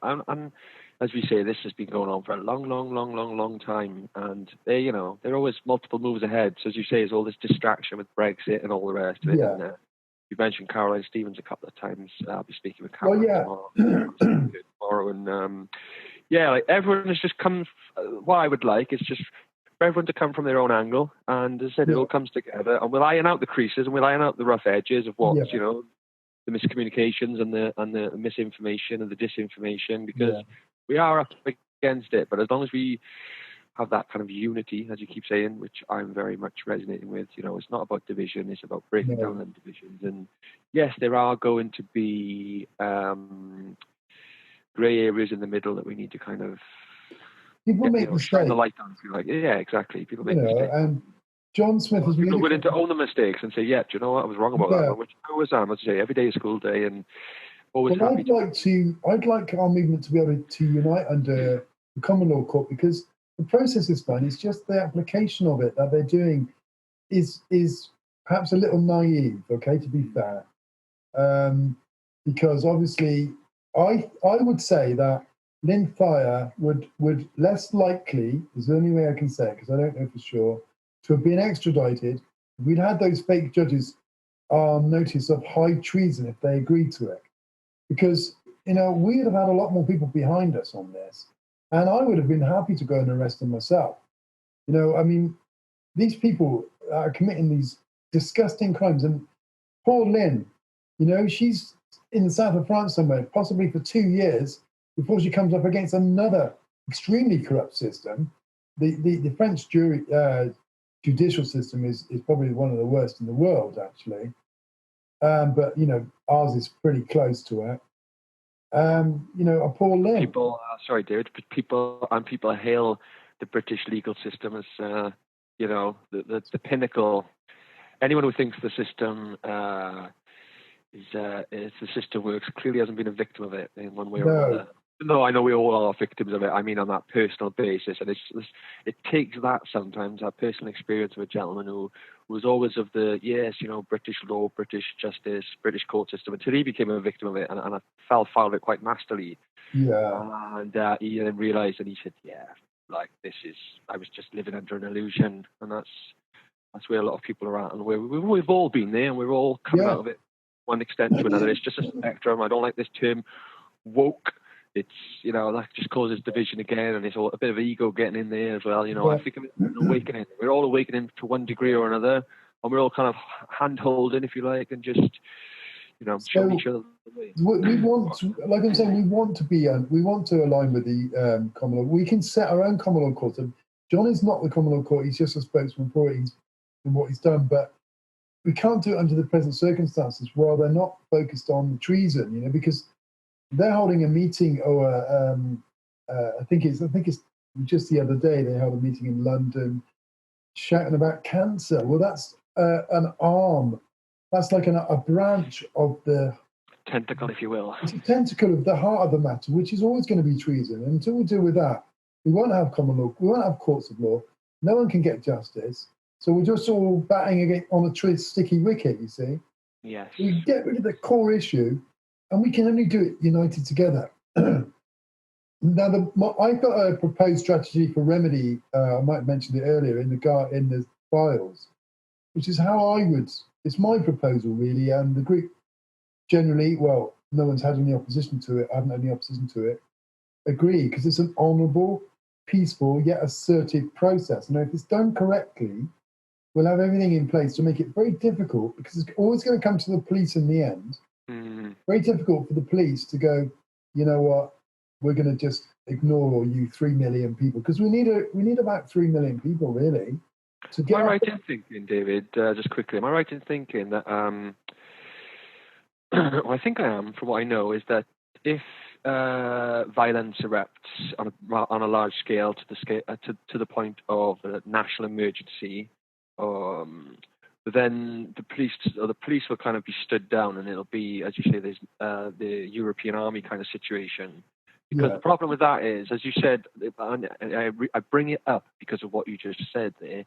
as we say, this has been going on for a long time. And there are always multiple moves ahead. So as you say, there's all this distraction with Brexit and all the rest of it. Yeah. And, you mentioned Caroline Stevens a couple of times. I'll be speaking with Caroline tomorrow. And like everyone has just come. What I would like is just for everyone to come from their own angle, and as I said, it all comes together, and we'll iron out the creases and we'll iron out the rough edges of what the miscommunications and the misinformation and the disinformation, because we are up against it. But as long as we have that kind of unity, as you keep saying, which I'm very much resonating with, it's not about division, it's about breaking down them divisions. And yes, there are going to be grey areas in the middle that we need to kind of shine the light on. Yeah, exactly. People make mistakes. And John Smith is people willing to own the mistakes and say, do you know what, I was wrong about that one, which I always am. As I say, every day is school day, and always happy. I'd like our movement to be able to unite under the common law court, because the process is fine. It's just the application of it that they're doing is perhaps a little naive, okay, to be fair. Because obviously, I would say that Lynn Thayer would less likely, is the only way I can say it, because I don't know for sure, to have been extradited. We'd had those fake judges on notice of high treason if they agreed to it. Because we would have had a lot more people behind us on this. And I would have been happy to go and arrest them myself. I mean, these people are committing these disgusting crimes. And poor Lynn, she's in the south of France somewhere, possibly for 2 years, before she comes up against another extremely corrupt system. The French judicial system is probably one of the worst in the world, actually. But, ours is pretty close to it. A poor Lynn. People, sorry, David, people hail the British legal system as, the pinnacle. Anyone who thinks the system the system works clearly hasn't been a victim of it in one way or another. No, I know we all are victims of it. I mean, on that personal basis, and it takes that sometimes. Our personal experience of a gentleman who was always of the British law, British justice, British court system, until he became a victim of it, and I fell foul of it quite nastily. Yeah. And he then realised, and he said, I was just living under an illusion, and that's where a lot of people are at, and we've all been there, and we're all coming out of it one extent to another. It's just a spectrum. I don't like this term woke. It's, that just causes division again, and it's all a bit of ego getting in there as well. I think it's an awakening. We're all awakening to one degree or another, and we're all kind of hand-holding, if you like, and just, showing each other the way. We want to, like I'm saying, we want to align with the common law. We can set our own common law court. And John is not the common law court. He's just a spokesman for it in what he's done. But we can't do it under the present circumstances while they're not focused on treason, because they're holding a meeting, I think it's just the other day they held a meeting in London shouting about cancer. Well, that's an arm. That's like a branch of the tentacle, if you will. It's a tentacle of the heart of the matter, which is always going to be treason. And until we deal with that, we won't have common law. We won't have courts of law. No one can get justice. So we're just all batting again on a sticky wicket, you see. Yes. We get rid of the core issue, and we can only do it united together. Now, I've got a proposed strategy for remedy. I might have mentioned it earlier in the files, which is how it's my proposal, really. And the group generally, well, no one's had any opposition to it. I haven't had any opposition to it. Agree, because it's an honourable, peaceful, yet assertive process. Now, if it's done correctly, we'll have everything in place to make it very difficult, because it's always going to come to the police in the end. Very difficult for the police to go, you know what, we're going to just ignore you 3 million people, because we need about 3 million people, really. To get am I right in thinking, David, just quickly, am I right in thinking that, well, I think I am, from what I know, is that if violence erupts on a large scale to the point of a national emergency, then the police will kind of be stood down, and it'll be, as you say, there's the European army kind of situation. Because the problem with that is, as you said, I bring it up because of what you just said there,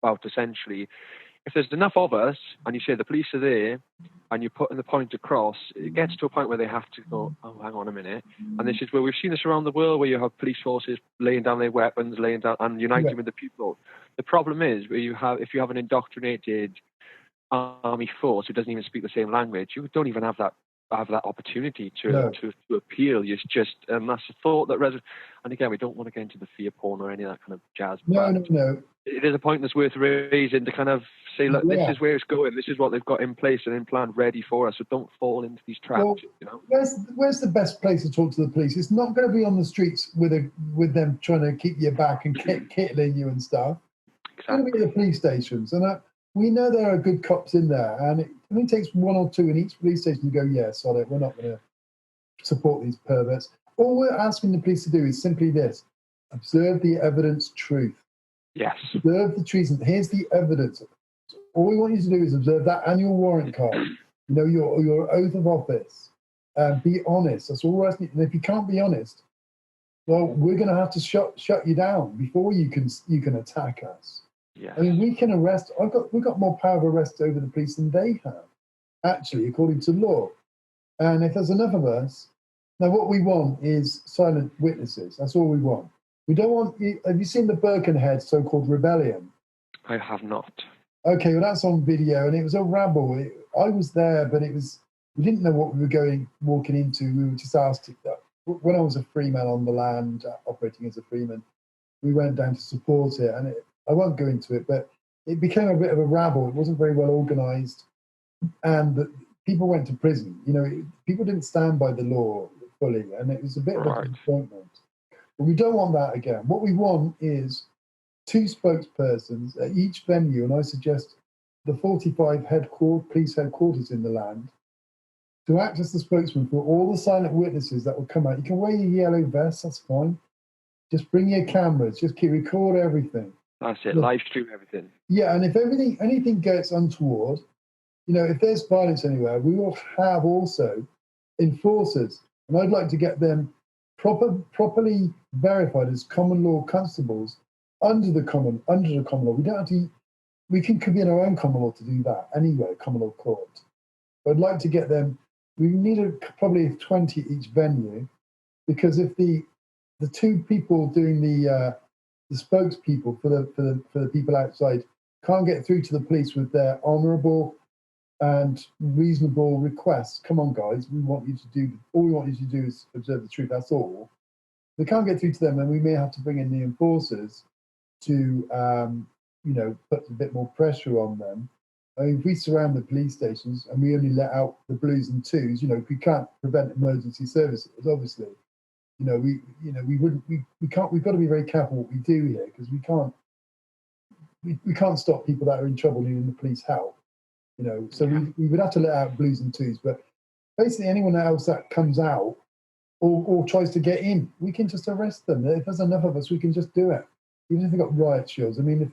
about essentially, if there's enough of us, and you say the police are there, and you're putting the point across, it gets to a point where they have to go, oh, hang on a minute. And this is where we've seen this around the world, where you have police forces laying down their weapons, and uniting with the people. The problem is, if you have an indoctrinated army force who doesn't even speak the same language, you don't even have that opportunity to appeal. It's just, that's a thought that and again, we don't want to get into the fear porn or any of that kind of jazz. No. It is a point that's worth raising to kind of say, look, this is where it's going. This is what they've got in place and in plan ready for us. So don't fall into these traps. Well, where's the best place to talk to the police? It's not going to be on the streets with them trying to keep you back and kittling you and stuff. Exactly. It's going to be at the police stations, and we know there are good cops in there, and it only takes one or two in each police station to go, yeah, sorry, we're not going to support these perverts. All we're asking the police to do is simply this: observe the evidence truth. Yes. Observe the treason. Here's the evidence. All we want you to do is observe that annual warrant card, your oath of office, and be honest. That's all we're asking. And if you can't be honest, well, we're going to have to shut you down before you can attack us. Yes. I mean, we can arrest. We've got more power of arrest over the police than they have, actually, according to law. And if there's enough of us, now what we want is silent witnesses. That's all we want. We don't want. Have you seen the Birkenhead so-called rebellion? I have not. Okay, well that's on video, and it was a rabble. I was there, but it was We didn't know what we were walking into. We were just asked to, when I was a freeman on the land, operating as a freeman, we went down to support it. And I won't go into it, but it became a bit of a rabble. It wasn't very well organised. And people went to prison. You know, people didn't stand by the law fully. And it was a bit of a disappointment. But we don't want that again. What we want is 2 spokespersons at each venue. And I suggest the 45 police headquarters in the land to act as the spokesman for all the silent witnesses that will come out. You can wear your yellow vest, that's fine. Just bring your cameras, just record everything. That's it, live stream everything. Yeah, and if anything gets untoward, you know, if there's violence anywhere, we will have also enforcers. And I'd like to get them properly verified as common law constables under the common law. We don't have to, we can convene our own common law to do that anyway, common law court. But I'd like to get them. We need probably 20 each venue, because if the 2 people doing the spokespeople for the people outside can't get through to the police with their honourable and reasonable requests, come on guys, we want you to do, all we want you to do is observe the truth, that's all. If they can't get through to them, then we may have to bring in the enforcers to you know, put a bit more pressure on them. I mean, if we surround the police stations and we only let out the blues and twos, you know, we can't prevent emergency services, obviously. You know, we can't, we've got to be very careful what we do here, because we can't stop people that are in trouble needing the police help. You know, so we would have to let out blues and twos, but basically anyone else that comes out or tries to get in, we can just arrest them. If there's enough of us, we can just do it. Even if they've got riot shields. I mean, if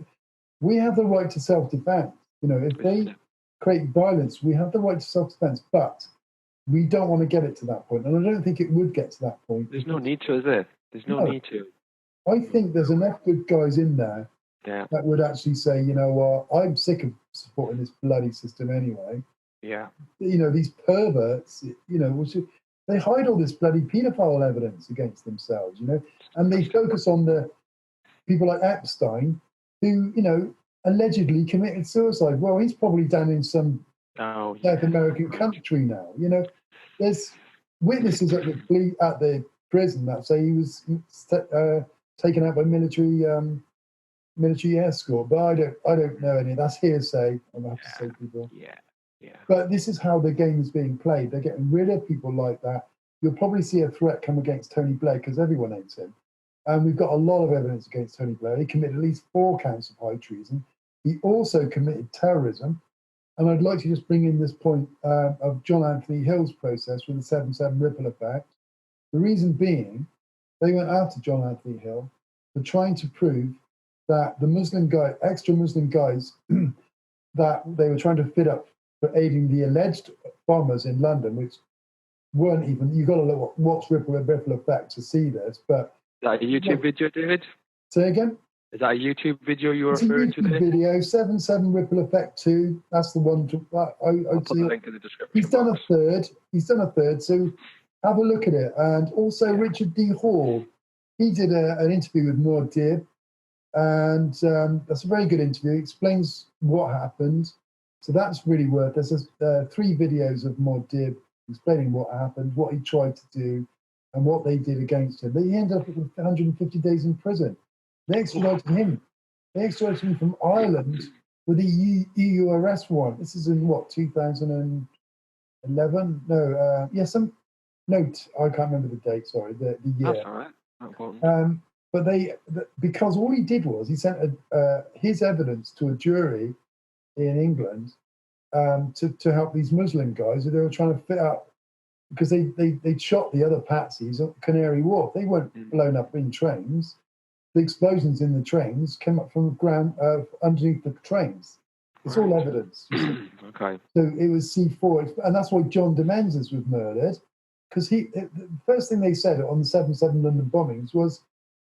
we have the right to self-defense. You know, if they create violence, we have the right to self-defense, but we don't want to get it to that point. And I don't think it would get to that point. There's no need to, is there? There's no need to. I think there's enough good guys in there that would actually say, you know what, I'm sick of supporting this bloody system anyway. Yeah. You know, these perverts, you know, they hide all this bloody paedophile evidence against themselves, you know, and they focus on the people like Epstein, who, you know, allegedly committed suicide. Well, he's probably down in some South American country now. You know, there's witnesses at the prison that say he was taken out by military escort. But I don't know any. That's hearsay. I have to say, people. Yeah. But this is how the game is being played. They're getting rid of people like that. You'll probably see a threat come against Tony Blair, because everyone hates him. And we've got a lot of evidence against Tony Blair. He committed at least 4 counts of high treason. He also committed terrorism. And I'd like to just bring in this point of John Anthony Hill's process with the 7/7 ripple effect. The reason being, they went after John Anthony Hill for trying to prove that the extra Muslim guys that they were trying to fit up for aiding the alleged bombers in London, which weren't even, you've got to look what's ripple effect to see this, but is that a YouTube video, David? Say again? Is that a YouTube video you're referring to? It's a YouTube video, 7/7 Ripple Effect 2. That's the one. I'll put the link in the description. He's done a third. So have a look at it. And also Richard D. Hall. He did an interview with Muad'Dib, and that's a very good interview. He explains what happened. So that's really worth. There's 3 videos of Muad'Dib explaining what happened, what he tried to do, and what they did against him. He ended up with 150 days in prison. They extradited him. They extradited him from Ireland with a EU arrest warrant. This is in what, 2011? No, some note. I can't remember the date. Sorry, the year. That's all right. Not important. But because all he did was he sent his evidence to a jury in England to help these Muslim guys who they were trying to fit up, because they'd shot the other patsies at Canary Wharf. They weren't blown up in trains. The explosions in the trains came up from the ground underneath the trains. It's all evidence. Okay. So it was C4, and that's why John de Menzies was murdered, because the first thing they said on the 7/7 London bombings was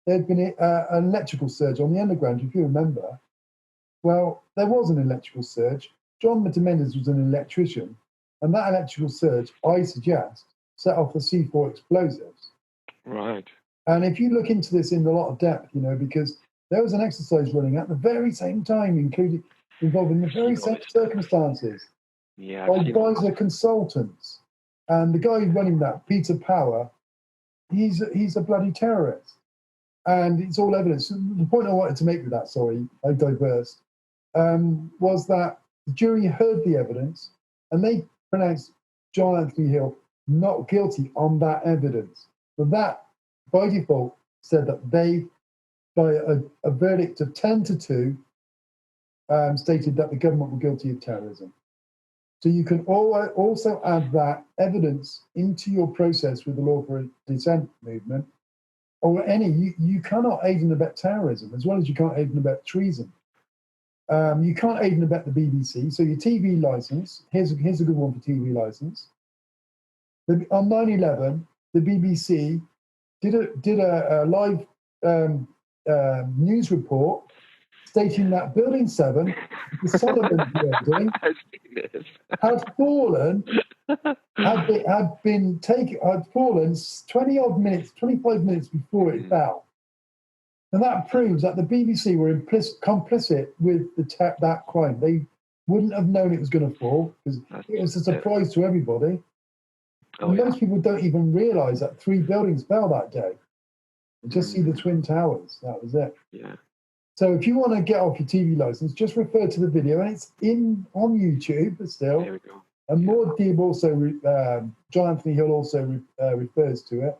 there had been an electrical surge on the underground, if you remember. Well, there was an electrical surge. John de Menzies was an electrician, and that electrical surge, I suggest, set off the C4 explosives. Right. And if you look into this in a lot of depth, you know, because there was an exercise running at the very same time, involving the very same circumstances, by Pfizer consultants. And the guy running that, Peter Power, he's a bloody terrorist. And it's all evidence. The point I wanted to make with that, sorry, I diversed, was that the jury heard the evidence and they pronounced John Anthony Hill not guilty on that evidence. But that, by default, said that they, by a verdict of 10-2, stated that the government were guilty of terrorism. So you can also add that evidence into your process with the Lawful Dissent movement, or you cannot aid and abet terrorism, as well as you can't aid and abet treason. You can't aid and abet the BBC. So your TV license, here's a good one for TV license. On 9/11, the BBC did a live news report stating that Building 7, the Sullivan building, had fallen 20-odd minutes, 25 minutes before it fell. And that proves that the BBC were complicit with that crime. They wouldn't have known it was going to fall because it was a surprise to everybody. And most people don't even realise that 3 buildings fell that day. They just see the Twin Towers. That was it. Yeah. So if you want to get off your TV license, just refer to the video, and it's on YouTube. But still, there we go. And Maud Deeb also, John Anthony Hill also refers to it.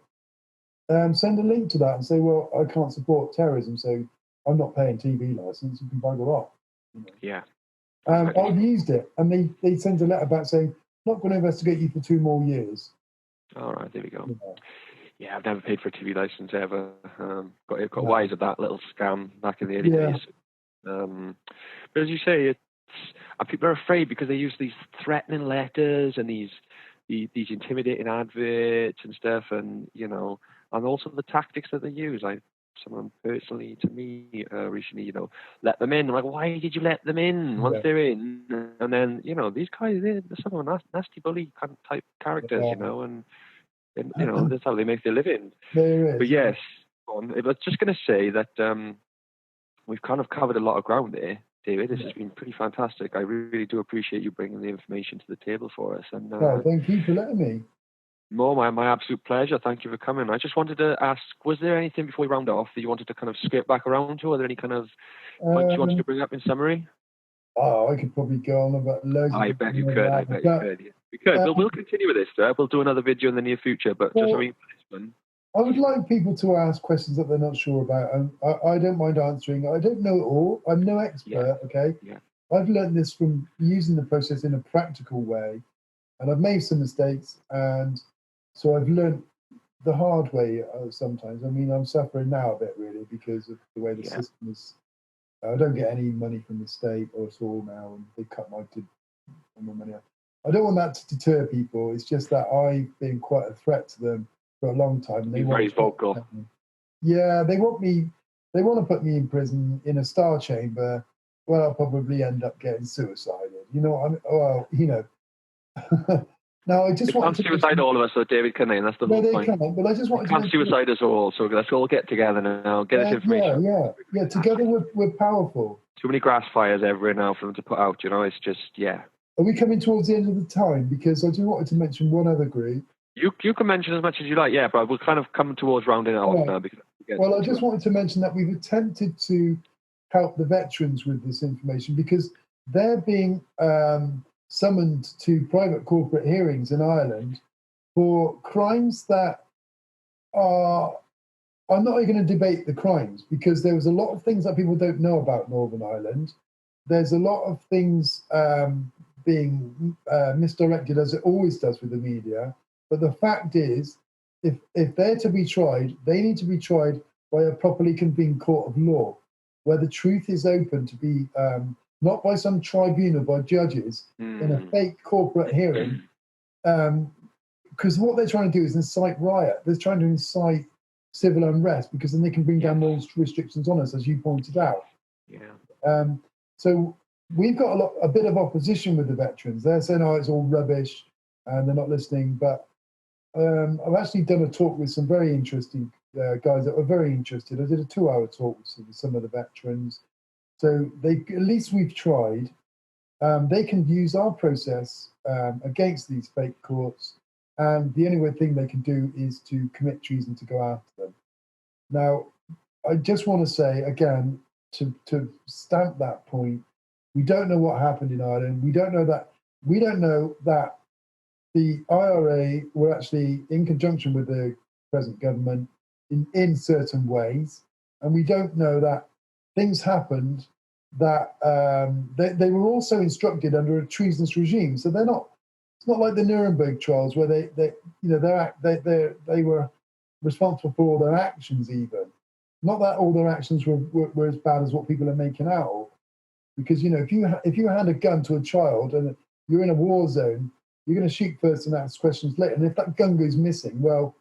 Send a link to that and say, well, I can't support terrorism, so I'm not paying TV license. You can bugger off. You know? Yeah. I've used it, and they sent a letter back saying, not going to investigate you for 2 more years. All right, there we go. Yeah. Yeah, I've never paid for a TV license ever. Got wise of that little scam back in the early days. But as you say, people are afraid because they use these threatening letters and these intimidating adverts and stuff, and and also the tactics that they use. Someone personally to me recently, let them in. I'm like, why did you let them in once they're in? And then these guys, they're some of them nasty bully type characters, and that's how they make their living. But yes, I was just going to say that we've kind of covered a lot of ground there, David. This has been pretty fantastic. I really do appreciate you bringing the information to the table for us. And thank you for letting me. No, my absolute pleasure. Thank you for coming. I just wanted to ask, was there anything before we round off that you wanted to kind of skip back around to? Are there any kind of points you wanted to bring up in summary? Oh, I could probably go on about loads. I bet you could. I bet you could. We could. We'll continue with this. We'll do another video in the near future. But just for this one, I would like people to ask questions that they're not sure about, and I don't mind answering. I don't know it all. I'm no expert. Okay. Yeah. I've learned this from using the process in a practical way, and I've made some mistakes, and so I've learned the hard way sometimes. I mean, I'm suffering now a bit, really, because of the way the system is. I don't get any money from the state or at all now, and they cut my money out. I don't want that to deter people. It's just that I've been quite a threat to them for a long time. And they want very vocal. Yeah, they want to put me in prison in a star chamber where I'll probably end up getting suicided. You know what I mean? Well, Now, I just want to suicide all of us, though, David, can they? That's the whole point. They can't, but I just want to suicide us all, so let's all get together now. Get this information. Yeah. Together we're powerful. Too many grass fires everywhere now for them to put out. It's just Are we coming towards the end of the time? Because I just wanted to mention one other group. You can mention as much as you like, but we'll kind of come towards rounding it off now. Because I just wanted to mention that we've attempted to help the veterans with this information because they're being summoned to private corporate hearings in Ireland for crimes that are... I'm not even going to debate the crimes because there was a lot of things that people don't know about Northern Ireland. There's a lot of things being misdirected, as it always does with the media. But the fact is, if they're to be tried, they need to be tried by a properly convened court of law, where the truth is open to be... not by some tribunal, by judges in a fake corporate hearing, because what they're trying to do is incite riot. They're trying to incite civil unrest because then they can bring down more restrictions on us, as you pointed out. So we've got a bit of opposition with the veterans. They're saying, "Oh, it's all rubbish," and they're not listening. But I've actually done a talk with some very interesting guys that were very interested. I did a 2-hour talk with some of the veterans. So at least we've tried. They can use our process against these fake courts and the only thing they can do is to commit treason to go after them. Now, I just want to say again, to stamp that point, we don't know what happened in Ireland. We don't know that the IRA were actually in conjunction with the present government in certain ways, and we don't know that things happened that they were also instructed under a treasonous regime. So they're not. It's not like the Nuremberg trials where they were responsible for all their actions. Even not that all their actions were as bad as what people are making out of. Because if you hand a gun to a child and you're in a war zone, you're going to shoot first and ask questions later. And if that gun goes missing, well,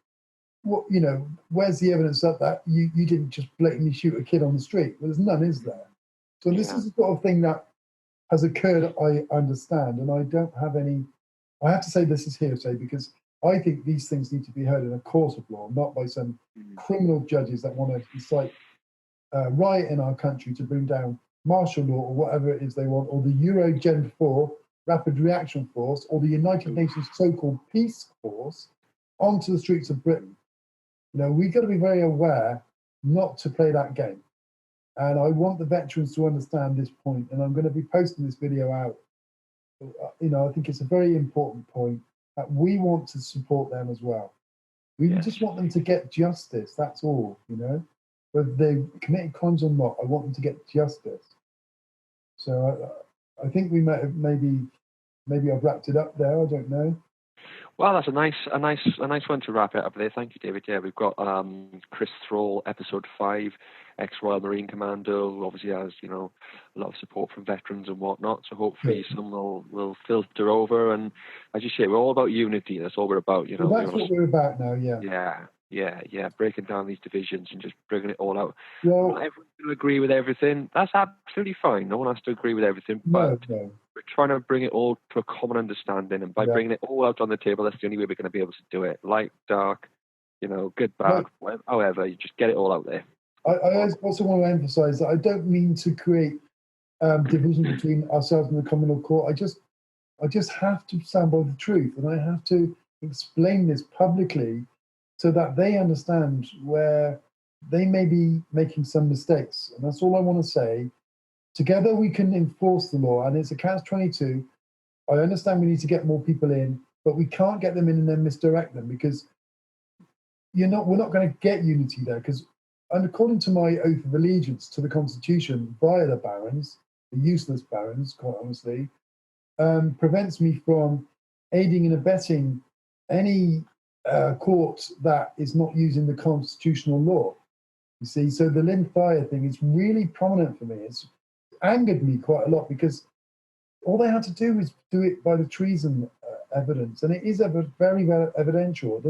where's the evidence that you didn't just blatantly shoot a kid on the street? Well, there's none, is there? So this is the sort of thing that has occurred, I understand, and I don't have any. I have to say this is hearsay because I think these things need to be heard in a court of law, not by some criminal judges that want to incite riot in our country to bring down martial law or whatever it is they want, or the Gen 4 Rapid Reaction Force, or the United Nations so-called Peace Force onto the streets of Britain. We've got to be very aware not to play that game. And I want the veterans to understand this point, and I'm going to be posting this video out. I think it's a very important point that we want to support them as well. We just want them to get justice, that's all, Whether they committed crimes or not, I want them to get justice. So I think we might have maybe I've wrapped it up there, I don't know. Well, that's a nice one to wrap it up there. Thank you, David. Yeah, we've got Chris Thrall, episode 5, ex-Royal Marine Commando, who obviously has a lot of support from veterans and whatnot. So hopefully some will filter over. And as you say, we're all about unity. That's all we're about. Well, that's what we're about now. Yeah. Yeah. Breaking down these divisions and just bringing it all out. Well, not everyone will agree with everything. That's absolutely fine. No one has to agree with everything. But no. We're trying to bring it all to a common understanding, and by bringing it all out on the table, that's the only way we're going to be able to do it. Light, dark, good, bad, however, you just get it all out there. I also want to emphasise that I don't mean to create division between ourselves and the common law court. I just have to stand by the truth, and I have to explain this publicly so that they understand where they may be making some mistakes. And that's all I want to say. Together we can enforce the law, and it's a catch-22. I understand we need to get more people in, but we can't get them in and then misdirect them, because we're not going to get unity there. Because according to my oath of allegiance to the Constitution via the barons, the useless barons, quite honestly, prevents me from aiding and abetting any court that is not using the constitutional law. You see, so the Lynn Thayer thing is really prominent for me. It's angered me quite a lot, because all they had to do is do it by the treason evidence, and it is very, very evidential.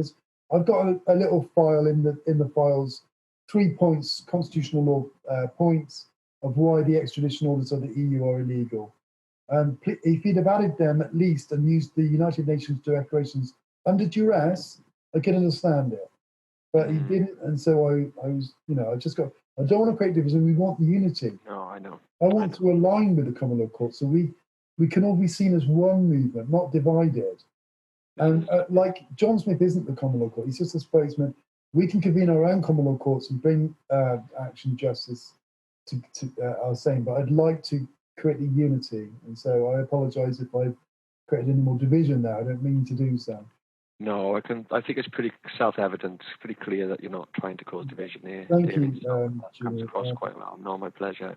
I've got a little file in the files, 3 points, constitutional law points of why the extradition orders of the EU are illegal. If he'd have added them at least and used the United Nations declarations under duress, I could understand it. But he didn't, and so I was, I don't want to create division. We want unity. No, I know. I want to align with the common law court, so we can all be seen as one movement, not divided. And like John Smith isn't the common law court; he's just a spokesman. We can convene our own common law courts and bring action justice to our same. But I'd like to create the unity, and so I apologise if I've created any more division there. I don't mean to do so. No, I think it's pretty self-evident, pretty clear that you're not trying to cause division here. Thank David. you. That comes across quite well. No, my pleasure.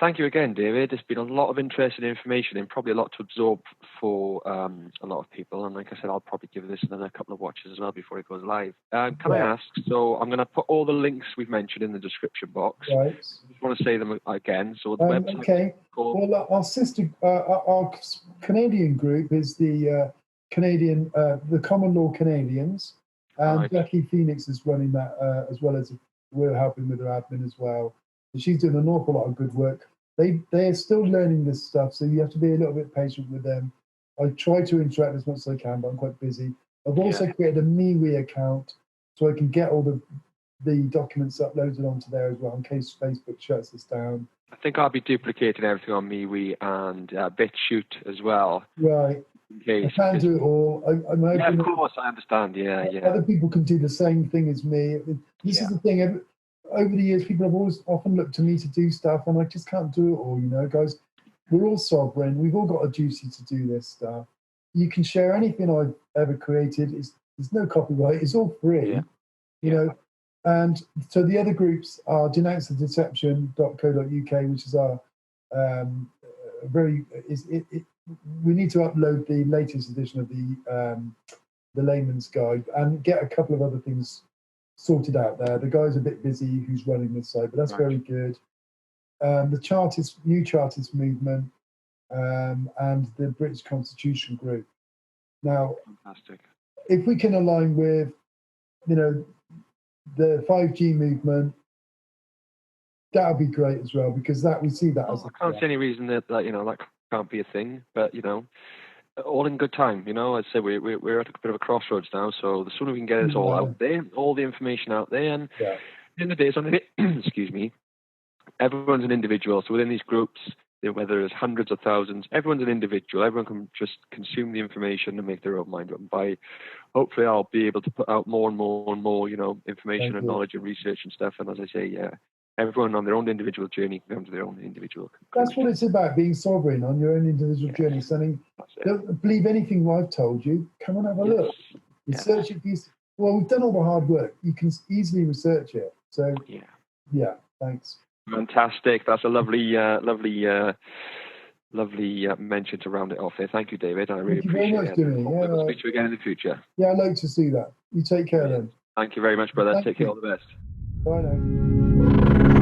Thank you again, David. There's been a lot of interesting information and probably a lot to absorb for a lot of people. And like I said, I'll probably give this another couple of watches as well before it goes live. Can I ask? So I'm going to put all the links we've mentioned in the description box. Right. I just want to say them again. So the website. Okay. Well, our sister, our Canadian group is the Canadian, the Common Law Canadians, and Right. Jackie Phoenix is running that as well as we're helping with her admin as well. And she's doing an awful lot of good work. They're still learning this stuff, so you have to be a little bit patient with them. I try to interact as much as I can, but I'm quite busy. I've also created a MeWe account so I can get all the documents uploaded onto there as well in case Facebook shuts us down. I think I'll be duplicating everything on MeWe and BitChute as well. Right. I can't do it all. I'm hoping yeah, of course, I understand. Yeah. Other people can do the same thing as me. This is the thing. Over the years, people have always often looked to me to do stuff, and I just can't do it all. You know, guys, we're all sovereign. We've all got a duty to do this stuff. You can share anything I've ever created. There's no copyright. It's all free. You know. And so the other groups are denouncingdeception.co.uk, which is our we need to upload the latest edition of the layman's guide and get a couple of other things sorted out there. The guy's a bit busy who's running this site, but that's very good. The New Chartist movement and the British Constitution group. Now, fantastic. If we can align with, you know, the 5G movement, that would be great as well, because we see that as I can't see any reason that you know, that can't be a thing, but you know, all in good time. You know, I'd say we're at a bit of a crossroads now, so the sooner we can get it all out there, all the information out there, and in the days on it, excuse me, everyone's an individual. So within these groups, whether there's hundreds or thousands, everyone's an individual. Everyone can just consume the information and make their own mind up. And hopefully I'll be able to put out more and more and more, you know, information and knowledge and research and stuff. And as I say, everyone on their own individual journey can come to their own individual conclusion. That's what it's about, being sovereign on your own individual journey. Saying, don't believe anything I've told you. Come and have a look. Research it. Well, we've done all the hard work. You can easily research it. So, thanks. Fantastic. That's a lovely mention to round it off there. Thank you, David. I really appreciate it. We'll speak to you again in the future. Yeah, I'd like to see that. You take care then. Thank you very much, brother. Take care. All the best. Bye now.